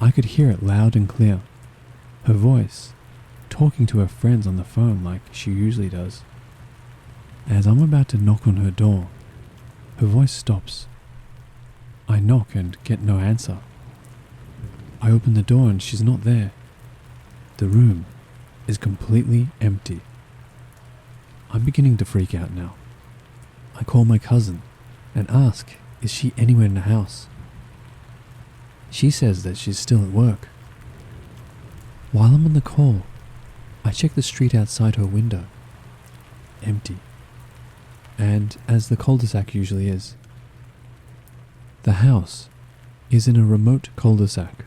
B: I could hear it loud and clear. Her voice, talking to her friends on the phone like she usually does. As I'm about to knock on her door, her voice stops. I knock and get no answer. I open the door and she's not there. The room is completely empty. I'm beginning to freak out now. I call my cousin and ask, is she anywhere in the house? She says that she's still at work. While I'm on the call, I check the street outside her window. Empty. And as the cul-de-sac usually is. The house is in a remote cul-de-sac.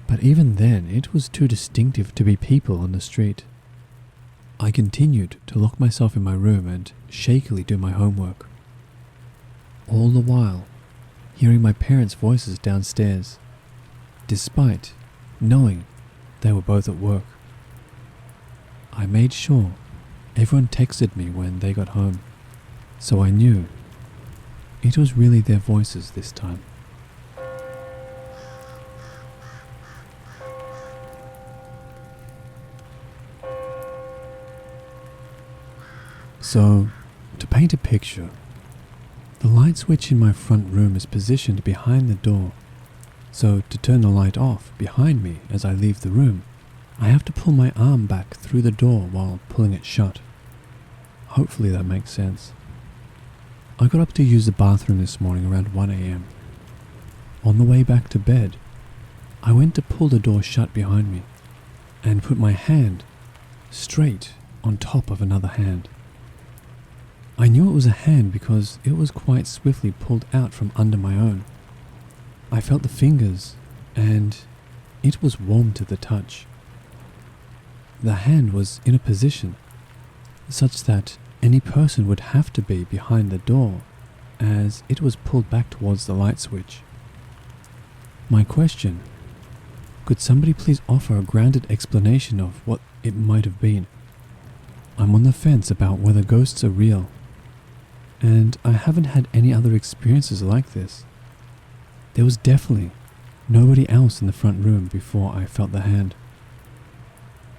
B: But even then, it was too distinctive to be people on the street. I continued to lock myself in my room and shakily do my homework. All the while, hearing my parents' voices downstairs, despite knowing they were both at work. I made sure everyone texted me when they got home, so I knew it was really their voices this time. So, to paint a picture, the light switch in my front room is positioned behind the door, so to turn the light off behind me as I leave the room, I have to pull my arm back through the door while pulling it shut. Hopefully that makes sense. I got up to use the bathroom this morning around 1 a.m. On the way back to bed, I went to pull the door shut behind me and put my hand straight on top of another hand. I knew it was a hand because it was quite swiftly pulled out from under my own. I felt the fingers and it was warm to the touch. The hand was in a position such that any person would have to be behind the door as it was pulled back towards the light switch. My question: could somebody please offer a grounded explanation of what it might have been? I'm on the fence about whether ghosts are real, and I haven't had any other experiences like this. There was definitely nobody else in the front room before I felt the hand.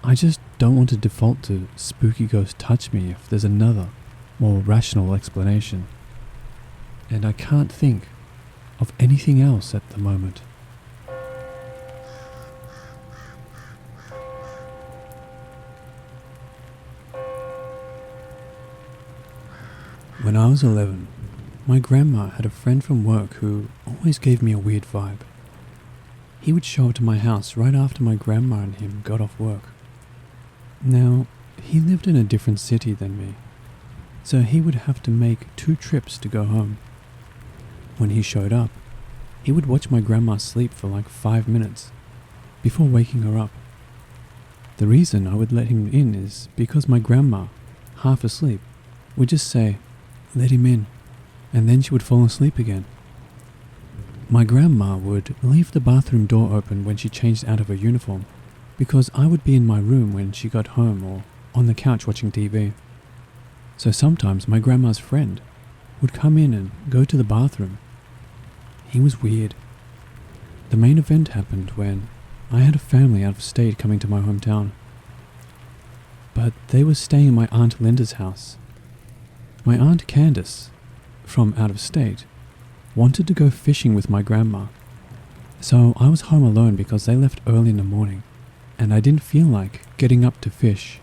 B: I just don't want to default to spooky ghost touch me if there's another, more rational explanation. And I can't think of anything else at the moment. When I was 11, my grandma had a friend from work who always gave me a weird vibe. He would show up to my house right after my grandma and him got off work. Now, he lived in a different city than me, so he would have to make 2 trips to go home. When he showed up, he would watch my grandma sleep for like 5 minutes before waking her up. The reason I would let him in is because my grandma, half asleep, would just say, "Let him in," and then she would fall asleep again. My grandma would leave the bathroom door open when she changed out of her uniform, because I would be in my room when she got home or on the couch watching TV. So sometimes my grandma's friend would come in and go to the bathroom. He was weird. The main event happened when I had a family out of state coming to my hometown. But they were staying at my Aunt Linda's house. My Aunt Candace, from out of state, wanted to go fishing with my grandma. So I was home alone because they left early in the morning, and I didn't feel like getting up to fish,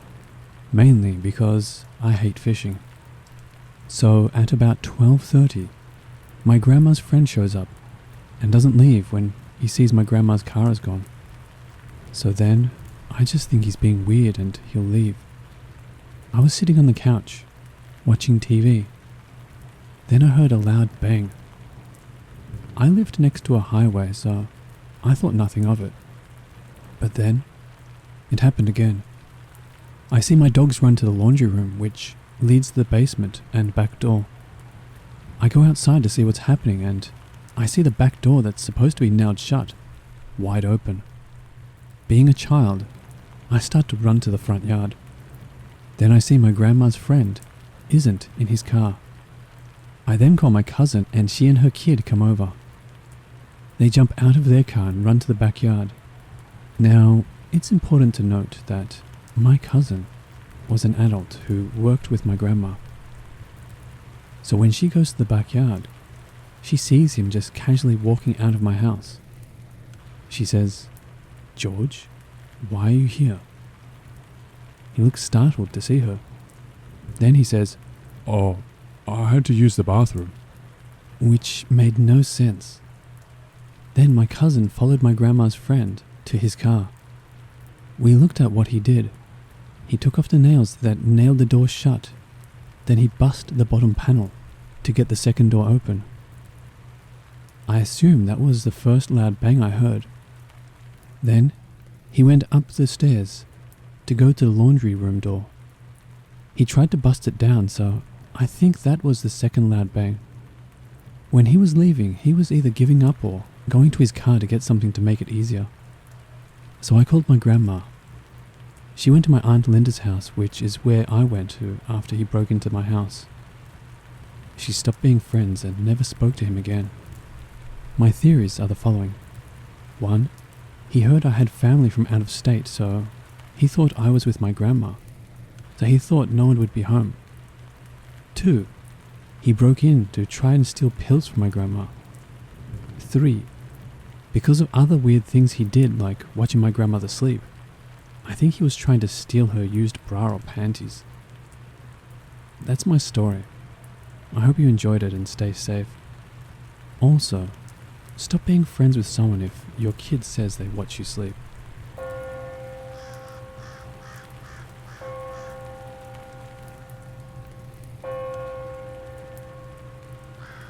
B: mainly because I hate fishing. So at about 12:30, my grandma's friend shows up and doesn't leave when he sees my grandma's car is gone. So then I just think he's being weird and he'll leave. I was sitting on the couch, watching TV. Then I heard a loud bang. I lived next to a highway, so I thought nothing of it. But then, it happened again. I see my dogs run to the laundry room, which leads to the basement and back door. I go outside to see what's happening, and I see the back door that's supposed to be nailed shut, wide open. Being a child, I start to run to the front yard. Then I see my grandma's friend isn't in his car. I then call my cousin and she and her kid come over. They jump out of their car and run to the backyard. Now, it's important to note that my cousin was an adult who worked with my grandma. So when she goes to the backyard, she sees him just casually walking out of my house. She says, "George, why are you here?" He looks startled to see her. Then he says,
A: "Oh, I had to use the bathroom."
B: which made no sense. Then my cousin followed my grandma's friend to his car. We looked at what he did. He took off the nails that nailed the door shut. Then he bust the bottom panel to get the second door open. I assume that was the first loud bang I heard. Then he went up the stairs to go to the laundry room door. He tried to bust it down, so I think that was the second loud bang. When he was leaving, he was either giving up or going to his car to get something to make it easier. So I called my grandma. She went to my Aunt Linda's house, which is where I went to after he broke into my house. She stopped being friends and never spoke to him again. My theories are the following. 1. He heard I had family from out of state, so he thought I was with my grandma. So he thought no one would be home. 2. He broke in to try and steal pills from my grandma. 3. Because of other weird things he did, like watching my grandmother sleep, I think he was trying to steal her used bra or panties. That's my story. I hope you enjoyed it and stay safe. Also, stop being friends with someone if your kid says they watch you sleep.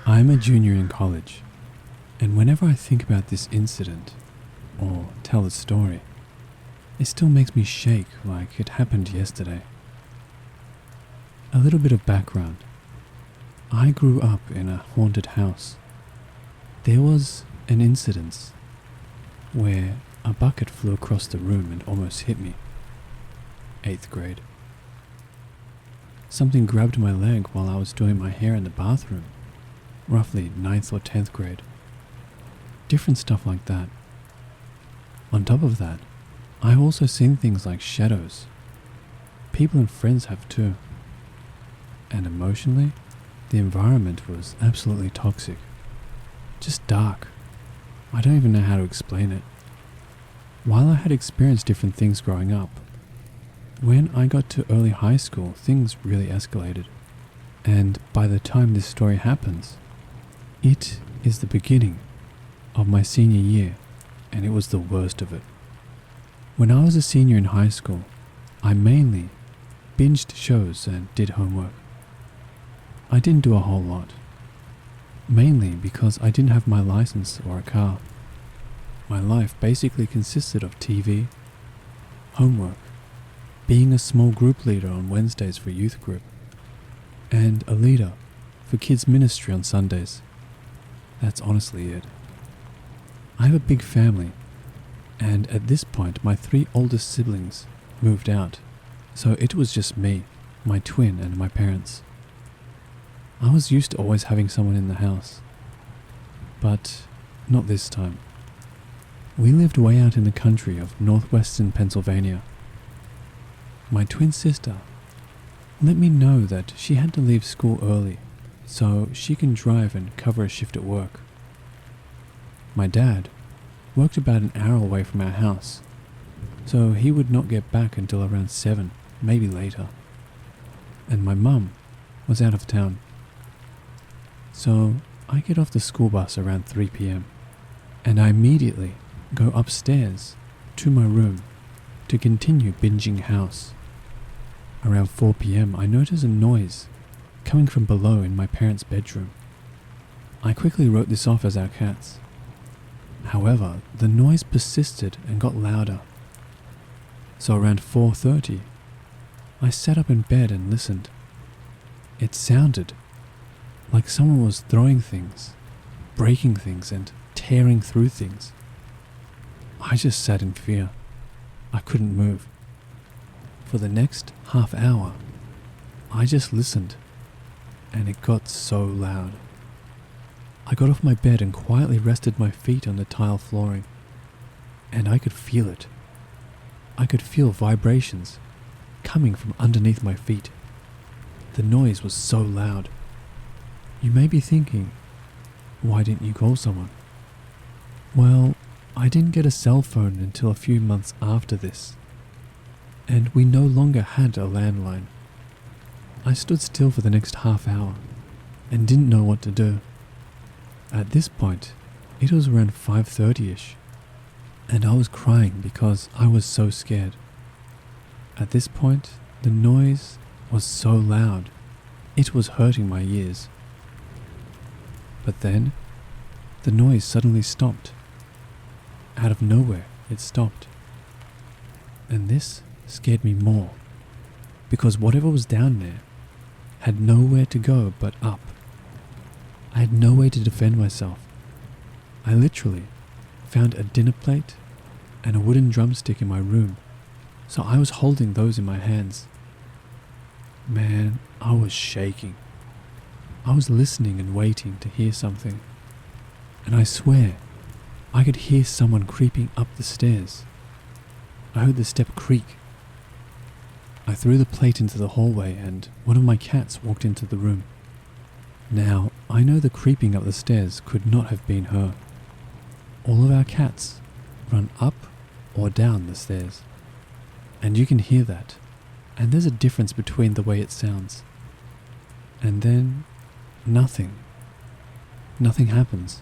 B: I'm a junior in college, and whenever I think about this incident, or tell the story, it still makes me shake like it happened yesterday. A little bit of background. I grew up in a haunted house. There was an incident where a bucket flew across the room and almost hit me. 8th grade. Something grabbed my leg while I was doing my hair in the bathroom. Roughly 9th or 10th grade. Different stuff like that. On top of that, I've also seen things like shadows. People and friends have too. And emotionally, the environment was absolutely toxic. Just dark. I don't even know how to explain it. While I had experienced different things growing up, when I got to early high school, things really escalated. And by the time this story happens, it is the beginning of my senior year, and it was the worst of it. When I was a senior in high school, I mainly binged shows and did homework. I didn't do a whole lot, mainly because I didn't have my license or a car. My life basically consisted of TV, homework, being a small group leader on Wednesdays for youth group, and a leader for kids ministry on Sundays. That's honestly it. I have a big family, and at this point my 3 oldest siblings moved out, so it was just me, my twin, and my parents. I was used to always having someone in the house, but not this time. We lived way out in the country of northwestern Pennsylvania. My twin sister let me know that she had to leave school early so she can drive and cover a shift at work. My dad worked about an hour away from our house, so he would not get back until around 7, maybe later. And my mum was out of town. So I get off the school bus around 3 p.m. and I immediately go upstairs to my room to continue binging house. Around 4 p.m. I notice a noise coming from below in my parents' bedroom. I quickly wrote this off as our cats. However, the noise persisted and got louder. So around 4:30, I sat up in bed and listened. It sounded like someone was throwing things, breaking things, and tearing through things. I just sat in fear. I couldn't move. For the next half hour, I just listened, and it got so loud. I got off my bed and quietly rested my feet on the tile flooring, and I could feel it. I could feel vibrations coming from underneath my feet. The noise was so loud. You may be thinking, why didn't you call someone? Well, I didn't get a cell phone until a few months after this, and we no longer had a landline. I stood still for the next half hour and didn't know what to do. At this point, it was around 5:30ish, and I was crying because I was so scared. At this point, the noise was so loud, it was hurting my ears. But then, the noise suddenly stopped. Out of nowhere, it stopped. And this scared me more, because whatever was down there had nowhere to go but up. I had no way to defend myself. I literally found a dinner plate and a wooden drumstick in my room, so I was holding those in my hands. Man, I was shaking. I was listening and waiting to hear something, and I swear I could hear someone creeping up the stairs. I heard the step creak. I threw the plate into the hallway and one of my cats walked into the room. Now, I know the creeping up the stairs could not have been her. All of our cats run up or down the stairs, and you can hear that, and there's a difference between the way it sounds. And then, nothing happens.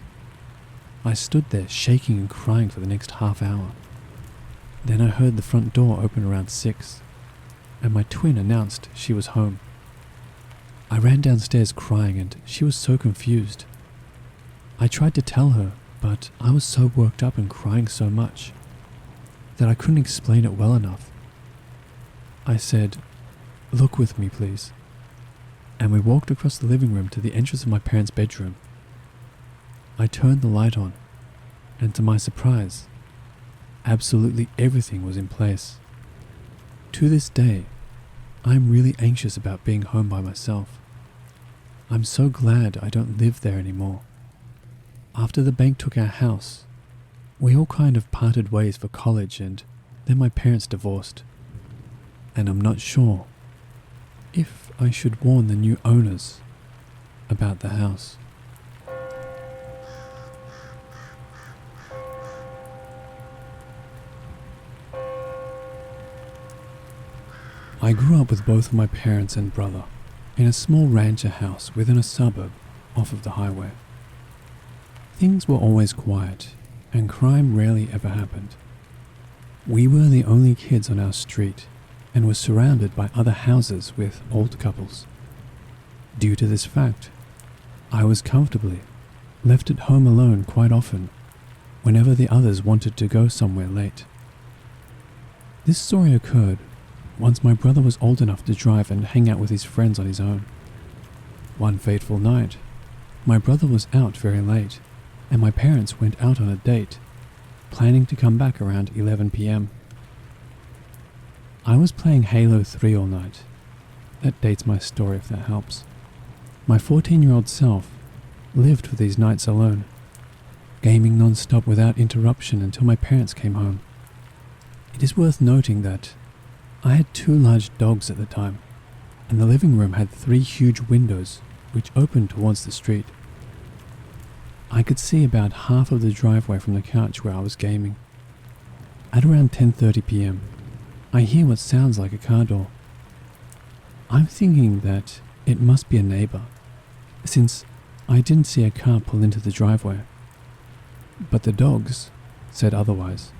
B: I stood there shaking and crying for the next half hour. Then I heard the front door open around 6, and my twin announced she was home. I ran downstairs crying and she was so confused. I tried to tell her, but I was so worked up and crying so much that I couldn't explain it well enough. I said, "Look with me, please." And we walked across the living room to the entrance of my parents' bedroom. I turned the light on, and to my surprise, absolutely everything was in place. To this day, I'm really anxious about being home by myself. I'm so glad I don't live there anymore. After the bank took our house, we all kind of parted ways for college, and then my parents divorced. And I'm not sure if I should warn the new owners about the house. I grew up with both of my parents and brother in a small rancher house within a suburb off of the highway. Things were always quiet and crime rarely ever happened. We were the only kids on our street and were surrounded by other houses with old couples. Due to this fact, I was comfortably left at home alone quite often whenever the others wanted to go somewhere late. This story occurred once my brother was old enough to drive and hang out with his friends on his own. One fateful night, my brother was out very late, and my parents went out on a date, planning to come back around 11 p.m. I was playing Halo 3 all night. That dates my story if that helps. My 14-year-old self lived for these nights alone, gaming non-stop without interruption until my parents came home. It is worth noting that I had 2 large dogs at the time, and the living room had 3 huge windows which opened towards the street. I could see about half of the driveway from the couch where I was gaming. At around 10:30 p.m, I hear what sounds like a car door. I'm thinking that it must be a neighbor, since I didn't see a car pull into the driveway. But the dogs said otherwise.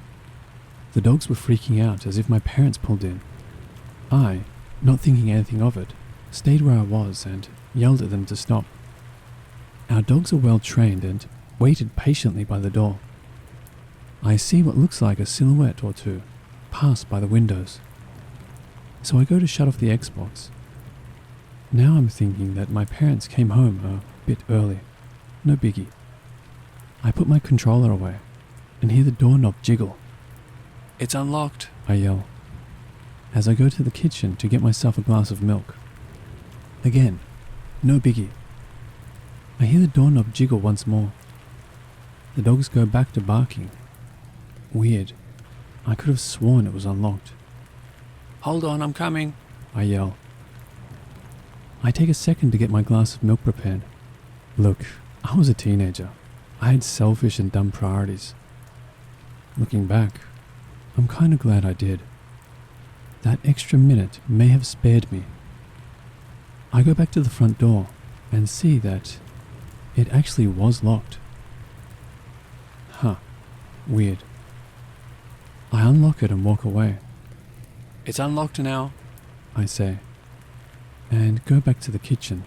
B: The dogs were freaking out as if my parents pulled in. I, not thinking anything of it, stayed where I was and yelled at them to stop. Our dogs are well trained and waited patiently by the door. I see what looks like a silhouette or two pass by the windows. So I go to shut off the Xbox. Now I'm thinking that my parents came home a bit early. No biggie. I put my controller away and hear the doorknob jiggle. "It's unlocked," I yell, as I go to the kitchen to get myself a glass of milk. Again, no biggie. I hear the doorknob jiggle once more. The dogs go back to barking. Weird. I could have sworn it was unlocked. "Hold on, I'm coming," I yell. I take a second to get my glass of milk prepared. Look, I was a teenager. I had selfish and dumb priorities. Looking back, I'm kinda glad I did. That extra minute may have spared me. I go back to the front door and see that it actually was locked. Huh, weird. I unlock it and walk away. "It's unlocked now," I say, and go back to the kitchen.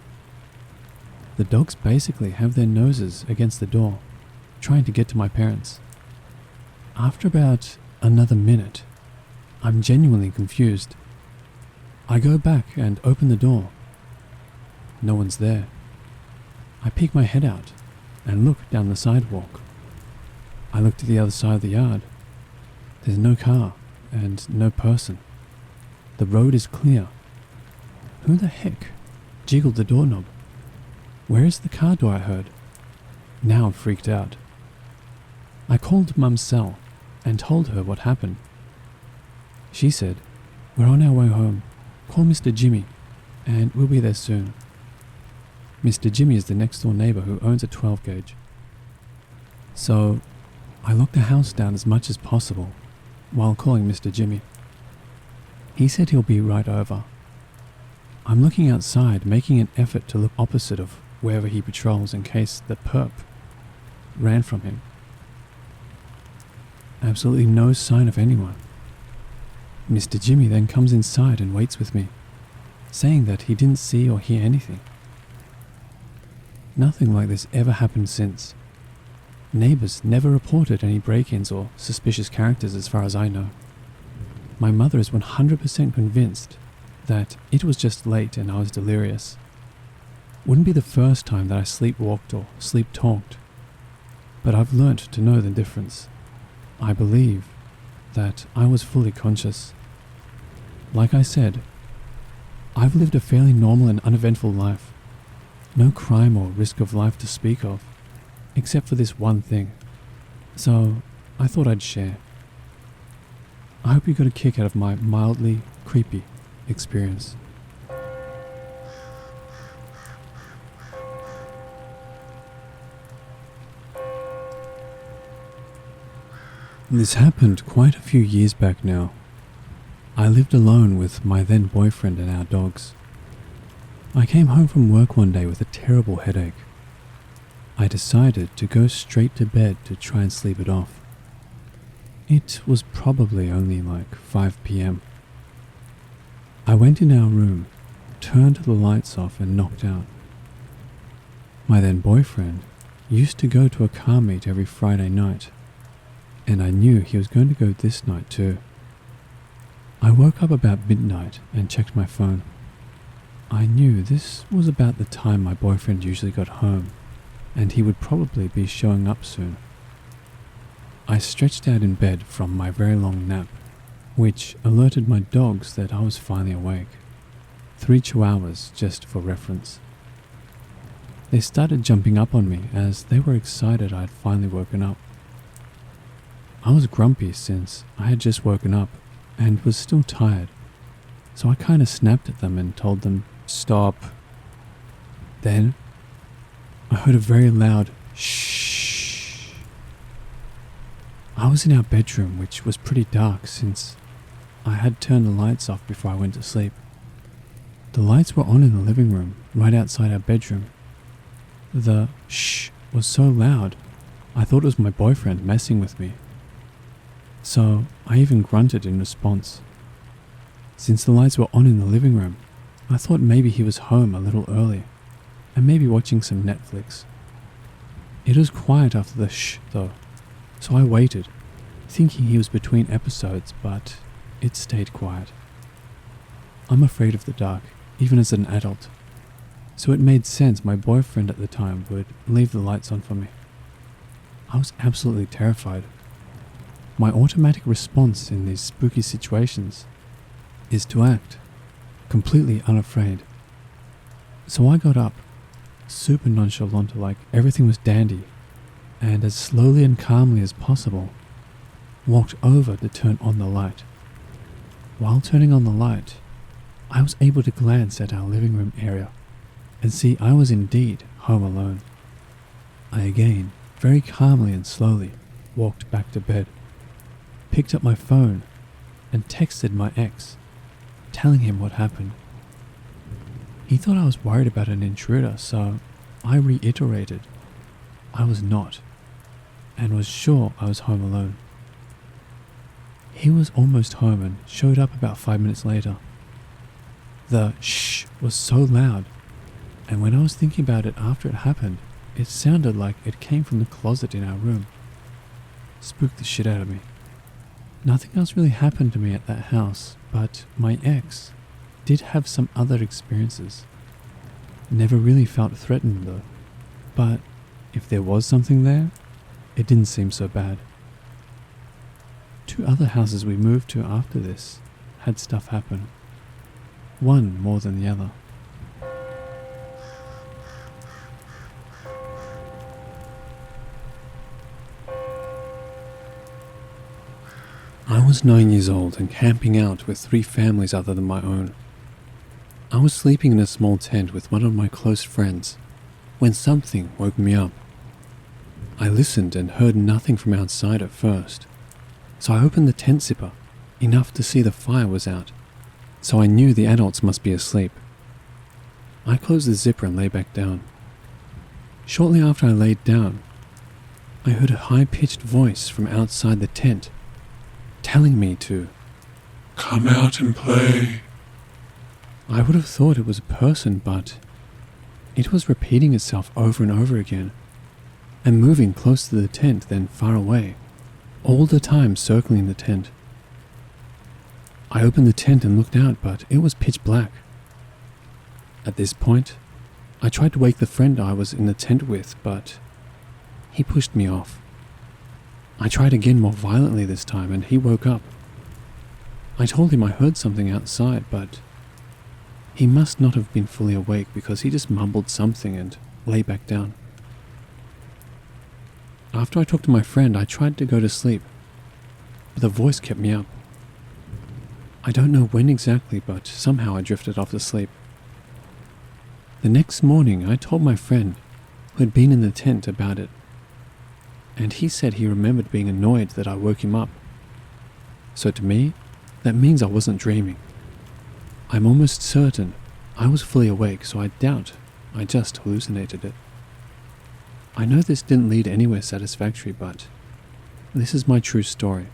B: The dogs basically have their noses against the door, trying to get to my parents. After about another minute, I'm genuinely confused. I go back and open the door. No one's there. I peek my head out and look down the sidewalk. I look to the other side of the yard. There's no car and no person. The road is clear. Who the heck jiggled the doorknob? Where is the car door I heard? Now I'm freaked out. I called Mum's cell and told her what happened. She said, "We're on our way home. Call Mr. Jimmy and we'll be there soon." Mr. Jimmy is the next door neighbor who owns a 12 gauge. So I locked the house down as much as possible while calling Mr. Jimmy. He said he'll be right over. I'm looking outside, making an effort to look opposite of wherever he patrols in case the perp ran from him. Absolutely no sign of anyone. Mr. Jimmy then comes inside and waits with me, saying that he didn't see or hear anything. Nothing like this ever happened since. Neighbors never reported any break-ins or suspicious characters as far as I know. My mother is 100% convinced that it was just late and I was delirious. Wouldn't be the first time that I sleepwalked or sleep-talked, but I've learnt to know the difference. I believe that I was fully conscious. Like I said, I've lived a fairly normal and uneventful life. No crime or risk of life to speak of, except for this one thing. So I thought I'd share. I hope you got a kick out of my mildly creepy experience. This happened quite a few years back now. I lived alone with my then boyfriend and our dogs. I came home from work one day with a terrible headache. I decided to go straight to bed to try and sleep it off. It was probably only like 5 p.m. I went in our room, turned the lights off and knocked out. My then boyfriend used to go to a car meet every Friday night, and I knew he was going to go this night too. I woke up about midnight and checked my phone. I knew this was about the time my boyfriend usually got home, and he would probably be showing up soon. I stretched out in bed from my very long nap, which alerted my dogs that I was finally awake. 3 chihuahuas, just for reference. They started jumping up on me as they were excited I had finally woken up. I was grumpy since I had just woken up and was still tired, so I kinda snapped at them and told them, "Stop." Then I heard a very loud shh. I was in our bedroom, which was pretty dark since I had turned the lights off before I went to sleep. The lights were on in the living room, right outside our bedroom. The shh was so loud, I thought it was my boyfriend messing with me. So I even grunted in response. Since the lights were on in the living room, I thought maybe he was home a little early, and maybe watching some Netflix. It was quiet after the shh though, so I waited, thinking he was between episodes, but it stayed quiet. I'm afraid of the dark, even as an adult, so it made sense my boyfriend at the time would leave the lights on for me. I was absolutely terrified. My automatic response in these spooky situations is to act completely unafraid. So I got up, super nonchalant, like everything was dandy, and as slowly and calmly as possible, walked over to turn on the light. While turning on the light, I was able to glance at our living room area and see I was indeed home alone. I again, very calmly and slowly, walked back to bed, picked up my phone, and texted my ex, telling him what happened. He thought I was worried about an intruder, so I reiterated I was not, and was sure I was home alone. He was almost home and showed up about 5 minutes later. The shh was so loud, and when I was thinking about it after it happened, it sounded like it came from the closet in our room. Spooked the shit out of me. Nothing else really happened to me at that house, but my ex did have some other experiences. Never really felt threatened though, but if there was something there, it didn't seem so bad. 2 other houses we moved to after this had stuff happen. One more than the other. I was 9 years old and camping out with 3 families other than my own. I was sleeping in a small tent with one of my close friends when something woke me up. I listened and heard nothing from outside at first, so I opened the tent zipper enough to see the fire was out, so I knew the adults must be asleep. I closed the zipper and lay back down. Shortly after I laid down, I heard a high-pitched voice from outside the tent telling me to
A: Come out and play.
B: I would have thought it was a person, but it was repeating itself over and over again, and moving close to the tent, then far away, all the time circling the tent. I opened the tent and looked out, but it was pitch black. At this point, I tried to wake the friend I was in the tent with, but he pushed me off. I tried again more violently this time, and he woke up. I told him I heard something outside, but he must not have been fully awake because he just mumbled something and lay back down. After I talked to my friend, I tried to go to sleep, but the voice kept me up. I don't know when exactly, but somehow I drifted off to sleep. The next morning, I told my friend who had been in the tent about it, and he said he remembered being annoyed that I woke him up. So to me, that means I wasn't dreaming. I'm almost certain I was fully awake, so I doubt I just hallucinated it. I know this didn't lead anywhere satisfactory, but this is my true story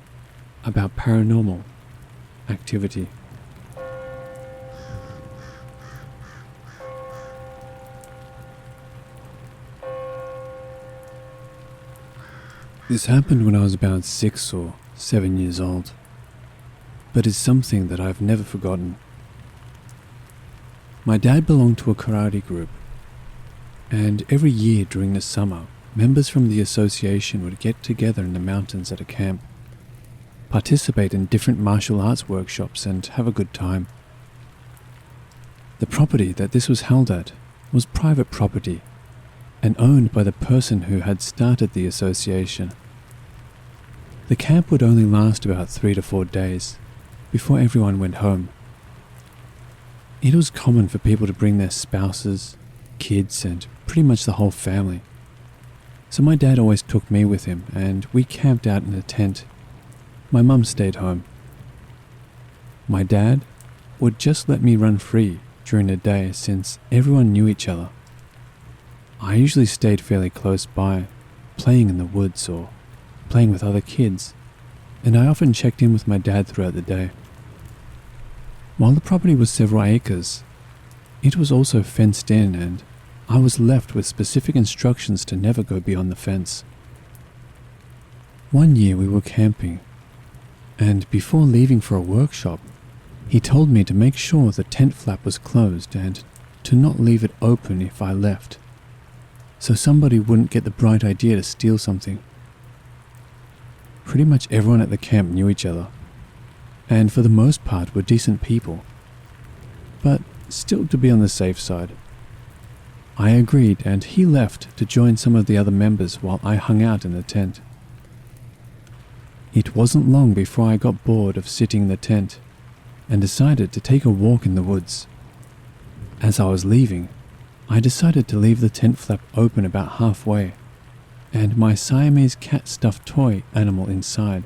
B: about paranormal activity. This happened when I was about 6 or 7 years old, but is something that I've never forgotten. My dad belonged to a karate group, and every year during the summer, members from the association would get together in the mountains at a camp, participate in different martial arts workshops, and have a good time. The property that this was held at was private property and owned by the person who had started the association. The camp would only last about 3 to 4 days before everyone went home. It was common for people to bring their spouses, kids, and pretty much the whole family. So my dad always took me with him, and we camped out in a tent. My mum stayed home. My dad would just let me run free during the day since everyone knew each other. I usually stayed fairly close by, playing in the woods or playing with other kids, and I often checked in with my dad throughout the day. While the property was several acres, it was also fenced in, and I was left with specific instructions to never go beyond the fence. One year we were camping, and before leaving for a workshop, he told me to make sure the tent flap was closed and to not leave it open if I left, so somebody wouldn't get the bright idea to steal something. Pretty much everyone at the camp knew each other, and for the most part were decent people, but still to be on the safe side. I agreed, and he left to join some of the other members while I hung out in the tent. It wasn't long before I got bored of sitting in the tent and decided to take a walk in the woods. As I was leaving, I decided to leave the tent flap open about halfway and my Siamese cat stuffed toy animal inside.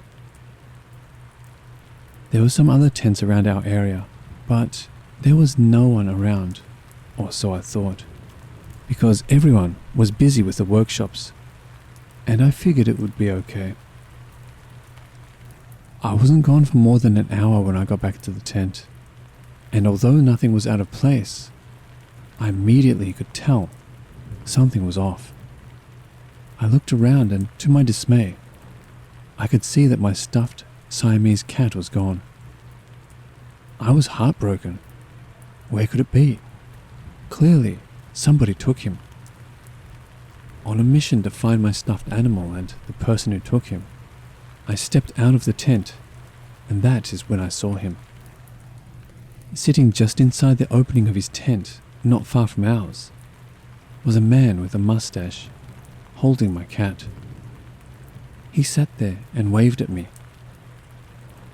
B: There were some other tents around our area, but there was no one around, or so I thought, because everyone was busy with the workshops, and I figured it would be okay. I wasn't gone for more than an hour when I got back to the tent, and although nothing was out of place, I immediately could tell something was off. I looked around and, to my dismay, I could see that my stuffed Siamese cat was gone. I was heartbroken. Where could it be? Clearly, somebody took him. On a mission to find my stuffed animal and the person who took him, I stepped out of the tent, and that is when I saw him. Sitting just inside the opening of his tent, not far from ours, was a man with a mustache, holding my cat. He sat there and waved at me.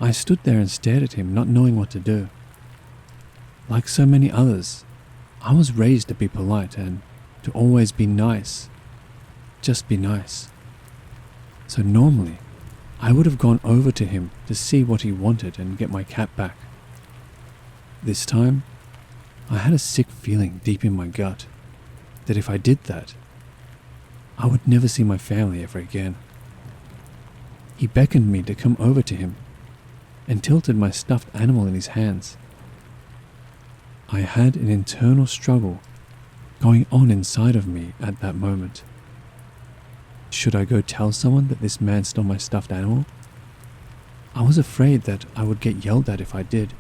B: I stood there and stared at him, not knowing what to do. Like so many others, I was raised to be polite and to always be nice. Just be nice. So normally, I would have gone over to him to see what he wanted and get my cat back. This time, I had a sick feeling deep in my gut that if I did that, I would never see my family ever again. He beckoned me to come over to him and tilted my stuffed animal in his hands. I had an internal struggle going on inside of me at that moment. Should I go tell someone that this man stole my stuffed animal? I was afraid that I would get yelled at if I did.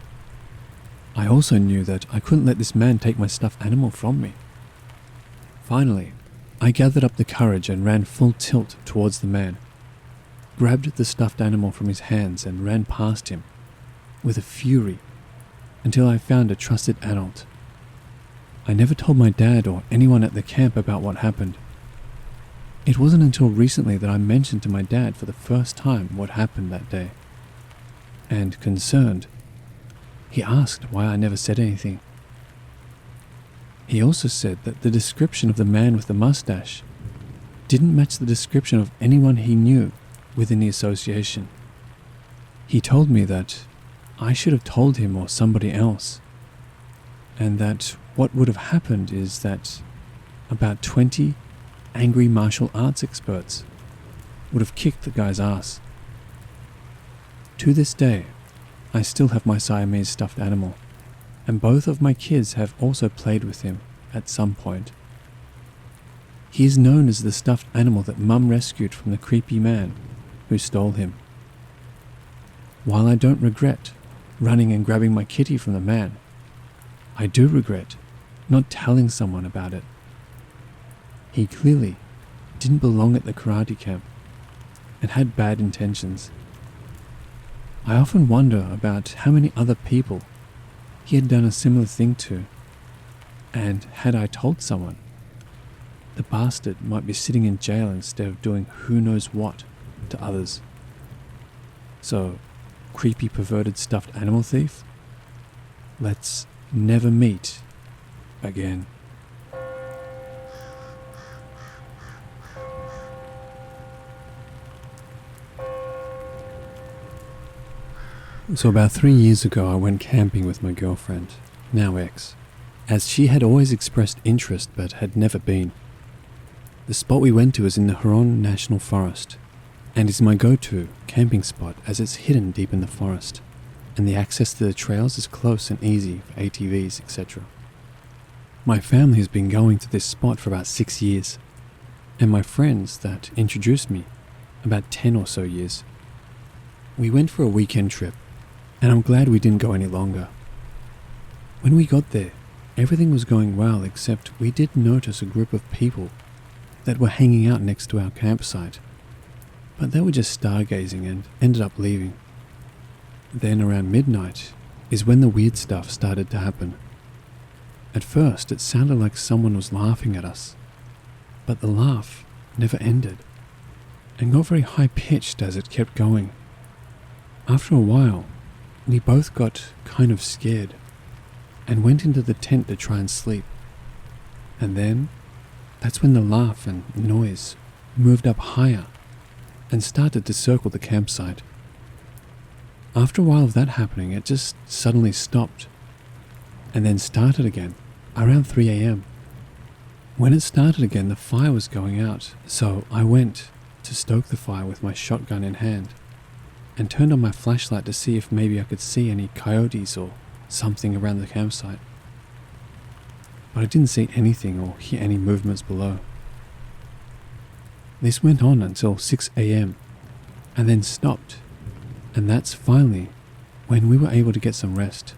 B: I also knew that I couldn't let this man take my stuffed animal from me. Finally, I gathered up the courage and ran full tilt towards the man, grabbed the stuffed animal from his hands and ran past him with a fury until I found a trusted adult. I never told my dad or anyone at the camp about what happened. It wasn't until recently that I mentioned to my dad for the first time what happened that day. And concerned, he asked why I never said anything. He also said that the description of the man with the mustache didn't match the description of anyone he knew within the association. He told me that I should have told him or somebody else, and that what would have happened is that about 20 angry martial arts experts would have kicked the guy's ass. To this day, I still have my Siamese stuffed animal, and both of my kids have also played with him at some point. He is known as the stuffed animal that Mum rescued from the creepy man who stole him. While I don't regret running and grabbing my kitty from the man, I do regret not telling someone about it. He clearly didn't belong at the karate camp and had bad intentions. I often wonder about how many other people he had done a similar thing to, and had I told someone, the bastard might be sitting in jail instead of doing who knows what to others. So, creepy perverted stuffed animal thief, let's never meet again. So about 3 years ago I went camping with my girlfriend, now ex, as she had always expressed interest but had never been. The spot we went to is in the Huron National Forest, and is my go-to camping spot as it's hidden deep in the forest, and the access to the trails is close and easy for ATVs, etc. My family has been going to this spot for about 6 years, and my friends that introduced me about 10 or so years. We went for a weekend trip, and I'm glad we didn't go any longer. When we got there, everything was going well, except we did notice a group of people that were hanging out next to our campsite, but they were just stargazing and ended up leaving. Then around midnight is when the weird stuff started to happen. At first, it sounded like someone was laughing at us, but the laugh never ended and got very high-pitched as it kept going. After a while, we both got kind of scared and went into the tent to try and sleep. And then, that's when the laugh and noise moved up higher and started to circle the campsite. After a while of that happening, it just suddenly stopped and then started again around 3 a.m. When it started again, the fire was going out, so I went to stoke the fire with my shotgun in hand and turned on my flashlight to see if maybe I could see any coyotes or something around the campsite. But I didn't see anything or hear any movements below. This went on until 6 a.m. and then stopped, and that's finally when we were able to get some rest.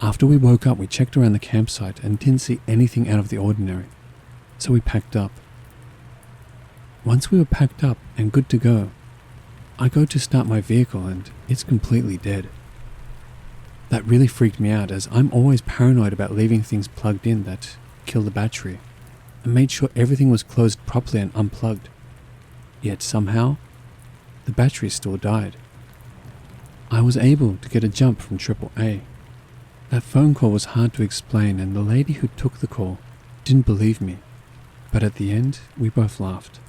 B: After we woke up, we checked around the campsite and didn't see anything out of the ordinary, so we packed up. Once we were packed up and good to go, I go to start my vehicle and it's completely dead. That really freaked me out, as I'm always paranoid about leaving things plugged in that kill the battery, and made sure everything was closed properly and unplugged. Yet somehow, the battery still died. I was able to get a jump from AAA. That phone call was hard to explain, and the lady who took the call didn't believe me, but at the end, we both laughed.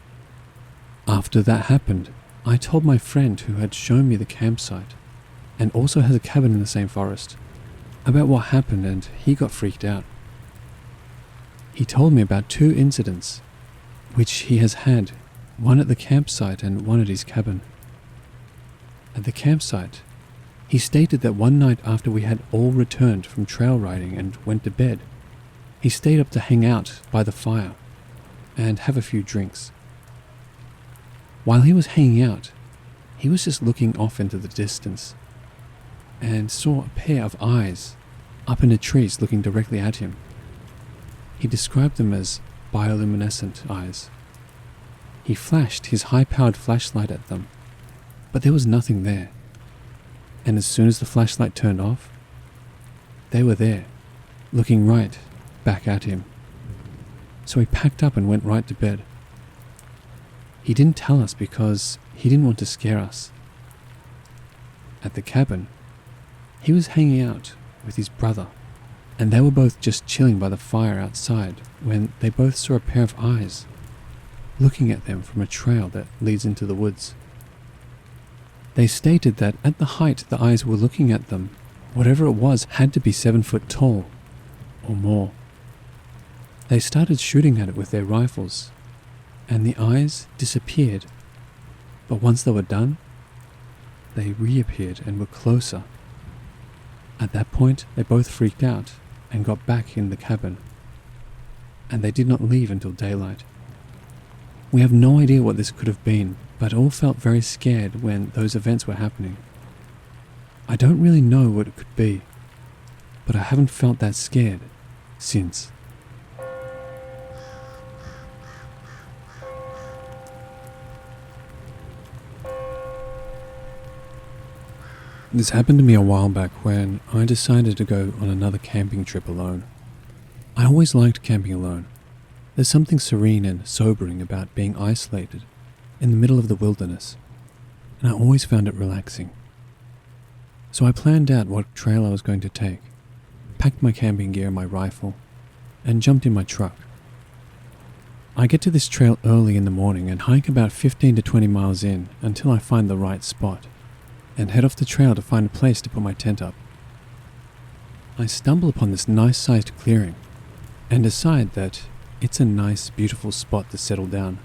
B: After that happened, I told my friend who had shown me the campsite, and also has a cabin in the same forest, about what happened, and he got freaked out. He told me about 2 incidents, which he has had, one at the campsite and one at his cabin. At the campsite, he stated that one night after we had all returned from trail riding and went to bed, he stayed up to hang out by the fire and have a few drinks. While he was hanging out, he was just looking off into the distance and saw a pair of eyes up in the trees looking directly at him. He described them as bioluminescent eyes. He flashed his high-powered flashlight at them, but there was nothing there. And as soon as the flashlight turned off, they were there, looking right back at him. So he packed up and went right to bed. He didn't tell us because he didn't want to scare us. At the cabin, he was hanging out with his brother, and they were both just chilling by the fire outside when they both saw a pair of eyes looking at them from a trail that leads into the woods. They stated that at the height the eyes were looking at them, whatever it was had to be 7 foot tall or more. They started shooting at it with their rifles, and the eyes disappeared, but once they were done, they reappeared and were closer. At that point, they both freaked out and got back in the cabin, and they did not leave until daylight. We have no idea what this could have been, but all felt very scared when those events were happening. I don't really know what it could be, but I haven't felt that scared since. This happened to me a while back when I decided to go on another camping trip alone. I always liked camping alone. There's something serene and sobering about being isolated in the middle of the wilderness, and I always found it relaxing. So I planned out what trail I was going to take, packed my camping gear and my rifle, and jumped in my truck. I get to this trail early in the morning and hike about 15 to 20 miles in until I find the right spot, and head off the trail to find a place to put my tent up. I stumble upon this nice-sized clearing and decide that it's a nice, beautiful spot to settle down.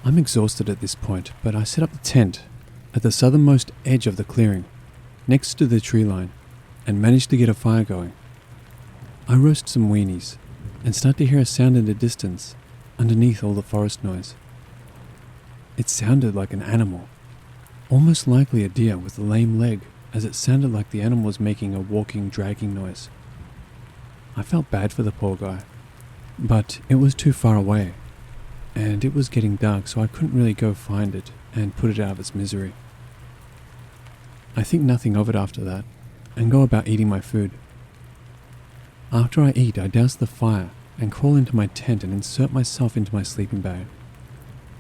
B: I'm exhausted at this point, but I set up the tent at the southernmost edge of the clearing, next to the tree line, and manage to get a fire going. I roast some weenies and start to hear a sound in the distance underneath all the forest noise. It sounded like an animal, almost likely a deer with a lame leg, as it sounded like the animal was making a walking, dragging noise. I felt bad for the poor guy, but it was too far away, and it was getting dark, so I couldn't really go find it and put it out of its misery. I think nothing of it after that, and go about eating my food. After I eat, I douse the fire and crawl into my tent and insert myself into my sleeping bag.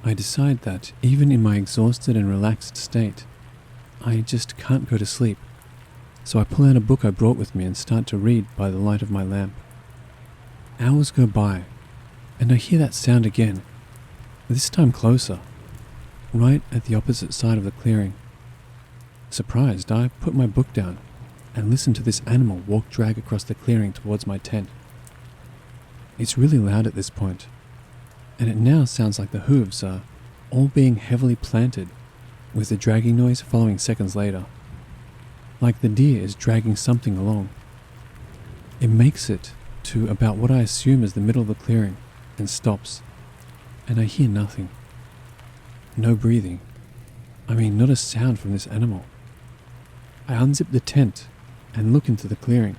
B: I decide that even in my exhausted and relaxed state, I just can't go to sleep. So I pull out a book I brought with me and start to read by the light of my lamp. Hours go by, and I hear that sound again, this time closer, right at the opposite side of the clearing. Surprised, I put my book down and listen to this animal drag across the clearing towards my tent. It's really loud at this point, and it now sounds like the hooves are all being heavily planted, with the dragging noise following seconds later, like the deer is dragging something along. It makes it to about what I assume is the middle of the clearing and stops, and I hear nothing. No breathing. I mean, not a sound from this animal. I unzip the tent and look into the clearing.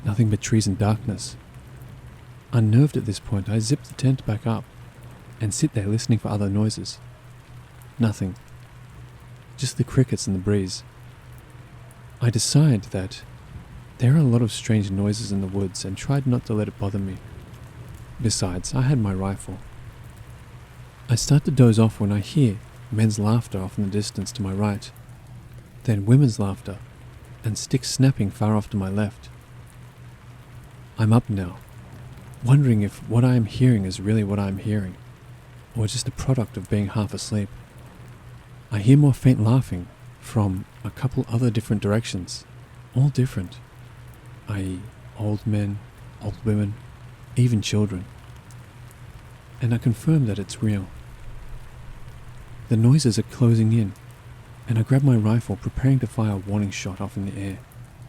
B: Nothing but trees and darkness. Unnerved at this point, I zip the tent back up and sit there listening for other noises. Nothing. Just the crickets and the breeze. I decide that there are a lot of strange noises in the woods and tried not to let it bother me. Besides, I had my rifle. I start to doze off when I hear men's laughter off in the distance to my right, then women's laughter, and sticks snapping far off to my left. I'm up now, wondering if what I am hearing is really what I am hearing, or just a product of being half asleep. I hear more faint laughing from a couple other different directions, all different, i.e. old men, old women, even children. And I confirm that it's real. The noises are closing in, and I grab my rifle preparing to fire a warning shot off in the air,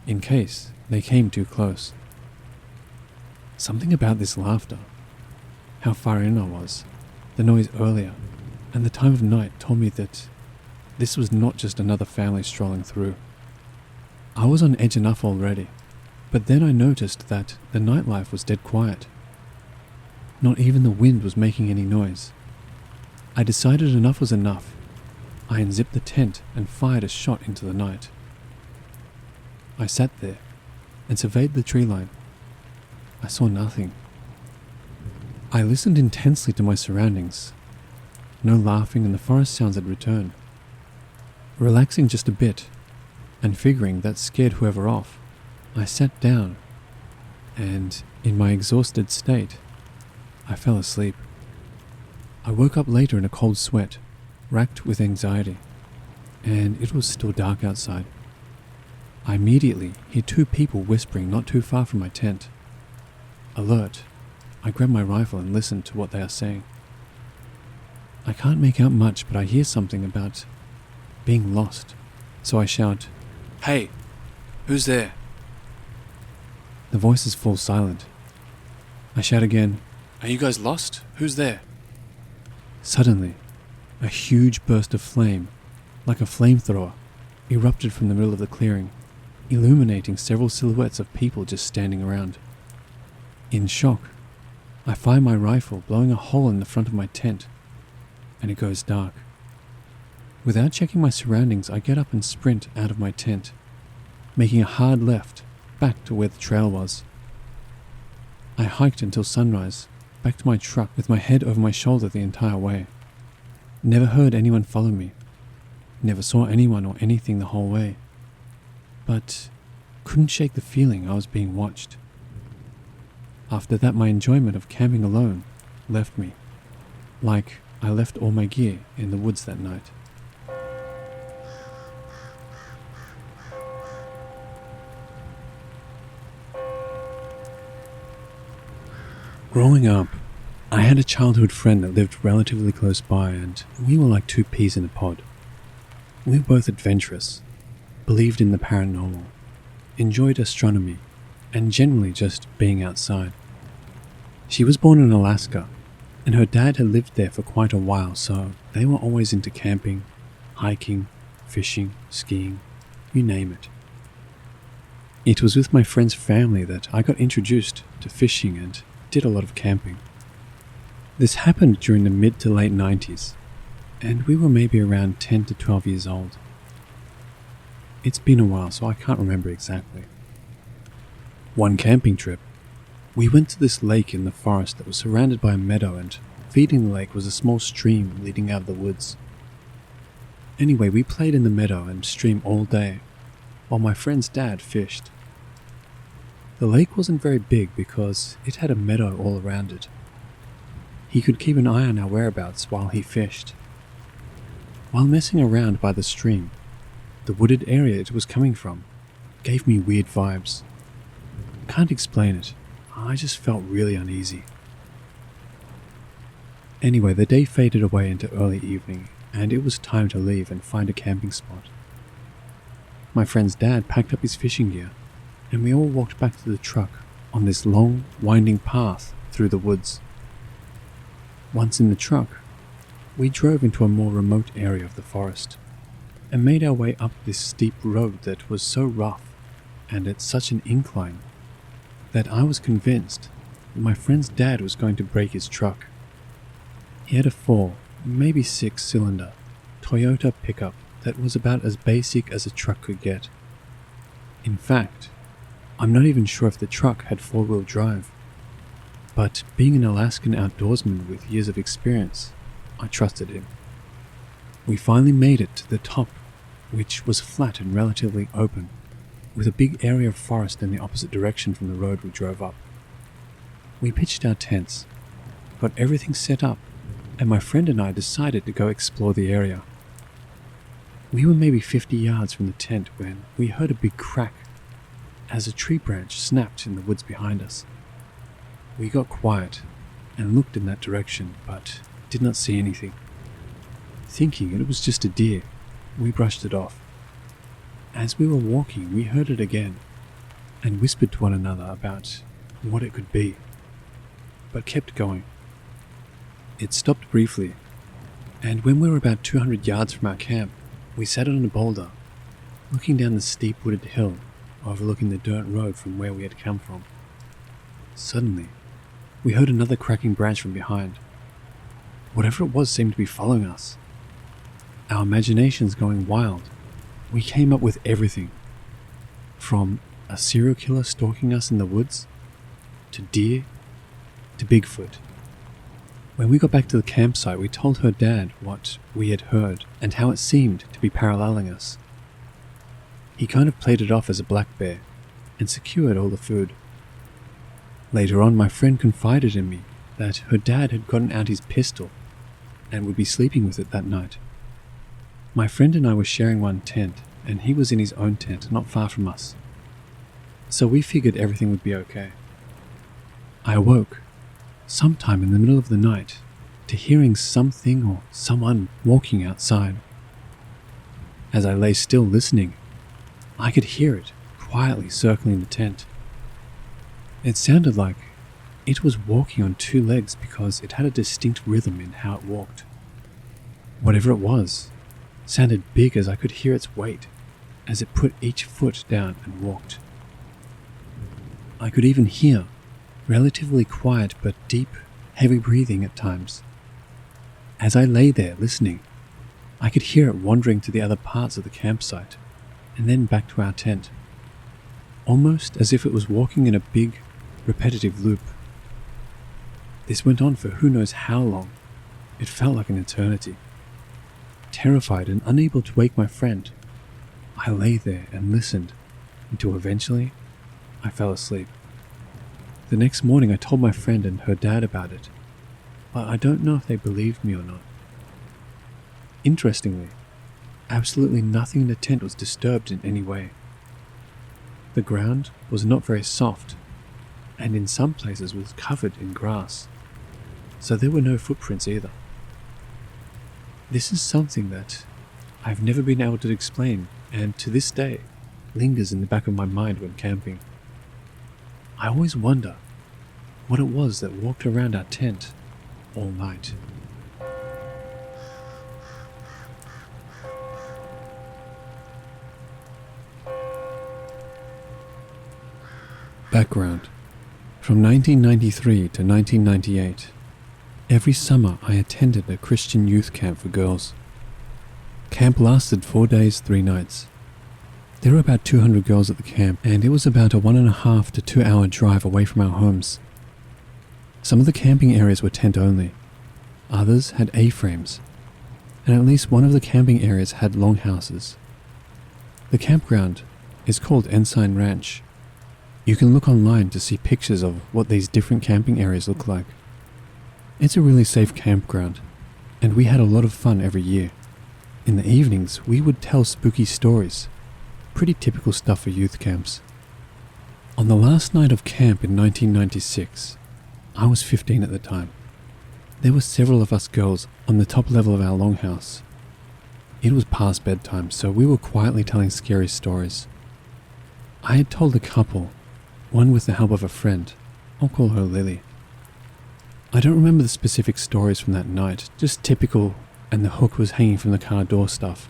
B: in case they came too close. Something about this laughter, how far in I was, the noise earlier, and the time of night told me that this was not just another family strolling through. I was on edge enough already, but then I noticed that the nightlife was dead quiet. Not even the wind was making any noise. I decided enough was enough. I unzipped the tent and fired a shot into the night. I sat there and surveyed the tree line. I saw nothing. I listened intensely to my surroundings. No laughing and the forest sounds had returned. Relaxing just a bit, and figuring that scared whoever off, I sat down, and in my exhausted state, I fell asleep. I woke up later in a cold sweat, racked with anxiety, and it was still dark outside. I immediately hear two people whispering not too far from my tent. Alert, I grab my rifle and listen to what they are saying. I can't make out much, but I hear something about being lost, so I shout, "Hey, who's there?" The voices fall silent. I shout again, "Are you guys lost? Who's there?" Suddenly, a huge burst of flame, like a flamethrower, erupted from the middle of the clearing, illuminating several silhouettes of people just standing around. In shock, I fire my rifle, blowing a hole in the front of my tent, and it goes dark. Without checking my surroundings, I get up and sprint out of my tent, making a hard left back to where the trail was. I hiked until sunrise, back to my truck with my head over my shoulder the entire way. Never heard anyone follow me. Never saw anyone or anything the whole way. But couldn't shake the feeling I was being watched. After that, my enjoyment of camping alone left me, like I left all my gear in the woods that night. Growing up, I had a childhood friend that lived relatively close by, and we were like two peas in a pod. We were both adventurous, believed in the paranormal, enjoyed astronomy, and generally just being outside. She was born in Alaska, and her dad had lived there for quite a while, so they were always into camping, hiking, fishing, skiing, you name it. It was with my friend's family that I got introduced to fishing and did a lot of camping. This happened during the mid to late 90s, and we were maybe around 10 to 12 years old. It's been a while, so I can't remember exactly. One camping trip, we went to this lake in the forest that was surrounded by a meadow, and feeding the lake was a small stream leading out of the woods. Anyway, we played in the meadow and stream all day, while my friend's dad fished. The lake wasn't very big because it had a meadow all around it. He could keep an eye on our whereabouts while he fished. While messing around by the stream, the wooded area it was coming from gave me weird vibes. Can't explain it, I just felt really uneasy. Anyway, the day faded away into early evening, and it was time to leave and find a camping spot. My friend's dad packed up his fishing gear, and we all walked back to the truck on this long, winding path through the woods. Once in the truck, we drove into a more remote area of the forest, and made our way up this steep road that was so rough and at such an incline that I was convinced that my friend's dad was going to break his truck. He had a 4, maybe 6-cylinder Toyota pickup that was about as basic as a truck could get. In fact, I'm not even sure if the truck had 4-wheel drive, but being an Alaskan outdoorsman with years of experience, I trusted him. We finally made it to the top, which was flat and relatively open, with a big area of forest in the opposite direction from the road we drove up. We pitched our tents, got everything set up, and my friend and I decided to go explore the area. We were maybe 50 yards from the tent when we heard a big crack as a tree branch snapped in the woods behind us. We got quiet and looked in that direction, but did not see anything. Thinking it was just a deer, we brushed it off. As we were walking, we heard it again and whispered to one another about what it could be, but kept going. It stopped briefly, and when we were about 200 yards from our camp, we sat on a boulder, looking down the steep wooded hill overlooking the dirt road from where we had come from. Suddenly, we heard another cracking branch from behind. Whatever it was seemed to be following us. Our imaginations going wild, we came up with everything, from a serial killer stalking us in the woods, to deer, to Bigfoot. When we got back to the campsite, we told her dad what we had heard and how it seemed to be paralleling us. He kind of played it off as a black bear and secured all the food. Later on, my friend confided in me that her dad had gotten out his pistol and would be sleeping with it that night. My friend and I were sharing one tent, and he was in his own tent not far from us, so we figured everything would be okay. I awoke sometime in the middle of the night to hearing something or someone walking outside. As I lay still listening, I could hear it quietly circling the tent. It sounded like it was walking on 2 legs because it had a distinct rhythm in how it walked. Whatever it was sounded big as I could hear its weight as it put each foot down and walked. I could even hear relatively quiet but deep, heavy breathing at times. As I lay there listening, I could hear it wandering to the other parts of the campsite and then back to our tent, almost as if it was walking in a big, repetitive loop. This went on for who knows how long. It felt like an eternity. Terrified and unable to wake my friend, I lay there and listened until eventually I fell asleep. The next morning I told my friend and her dad about it, but I don't know if they believed me or not. Interestingly, absolutely nothing in the tent was disturbed in any way. The ground was not very soft, and in some places was covered in grass, so there were no footprints either. This is something that I've never been able to explain, and to this day lingers in the back of my mind when camping. I always wonder what it was that walked around our tent all night. Background. From 1993 to 1998, every summer I attended a Christian youth camp for girls. Camp lasted 4 days, 3 nights. There were about 200 girls at the camp, and it was about a 1.5 to 2 hour drive away from our homes. Some of the camping areas were tent only, others had A-frames, and at least one of the camping areas had longhouses. The campground is called Ensign Ranch. You can look online to see pictures of what these different camping areas look like. It's a really safe campground, and we had a lot of fun every year. In the evenings, we would tell spooky stories, pretty typical stuff for youth camps. On the last night of camp in 1996, I was 15 at the time. There were several of us girls on the top level of our longhouse. It was past bedtime, so we were quietly telling scary stories. I had told a couple, one with the help of a friend. I'll call her Lily. I don't remember the specific stories from that night, just typical and the hook was hanging from the car door stuff.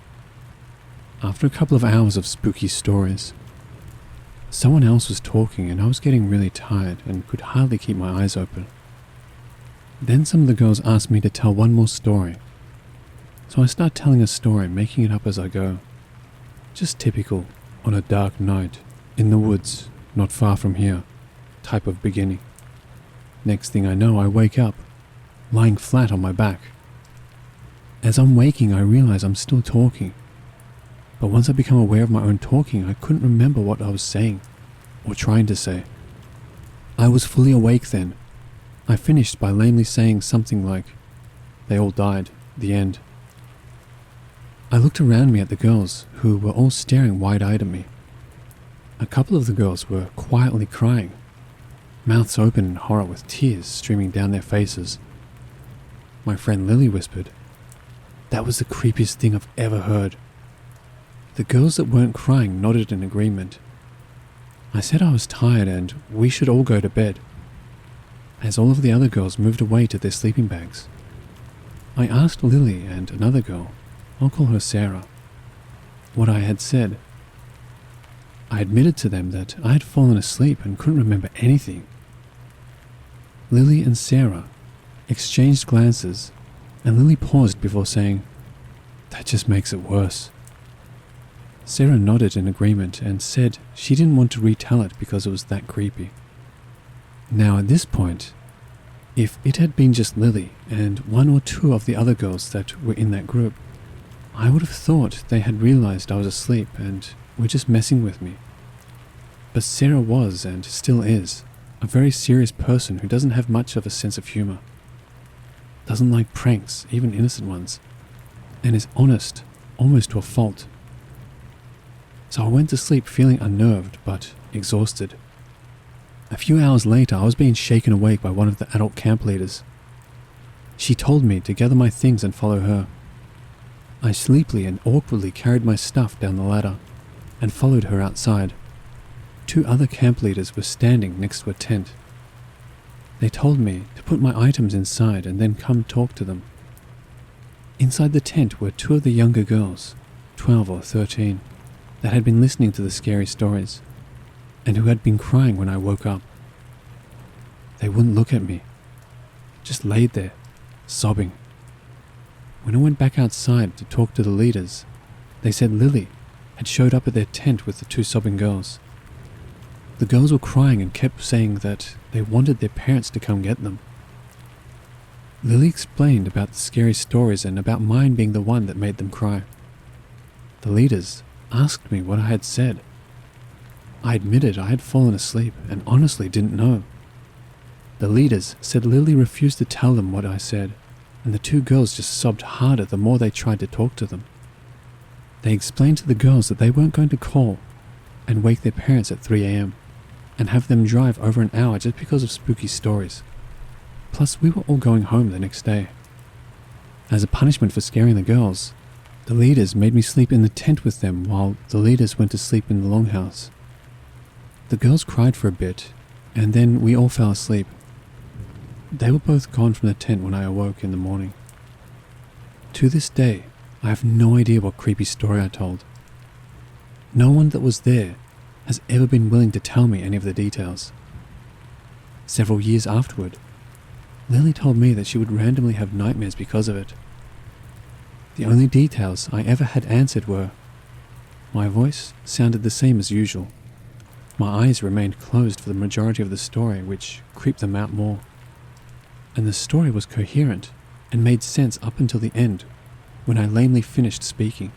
B: After a couple of hours of spooky stories, someone else was talking and I was getting really tired and could hardly keep my eyes open. Then some of the girls asked me to tell one more story. So I start telling a story, making it up as I go. Just typical, on a dark night, in the woods, not far from here, type of beginning. Next thing I know, I wake up, lying flat on my back. As I'm waking, I realize I'm still talking. But once I become aware of my own talking, I couldn't remember what I was saying, or trying to say. I was fully awake then. I finished by lamely saying something like, "They all died, the end." I looked around me at the girls, who were all staring wide-eyed at me. A couple of the girls were quietly crying, mouths open in horror with tears streaming down their faces. My friend Lily whispered, "That was the creepiest thing I've ever heard." The girls that weren't crying nodded in agreement. I said I was tired and we should all go to bed, as all of the other girls moved away to their sleeping bags. I asked Lily and another girl, I'll call her Sarah, what I had said. I admitted to them that I had fallen asleep and couldn't remember anything. Lily and Sarah exchanged glances, and Lily paused before saying, "That just makes it worse." Sarah nodded in agreement and said she didn't want to retell it because it was that creepy. Now at this point, if it had been just Lily and one or two of the other girls that were in that group, I would have thought they had realized I was asleep and were just messing with me. But Sarah was, and still is, a very serious person who doesn't have much of a sense of humor, doesn't like pranks, even innocent ones, and is honest, almost to a fault. So I went to sleep feeling unnerved but exhausted. A few hours later, I was being shaken awake by one of the adult camp leaders. She told me to gather my things and follow her. I sleepily and awkwardly carried my stuff down the ladder and followed her outside. 2 other camp leaders were standing next to a tent. They told me to put my items inside and then come talk to them. Inside the tent were 2 of the younger girls, 12 or 13, that had been listening to the scary stories, and who had been crying when I woke up. They wouldn't look at me, just laid there, sobbing. When I went back outside to talk to the leaders, they said Lily had showed up at their tent with the 2 sobbing girls. The girls were crying and kept saying that they wanted their parents to come get them. Lily explained about the scary stories and about mine being the one that made them cry. The leaders asked me what I had said. I admitted I had fallen asleep and honestly didn't know. The leaders said Lily refused to tell them what I said, and the 2 girls just sobbed harder the more they tried to talk to them. They explained to the girls that they weren't going to call and wake their parents at 3 a.m. and have them drive over an hour just because of spooky stories. Plus, we were all going home the next day. As a punishment for scaring the girls, the leaders made me sleep in the tent with them while the leaders went to sleep in the longhouse. The girls cried for a bit, and then we all fell asleep. They were both gone from the tent when I awoke in the morning. To this day, I have no idea what creepy story I told. No one that was there has ever been willing to tell me any of the details. Several years afterward, Lily told me that she would randomly have nightmares because of it. The only details I ever had answered were, my voice sounded the same as usual. My eyes remained closed for the majority of the story, which creeped them out more. And the story was coherent and made sense up until the end, when I lamely finished speaking.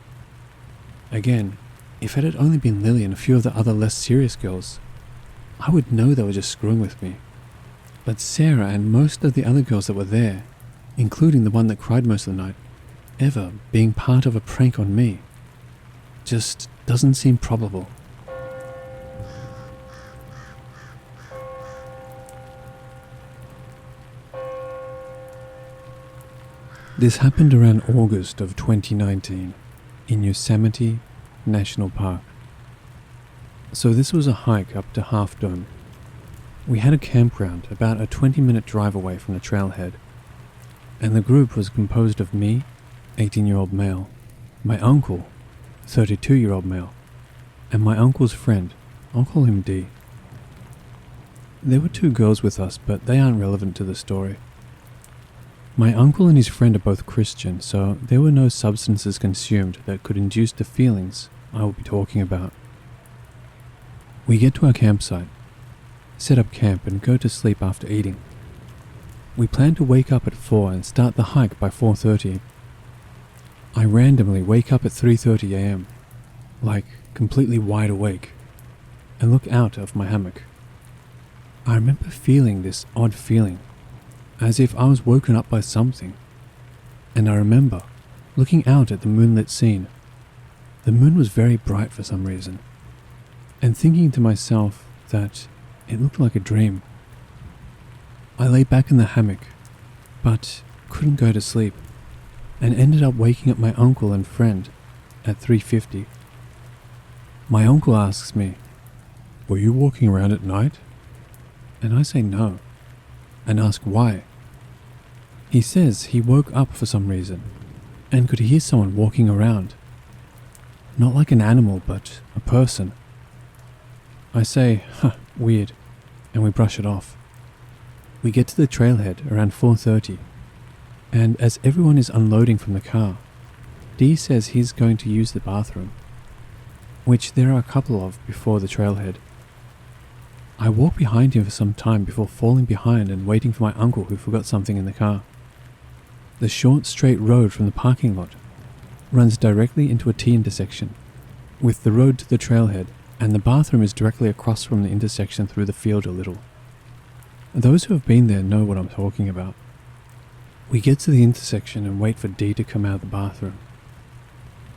B: Again, if it had only been Lily and a few of the other less serious girls, I would know they were just screwing with me. But Sarah and most of the other girls that were there, including the one that cried most of the night, ever being part of a prank on me, just doesn't seem probable. This happened around August of 2019 in Yosemite National Park. So this was a hike up to Half Dome. We had a campground about a 20-minute drive away from the trailhead, and the group was composed of me, 18-year-old male, my uncle, 32-year-old male, and my uncle's friend, I'll call him D. There were 2 girls with us, but they aren't relevant to the story. My uncle and his friend are both Christian, so there were no substances consumed that could induce the feelings I will be talking about. We get to our campsite, set up camp and go to sleep after eating. We plan to wake up at 4 and start the hike by 4:30. I randomly wake up at 3:30 a.m., like completely wide awake, and look out of my hammock. I remember feeling this odd feeling, as if I was woken up by something, and I remember looking out at the moonlit scene. The moon was very bright for some reason, and thinking to myself that it looked like a dream. I lay back in the hammock, but couldn't go to sleep, and ended up waking up my uncle and friend at 3:50. My uncle asks me, "Were you walking around at night?" And I say no, and ask why. He says he woke up for some reason, and could hear someone walking around. Not like an animal, but a person. I say, weird, and we brush it off. We get to the trailhead around 4:30, and as everyone is unloading from the car, D says he's going to use the bathroom, which there are a couple of before the trailhead. I walk behind him for some time before falling behind and waiting for my uncle who forgot something in the car. The short straight road from the parking lot runs directly into a T intersection, with the road to the trailhead, and the bathroom is directly across from the intersection through the field a little. Those who have been there know what I'm talking about. We get to the intersection and wait for D to come out of the bathroom.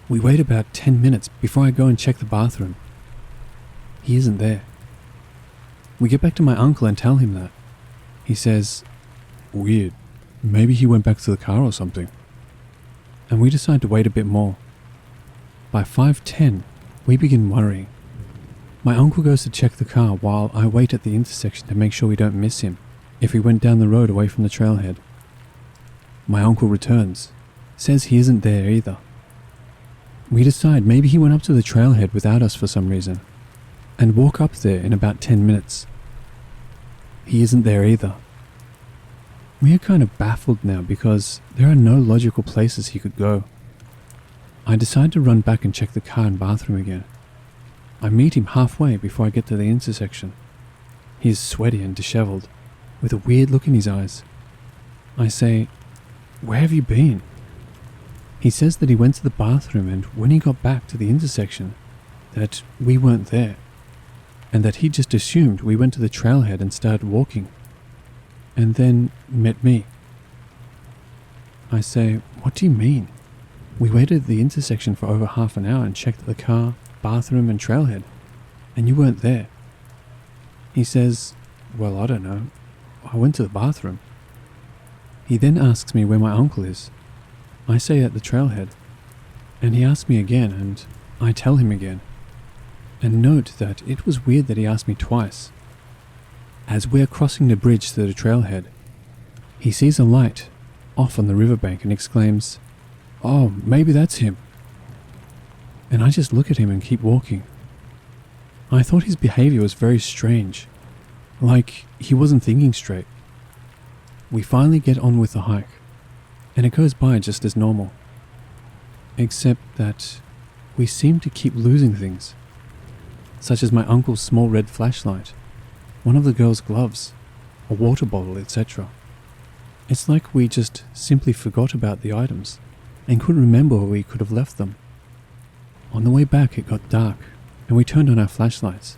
B: We wait about 10 minutes before I go and check the bathroom. He isn't there. We get back to my uncle and tell him that. He says, "Weird, maybe he went back to the car or something." And we decide to wait a bit more. By 5:10, we begin worrying. My uncle goes to check the car while I wait at the intersection to make sure we don't miss him if he went down the road away from the trailhead. My uncle returns, says he isn't there either. We decide maybe he went up to the trailhead without us for some reason, and walk up there in about 10 minutes. He isn't there either. We are kind of baffled now because there are no logical places he could go. I decide to run back and check the car and bathroom again. I meet him halfway before I get to the intersection. He is sweaty and disheveled, with a weird look in his eyes. I say, "Where have you been?" He says that he went to the bathroom and when he got back to the intersection, that we weren't there, and that he just assumed we went to the trailhead and started walking, and then met me. I say, "What do you mean? We waited at the intersection for over half an hour and checked the car, bathroom and trailhead, and you weren't there." He says, "Well, I don't know. I went to the bathroom." He then asks me where my uncle is. I say at the trailhead, and he asks me again, and I tell him again. And note that it was weird that he asked me twice. As we're crossing the bridge to the trailhead, he sees a light off on the riverbank and exclaims, "Oh, maybe that's him." And I just look at him and keep walking. I thought his behavior was very strange, like he wasn't thinking straight. We finally get on with the hike, and it goes by just as normal. Except that we seem to keep losing things, such as my uncle's small red flashlight, one of the girl's gloves, a water bottle, etc. It's like we just simply forgot about the items and couldn't remember where we could have left them. On the way back it got dark and we turned on our flashlights.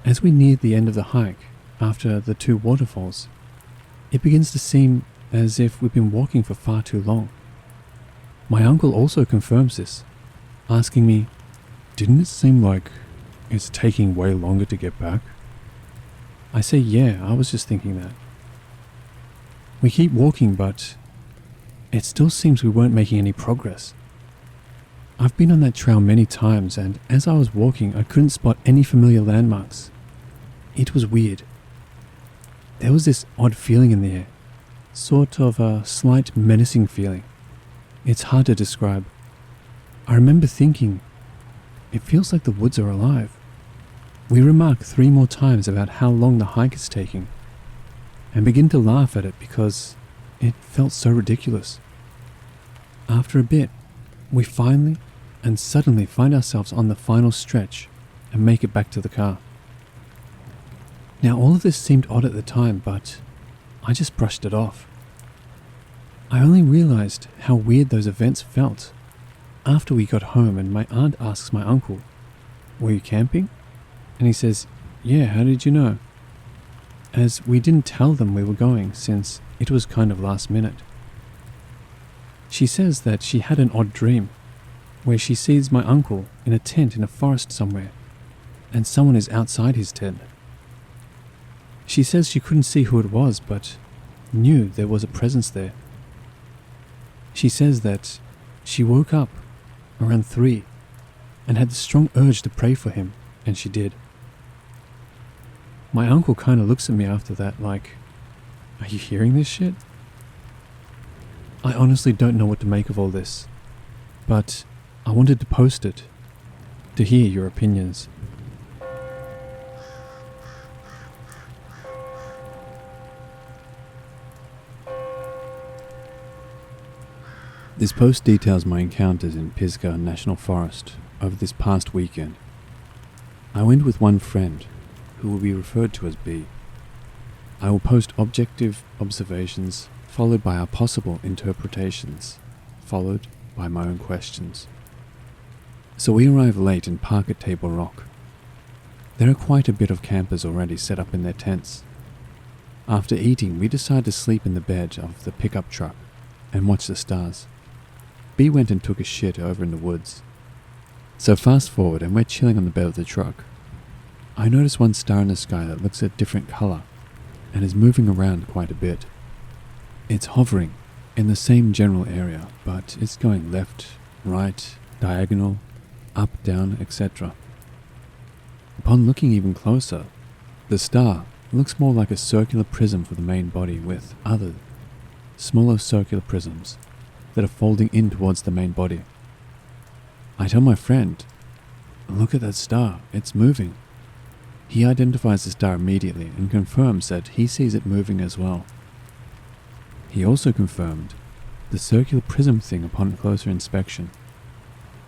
B: As we neared the end of the hike, after the 2 waterfalls, it begins to seem as if we've been walking for far too long. My uncle also confirms this, asking me, "Didn't it seem like it's taking way longer to get back?" I say, "Yeah, I was just thinking that." We keep walking, but it still seems we weren't making any progress. I've been on that trail many times, and as I was walking, I couldn't spot any familiar landmarks. It was weird. There was this odd feeling in the air, sort of a slight menacing feeling. It's hard to describe. I remember thinking, it feels like the woods are alive. We remark 3 more times about how long the hike is taking, and begin to laugh at it because it felt so ridiculous. After a bit, we finally and suddenly find ourselves on the final stretch and make it back to the car. Now all of this seemed odd at the time, but I just brushed it off. I only realized how weird those events felt after we got home and my aunt asks my uncle, "Were you camping?" And he says, "Yeah, how did you know?" As we didn't tell them we were going since it was kind of last minute. She says that she had an odd dream where she sees my uncle in a tent in a forest somewhere and someone is outside his tent. She says she couldn't see who it was but knew there was a presence there. She says that she woke up around 3 and had the strong urge to pray for him, and she did. My uncle kind of looks at me after that like, "Are you hearing this shit?" I honestly don't know what to make of all this, but I wanted to post it to hear your opinions. This post details my encounters in Pisgah National Forest over this past weekend. I went with one friend, who will be referred to as B. I will post objective observations, followed by our possible interpretations, followed by my own questions. So we arrive late and park at Table Rock. There are quite a bit of campers already set up in their tents. After eating, we decide to sleep in the bed of the pickup truck and watch the stars. B went and took a shit over in the woods. So fast forward and we're chilling on the bed of the truck. I notice one star in the sky that looks a different color and is moving around quite a bit. It's hovering in the same general area, but it's going left, right, diagonal, up, down, etc. Upon looking even closer, the star looks more like a circular prism for the main body with other, smaller circular prisms that are folding in towards the main body. I tell my friend, "Look at that star, it's moving." He identifies the star immediately and confirms that he sees it moving as well. He also confirmed the circular prism thing upon closer inspection.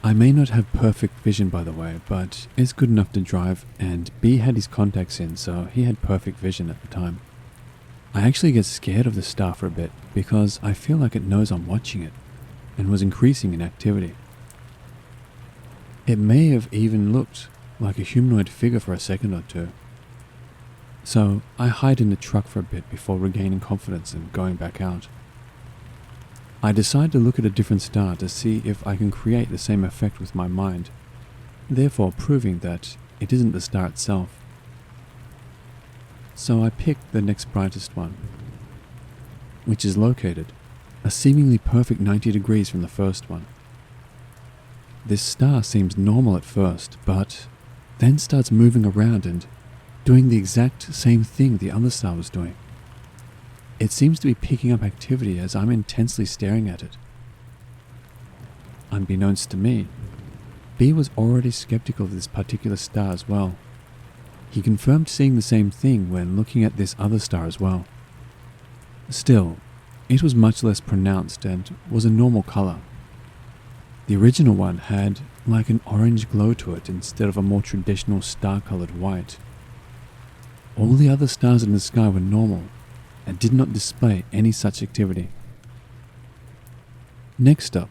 B: I may not have perfect vision, by the way, but it's good enough to drive, and B had his contacts in, so he had perfect vision at the time. I actually get scared of the star for a bit because I feel like it knows I'm watching it and was increasing in activity. It may have even looked like a humanoid figure for a second or 2. So I hide in the truck for a bit before regaining confidence and going back out. I decide to look at a different star to see if I can create the same effect with my mind, therefore proving that it isn't the star itself. So I pick the next brightest one, which is located a seemingly perfect 90 degrees from the first one. This star seems normal at first, but then starts moving around and doing the exact same thing the other star was doing. It seems to be picking up activity as I'm intensely staring at it. Unbeknownst to me, B was already skeptical of this particular star as well. He confirmed seeing the same thing when looking at this other star as well. Still, it was much less pronounced and was a normal color. The original one had
A: like an orange glow to it instead of a more traditional star-colored white. All the other stars in the sky were normal and did not display any such activity. Next up,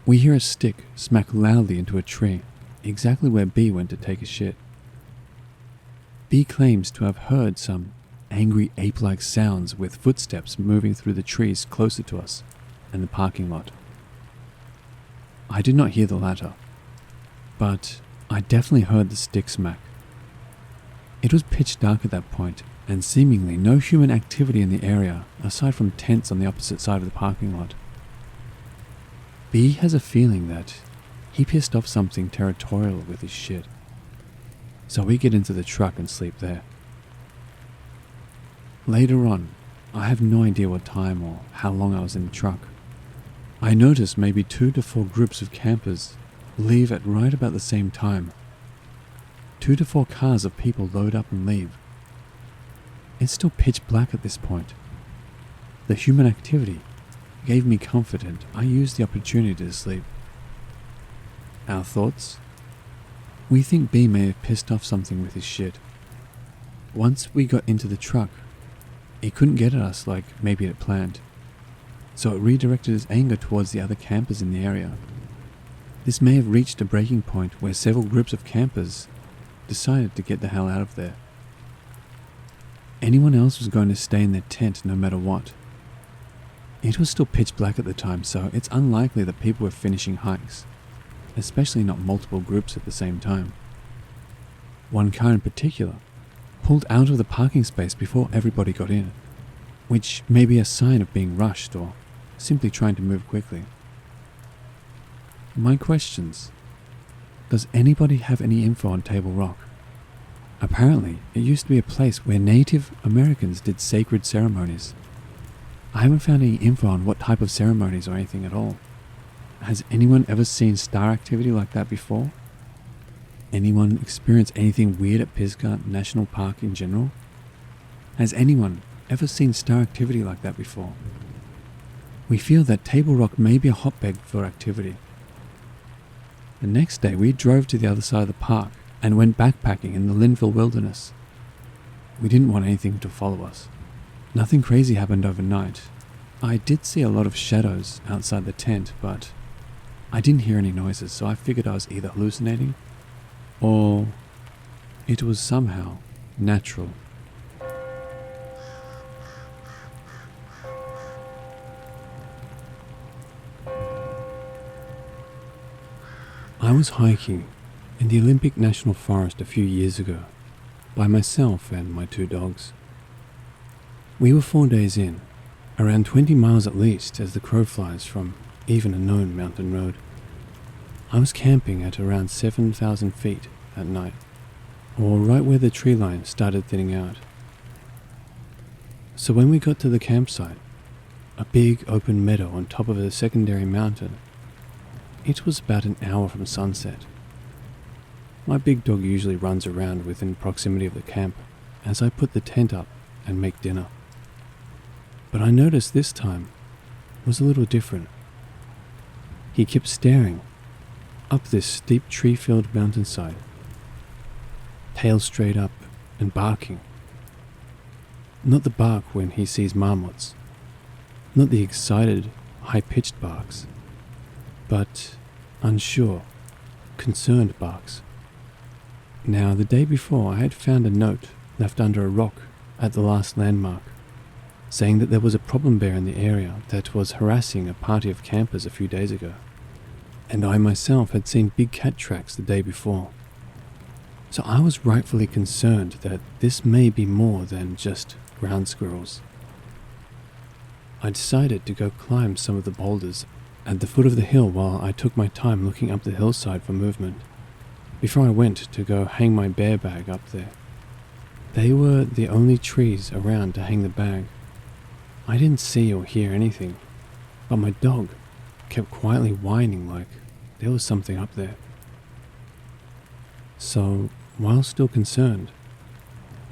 A: we hear a stick smack loudly into a tree, exactly where B went to take a shit. B claims to have heard some angry ape-like sounds with footsteps moving through the trees closer to us and the parking lot. I did not hear the latter, but I definitely heard the stick smack. It was pitch dark at that point, and seemingly no human activity in the area aside from tents on the opposite side of the parking lot. B has a feeling that he pissed off something territorial with his shit, so we get into the truck and sleep there. Later on, I have no idea what time or how long I was in the truck. I noticed maybe 2 to 4 groups of campers leave at right about the same time. 2 to 4 cars of people load up and leave. It's still pitch black at this point. The human activity gave me comfort and I used the opportunity to sleep. Our thoughts? We think B may have pissed off something with his shit. Once we got into the truck, it couldn't get at us like maybe it had planned, so it redirected his anger towards the other campers in the area. This may have reached a breaking point where several groups of campers decided to get the hell out of there. Anyone else was going to stay in their tent no matter what. It was still pitch black at the time, so it's unlikely that people were finishing hikes, especially not multiple groups at the same time. One car in particular pulled out of the parking space before everybody got in, which may be a sign of being rushed or simply trying to move quickly. My questions: does anybody have any info on Table Rock? Apparently, it used to be a place where Native Americans did sacred ceremonies. I haven't found any info on what type of ceremonies or anything at all. Has anyone ever seen star activity like that before? Anyone experience anything weird at Pisgah National Park in general? Has anyone ever seen star activity like that before? We feel that Table Rock may be a hotbed for activity. The next day we drove to the other side of the park and went backpacking in the Linville wilderness. We didn't want anything to follow us. Nothing crazy happened overnight. I did see a lot of shadows outside the tent, but I didn't hear any noises, so I figured I was either hallucinating or it was somehow natural. I was hiking in the Olympic National Forest a few years ago by myself and my 2 dogs. We were 4 days in, around 20 miles at least as the crow flies from even a known mountain road. I was camping at around 7,000 feet at night, or right where the tree line started thinning out. So when we got to the campsite, a big open meadow on top of a secondary mountain, it was about an hour from sunset. My big dog usually runs around within proximity of the camp as I put the tent up and make dinner. But I noticed this time was a little different. He kept staring up this steep tree-filled mountainside, tail straight up and barking. Not the bark when he sees marmots, not the excited, high-pitched barks, but unsure, concerned barks. Now, the day before I had found a note left under a rock at the last landmark, saying that there was a problem bear in the area that was harassing a party of campers a few days ago, and I myself had seen big cat tracks the day before. So I was rightfully concerned that this may be more than just ground squirrels. I decided to go climb some of the boulders at the foot of the hill while I took my time looking up the hillside for movement, before I went to go hang my bear bag up there. They were the only trees around to hang the bag. I didn't see or hear anything, but my dog kept quietly whining like there was something up there. So, while still concerned,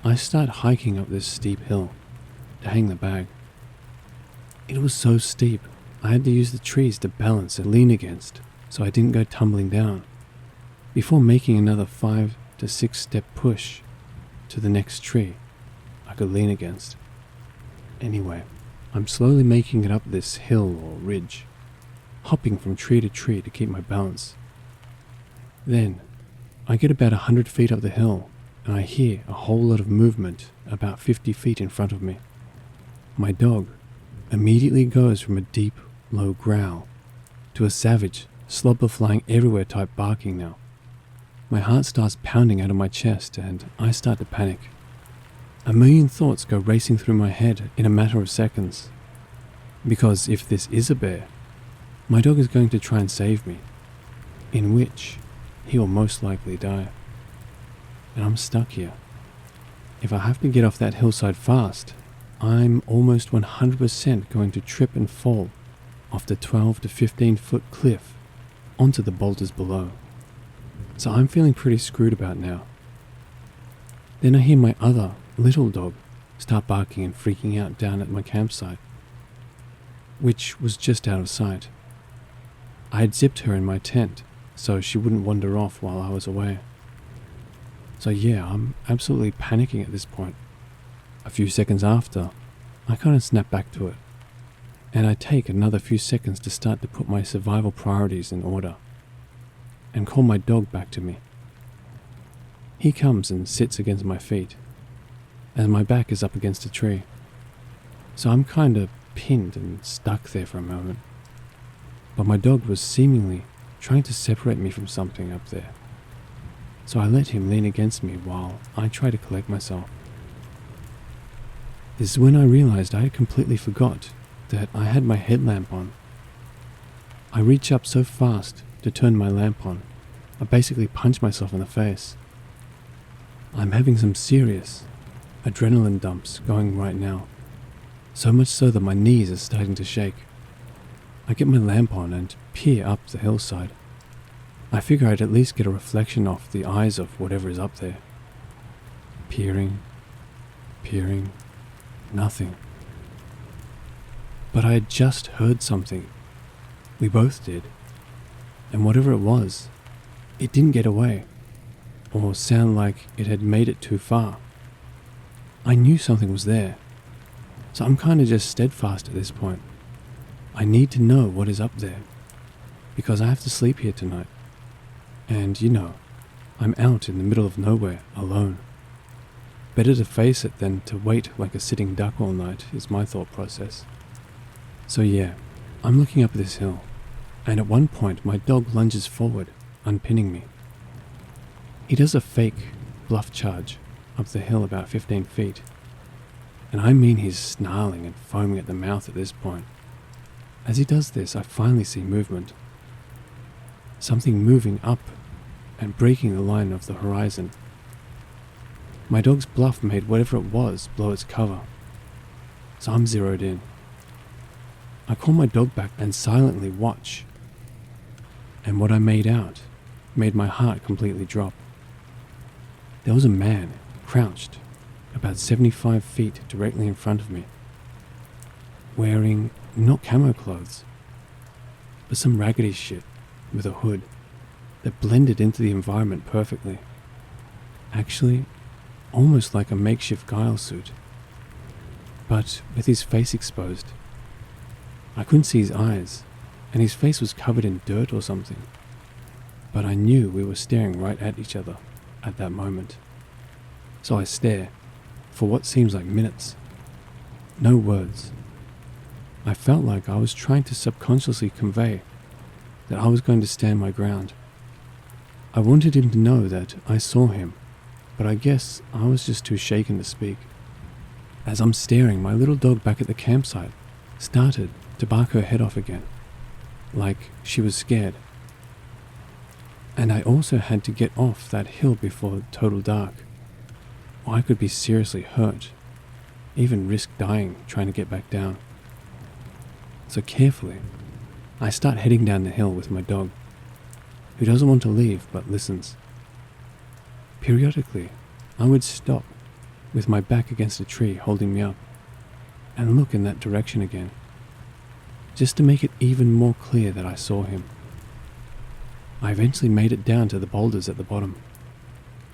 A: I started hiking up this steep hill to hang the bag. It was so steep, I had to use the trees to balance and lean against
B: so I didn't go tumbling down, before making another 5 to 6 step push to the next tree I could lean against. Anyway, I'm slowly making it up this hill or ridge, hopping from tree to keep my balance. Then, I get about 100 feet up the hill, and I hear a whole lot of movement about 50 feet in front of me. My dog immediately goes from a deep, low growl to a savage, slobber flying everywhere type barking now. My heart starts pounding out of my chest and I start to panic. A million thoughts go racing through my head in a matter of seconds. Because if this is a bear, my dog is going to try and save me, in which he will most likely die. And I'm stuck here. If I have to get off that hillside fast, I'm almost 100% going to trip and fall off the 12 to 15 foot cliff onto the boulders below. So I'm feeling pretty screwed about now. Then I hear my other little dog start barking and freaking out down at my campsite, which was just out of sight. I had zipped her in my tent so she wouldn't wander off while I was away. So yeah, I'm absolutely panicking at this point. A few seconds after, I kind of snap back to it, and I take another few seconds to start to put my survival priorities in order, and call my dog back to me. He comes and sits against my feet, as my back is up against a tree, so I'm kind of pinned and stuck there for a moment. But my dog was seemingly trying to separate me from something up there, so I let him lean against me while I try to collect myself. This is when I realized I had completely forgot that I had my headlamp on. I reach up so fast to turn my lamp on, I basically punch myself in the face. I'm having some serious adrenaline dumps going right now, so much so that my knees are starting to shake. I get my lamp on and peer up the hillside. I figure I'd at least get a reflection off the eyes of whatever is up there. Peering, nothing. But I had just heard something. We both did. And whatever it was, it didn't get away, or sound like it had made it too far. I knew something was there, so I'm kind of just steadfast at this point. I need to know what is up there, because I have to sleep here tonight. And you know, I'm out in the middle of nowhere, alone. Better to face it than to wait like a sitting duck all night is my thought process. So yeah, I'm looking up this hill, and at one point my dog lunges forward, unpinning me. He does a fake bluff charge up the hill about 15 feet, and I mean he's snarling and foaming at the mouth at this point. As he does this, I finally see movement. Something moving up and breaking the line of the horizon. My dog's bluff made whatever it was blow its cover, so I'm zeroed in. I call my dog back and silently watch, and what I made out made my heart completely drop. There was a man crouched about 75 feet directly in front of me, wearing not camo clothes, but some raggedy shit with a hood that blended into the environment perfectly. Actually, almost like a makeshift guile suit, but with his face exposed. I couldn't see his eyes, and his face was covered in dirt or something, but I knew we were staring right at each other at that moment. So I stare for what seems like minutes. No words. I felt like I was trying to subconsciously convey that I was going to stand my ground. I wanted him to know that I saw him, but I guess I was just too shaken to speak. As I'm staring, my little dog back at the campsite started to bark her head off again, like she was scared. And I also had to get off that hill before total dark, or I could be seriously hurt, even risk dying trying to get back down. So carefully, I start heading down the hill with my dog, who doesn't want to leave but listens. Periodically, I would stop with my back against a tree holding me up and look in that direction again, just to make it even more clear that I saw him. I eventually made it down to the boulders at the bottom.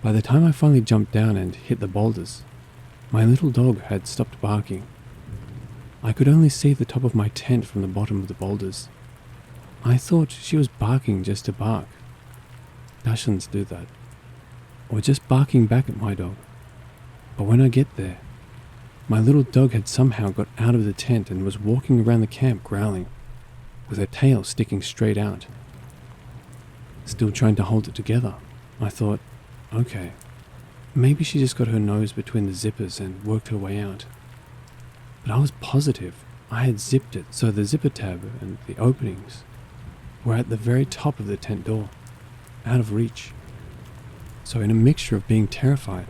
B: By the time I finally jumped down and hit the boulders, my little dog had stopped barking. I could only see the top of my tent from the bottom of the boulders. I thought she was barking just to bark. Dachshunds do that. Or just barking back at my dog. But when I get there, my little dog had somehow got out of the tent and was walking around the camp growling, with her tail sticking straight out. Still trying to hold it together, I thought, okay, maybe she just got her nose between the zippers and worked her way out. But I was positive I had zipped it so the zipper tab and the openings were at the very top of the tent door, out of reach. So in a mixture of being terrified,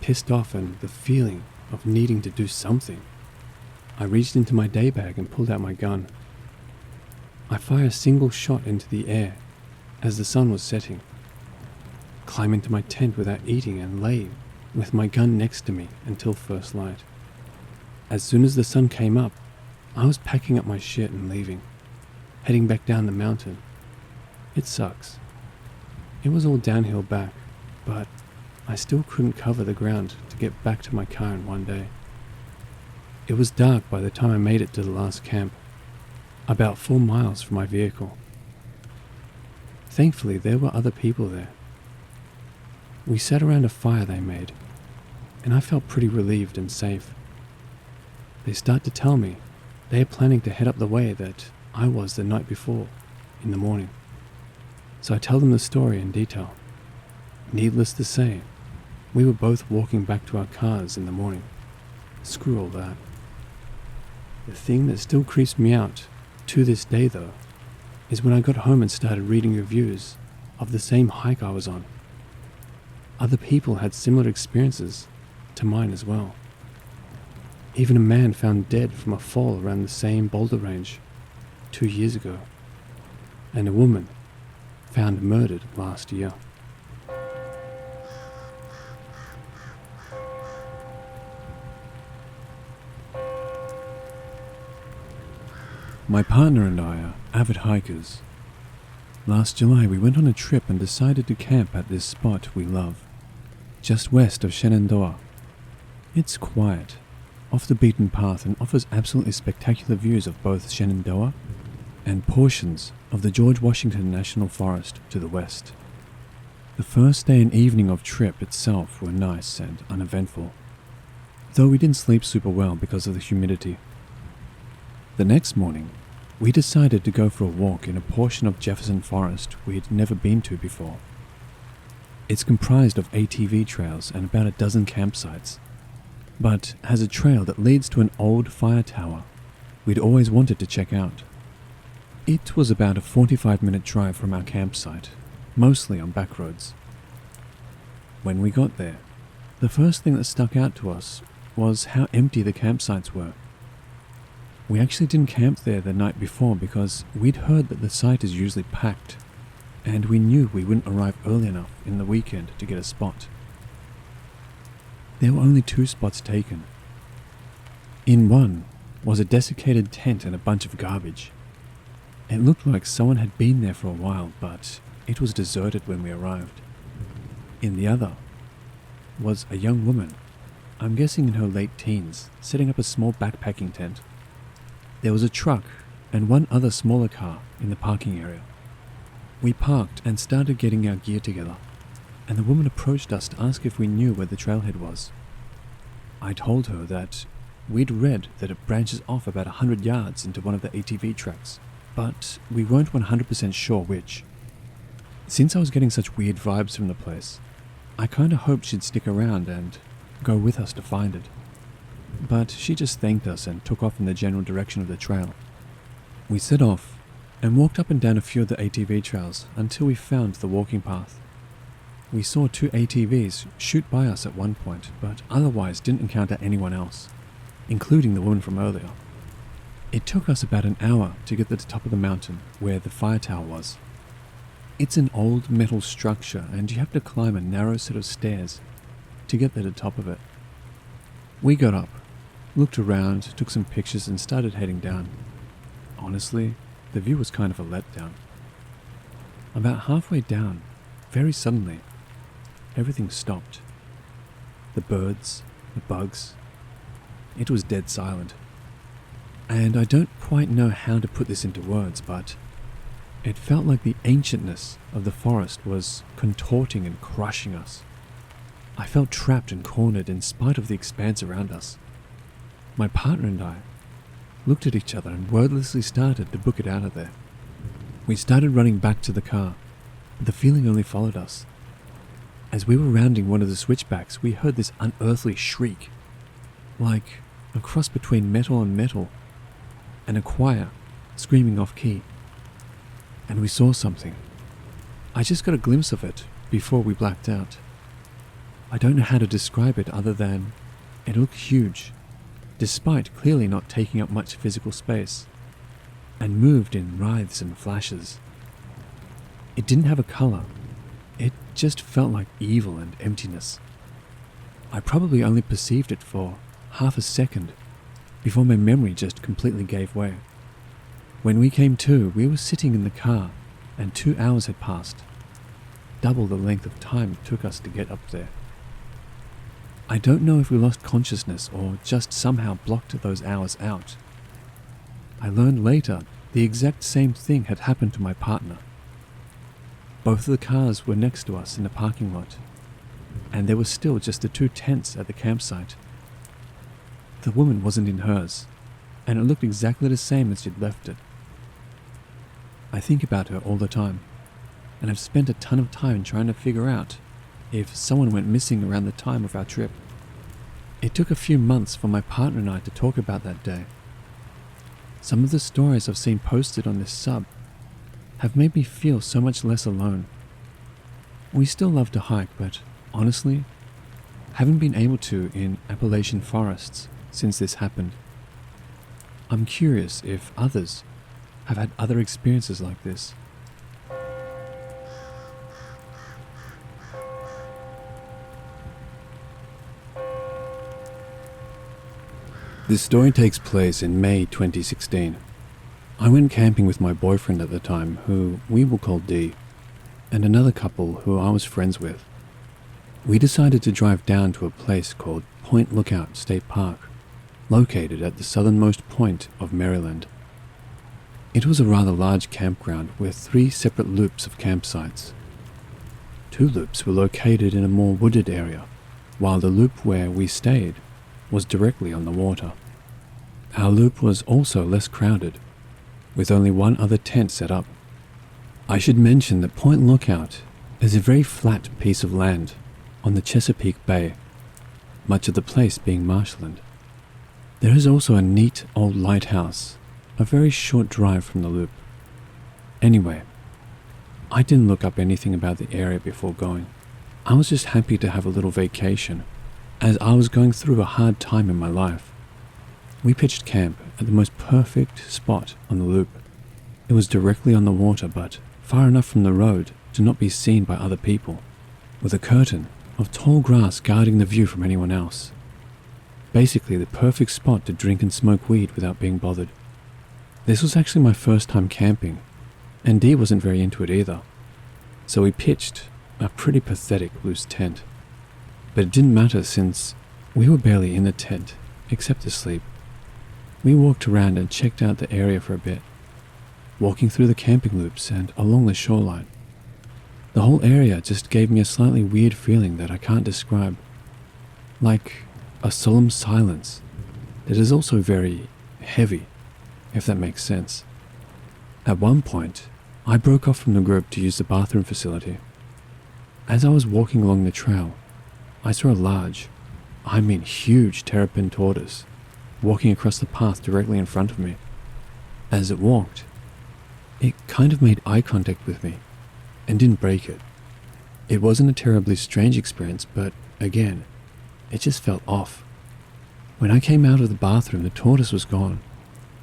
B: pissed off, and the feeling of needing to do something, I reached into my day bag and pulled out my gun. I fire a single shot into the air as the sun was setting, climb into my tent without eating, and lay with my gun next to me until first light. As soon as the sun came up, I was packing up my shit and leaving, heading back down the mountain. It sucks. It was all downhill back, but I still couldn't cover the ground to get back to my car in one day. It was dark by the time I made it to the last camp, about 4 miles from my vehicle. Thankfully, there were other people there. We sat around a fire they made, and I felt pretty relieved and safe. They start to tell me they are planning to head up the way that I was the night before, in the morning. So I tell them the story in detail. Needless to say, we were both walking back to our cars in the morning. Screw all that. The thing that still creeps me out to this day, though, is when I got home and started reading reviews of the same hike I was on. Other people had similar experiences to mine as well. Even a man found dead from a fall around the same boulder range 2 years ago, and a woman found murdered last year. My partner and I are avid hikers. Last July we went on a trip and decided to camp at this spot we love, just west of Shenandoah. It's quiet, off the beaten path, and offers absolutely spectacular views of both Shenandoah and portions of the George Washington National Forest to the west. The first day and evening of trip itself were nice and uneventful, though we didn't sleep super well because of the humidity. The next morning, we decided to go for a walk in a portion of Jefferson Forest we'd never been to before. It's comprised of ATV trails and about a dozen campsites, but has a trail that leads to an old fire tower we'd always wanted to check out. It was about a 45-minute drive from our campsite, mostly on back roads. When we got there, the first thing that stuck out to us was how empty the campsites were. We actually didn't camp there the night before because we'd heard that the site is usually packed, and we knew we wouldn't arrive early enough in the weekend to get a spot. There were only 2 spots taken. In one was a desiccated tent and a bunch of garbage. It looked like someone had been there for a while, but it was deserted when we arrived. In the other was a young woman, I'm guessing in her late teens, setting up a small backpacking tent. There was a truck and one other smaller car in the parking area. We parked and started getting our gear together, and the woman approached us to ask if we knew where the trailhead was. I told her that we'd read that it branches off about 100 yards into one of the ATV tracks, but we weren't 100% sure which. Since I was getting such weird vibes from the place, I kinda hoped she'd stick around and go with us to find it. But she just thanked us and took off in the general direction of the trail. We set off and walked up and down a few of the ATV trails until we found the walking path. We saw 2 ATVs shoot by us at one point, but otherwise didn't encounter anyone else, including the woman from earlier. It took us about an hour to get to the top of the mountain where the fire tower was. It's an old metal structure and you have to climb a narrow set of stairs to get to the top of it. We got up, looked around, took some pictures and started heading down. Honestly, the view was kind of a letdown. About halfway down, very suddenly, everything stopped. The birds, the bugs. It was dead silent. And I don't quite know how to put this into words, but it felt like the ancientness of the forest was contorting and crushing us. I felt trapped and cornered in spite of the expanse around us. My partner and I looked at each other and wordlessly started to book it out of there. We started running back to the car, but the feeling only followed us. As we were rounding one of the switchbacks, we heard this unearthly shriek, like a cross between metal and metal, and a choir screaming off key. And we saw something. I just got a glimpse of it before we blacked out. I don't know how to describe it other than it looked huge, despite clearly not taking up much physical space, and moved in writhes and flashes. It didn't have a color. It just felt like evil and emptiness. I probably only perceived it for half a second before my memory just completely gave way. When we came to, we were sitting in the car and 2 hours had passed, double the length of time it took us to get up there. I don't know if we lost consciousness or just somehow blocked those hours out. I learned later the exact same thing had happened to my partner. Both of the cars were next to us in the parking lot, and there were still just the 2 tents at the campsite. The woman wasn't in hers, and it looked exactly the same as she'd left it. I think about her all the time, and I've spent a ton of time trying to figure out if someone went missing around the time of our trip. It took a few months for my partner and I to talk about that day. Some of the stories I've seen posted on this sub have made me feel so much less alone. We still love to hike, but honestly, haven't been able to in Appalachian forests since this happened. I'm curious if others have had other experiences like this. This story takes place in May 2016. I went camping with my boyfriend at the time, who we will call D, and another couple who I was friends with. We decided to drive down to a place called Point Lookout State Park, located at the southernmost point of Maryland. It was a rather large campground with 3 separate loops of campsites. 2 loops were located in a more wooded area, while the loop where we stayed was directly on the water. Our loop was also less crowded, with only 1 other tent set up. I should mention that Point Lookout is a very flat piece of land on the Chesapeake Bay, much of the place being marshland. There is also a neat old lighthouse, a very short drive from the loop. Anyway, I didn't look up anything about the area before going. I was just happy to have a little vacation, as I was going through a hard time in my life. We pitched camp at the most perfect spot on the loop. It was directly on the water, but far enough from the road to not be seen by other people, with a curtain of tall grass guarding the view from anyone else. Basically the perfect spot to drink and smoke weed without being bothered. This was actually my first time camping, and Dee wasn't very into it either, so we pitched a pretty pathetic loose tent. But it didn't matter since we were barely in the tent, except to sleep. We walked around and checked out the area for a bit, walking through the camping loops and along the shoreline. The whole area just gave me a slightly weird feeling that I can't describe, like a solemn silence that is also very heavy, if that makes sense. At one point, I broke off from the group to use the bathroom facility. As I was walking along the trail, I saw a large, I mean huge terrapin tortoise walking across the path directly in front of me. As it walked, it kind of made eye contact with me and didn't break it. It wasn't a terribly strange experience, but again, it just felt off. When I came out of the bathroom, the tortoise was gone,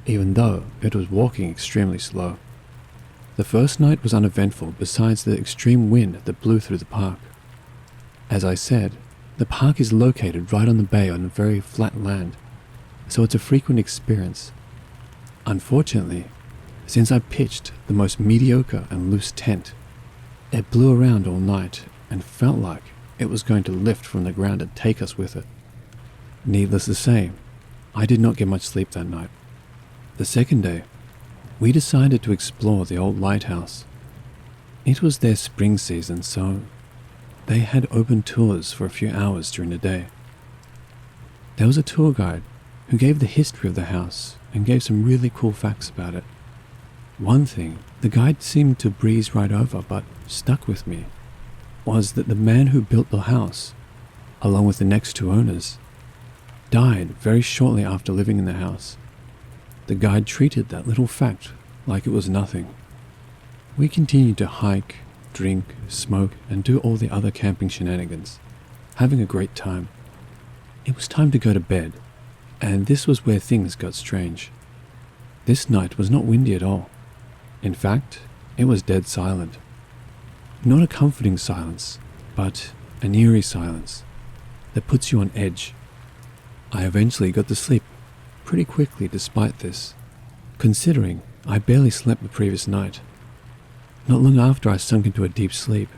B: even though it was walking extremely slow. The first night was uneventful besides the extreme wind that blew through the park. As I said, the park is located right on the bay on very flat land, so it's a frequent experience. Unfortunately, since I pitched the most mediocre and loose tent, It blew around all night and felt like it was going to lift from the ground and take us with it. Needless to say, I did not get much sleep that night. The second day, we decided to explore the old lighthouse. It was their spring season, so they had open tours for a few hours during the day. There was a tour guide who gave the history of the house and gave some really cool facts about it. One thing the guide seemed to breeze right over but stuck with me was that the man who built the house, along with the next two owners, died very shortly after living in the house. The guide treated that little fact like it was nothing. We continued to hike, drink, smoke, and do all the other camping shenanigans, having a great time. It was time to go to bed, and this was where things got strange. This night was not windy at all. In fact, it was dead silent. Not a comforting silence, but an eerie silence that puts you on edge. I eventually got to sleep pretty quickly despite this, considering I barely slept the previous night. Not long after I sunk into a deep sleep,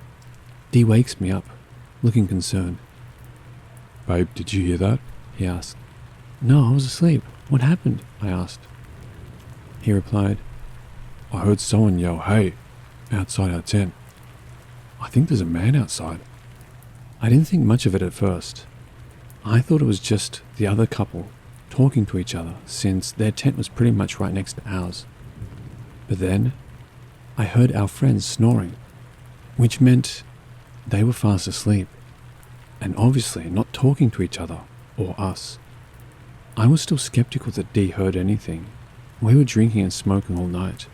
B: Dee wakes me up, looking concerned.
A: "Babe, did you hear that?"
B: He asked. "No, I was asleep. What happened?" I asked. He replied,
A: "I heard someone yell, 'Hey,' outside our tent. I think there's a man outside."
B: I didn't think much of it at first. I thought it was just the other couple talking to each other since their tent was pretty much right next to ours. But then I heard our friends snoring, which meant they were fast asleep and obviously not talking to each other or us. I was still skeptical that Dee heard anything. We were drinking and smoking all night,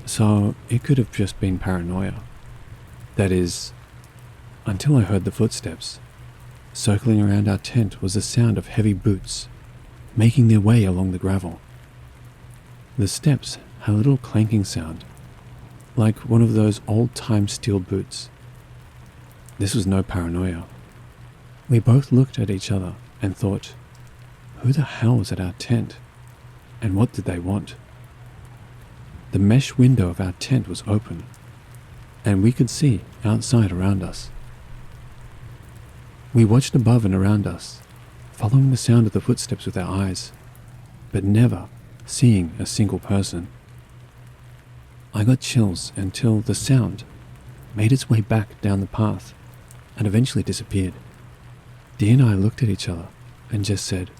B: so it could have just been paranoia. That is, until I heard the footsteps. Circling around our tent was the sound of heavy boots making their way along the gravel. The steps had a little clanking sound, like one of those old-time steel boots. This was no paranoia. We both looked at each other and thought, who the hell was at our tent? And what did they want? The mesh window of our tent was open, and we could see outside around us. We watched above and around us, following the sound of the footsteps with our eyes, but never seeing a single person. I got chills until the sound made its way back down the path and eventually disappeared. Dee and I looked at each other and just said,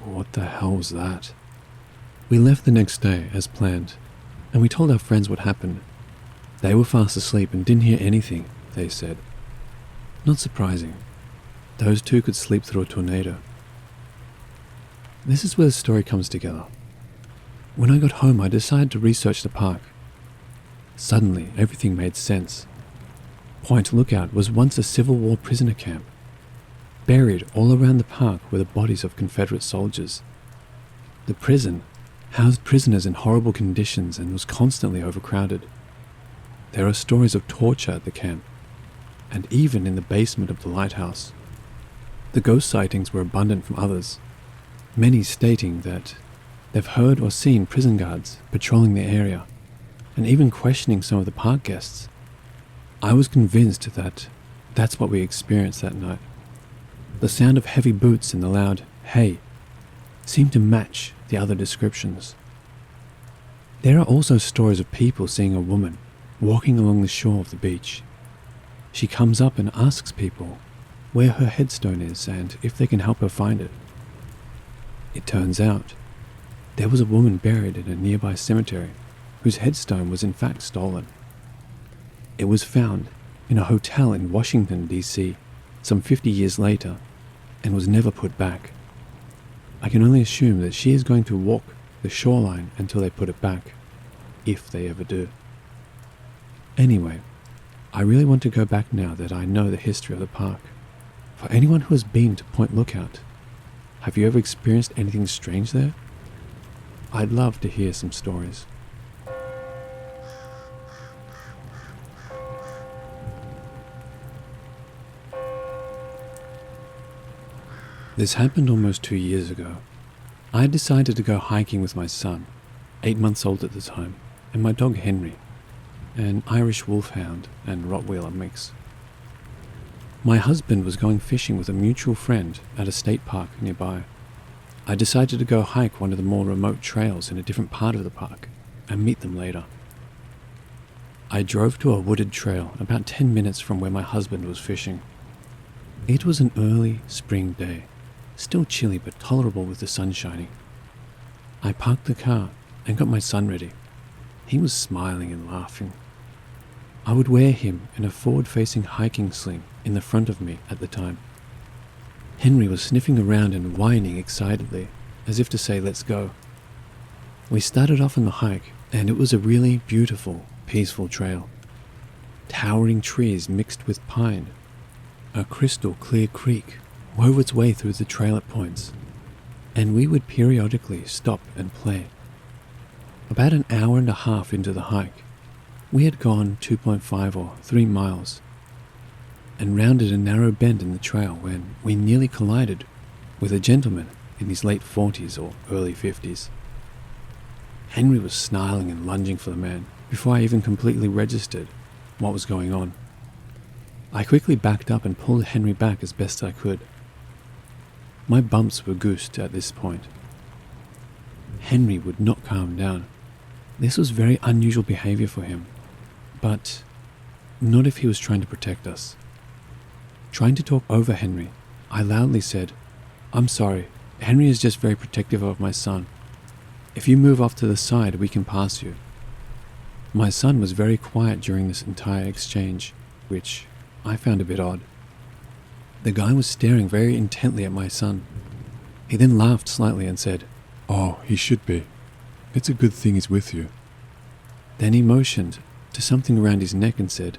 B: "What the hell was that?" We left the next day as planned, and we told our friends what happened. They were fast asleep and didn't hear anything, they said. Not surprising. Those two could sleep through a tornado. This is where the story comes together. When I got home, I decided to research the park. Suddenly, everything made sense. Point Lookout was once a Civil War prisoner camp. Buried all around the park were the bodies of Confederate soldiers. The prison housed prisoners in horrible conditions and was constantly overcrowded. There are stories of torture at the camp, and even in the basement of the lighthouse. The ghost sightings were abundant from others, many stating that they've heard or seen prison guards patrolling the area, and even questioning some of the park guests. I was convinced that that's what we experienced that night. The sound of heavy boots and the loud "hey" seemed to match the other descriptions. There are also stories of people seeing a woman walking along the shore of the beach. She comes up and asks people where her headstone is and if they can help her find it. It turns out there was a woman buried in a nearby cemetery whose headstone was in fact stolen. It was found in a hotel in Washington, D.C. some 50 years later and was never put back. I can only assume that she is going to walk the shoreline until they put it back, if they ever do. Anyway, I really want to go back now that I know the history of the park. For anyone who has been to Point Lookout, have you ever experienced anything strange there? I'd love to hear some stories. This happened almost 2 years ago. I had decided to go hiking with my son, 8 months old at the time, and my dog Henry, an Irish wolfhound and Rottweiler mix. My husband was going fishing with a mutual friend at a state park nearby. I decided to go hike one of the more remote trails in a different part of the park and meet them later. I drove to a wooded trail about 10 minutes from where my husband was fishing. It was an early spring day, still chilly but tolerable with the sun shining. I parked the car and got my son ready. He was smiling and laughing. I would wear him in a forward-facing hiking sling in the front of me at the time. Henry was sniffing around and whining excitedly, as if to say, "Let's go." We started off on the hike, and it was a really beautiful, peaceful trail. Towering trees mixed with pine. A crystal clear creek wove its way through the trail at points, and we would periodically stop and play. About an hour and a half into the hike, we had gone 2.5 or 3 miles and rounded a narrow bend in the trail when we nearly collided with a gentleman in his late 40s or early 50s. Henry was snarling and lunging for the man before I even completely registered what was going on. I quickly backed up and pulled Henry back as best I could. My bumps were goosed at this point. Henry would not calm down. This was very unusual behavior for him, but not if he was trying to protect us. Trying to talk over Henry, I loudly said, "I'm sorry, Henry is just very protective of my son. If you move off to the side, we can pass you." My son was very quiet during this entire exchange, which I found a bit odd. The guy was staring very intently at my son. He then laughed slightly and said,
A: "Oh, he should be. It's a good thing he's with you."
B: Then he motioned to something around his neck and said,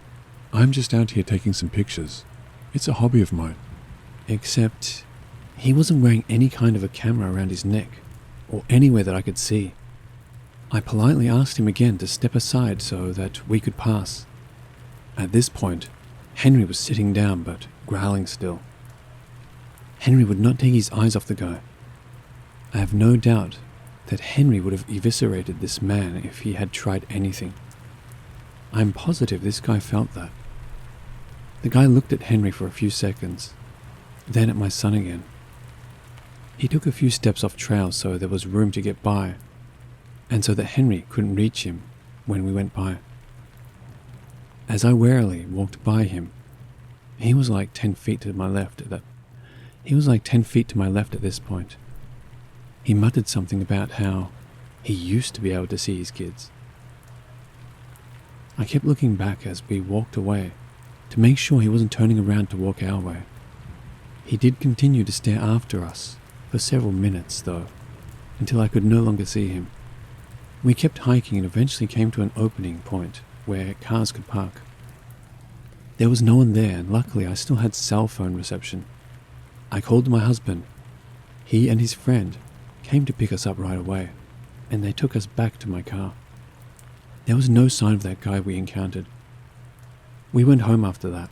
A: "I'm just out here taking some pictures. It's a hobby of mine."
B: Except he wasn't wearing any kind of a camera around his neck or anywhere that I could see. I politely asked him again to step aside so that we could pass. At this point, Henry was sitting down but growling still. Henry would not take his eyes off the guy. I have no doubt that Henry would have eviscerated this man if he had tried anything. I'm positive this guy felt that. The guy looked at Henry for a few seconds, then at my son again. He took a few steps off trail so there was room to get by, and so that Henry couldn't reach him when we went by. As I warily walked by him, he was like 10 feet to my left at this point. He muttered something about how he used to be able to see his kids. I kept looking back as we walked away to make sure he wasn't turning around to walk our way. He did continue to stare after us for several minutes though, until I could no longer see him. We kept hiking and eventually came to an opening point where cars could park. There was no one there, and luckily I still had cell phone reception. I called my husband. He and his friend came to pick us up right away, and they took us back to my car. There was no sign of that guy we encountered. We went home after that.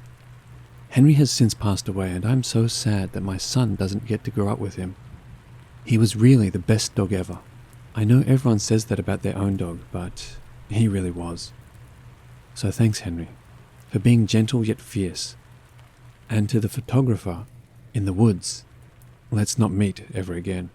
B: Henry has since passed away, and I'm so sad that my son doesn't get to grow up with him. He was really the best dog ever. I know everyone says that about their own dog, but he really was. So thanks, Henry, for being gentle yet fierce. And to the photographer in the woods, let's not meet ever again.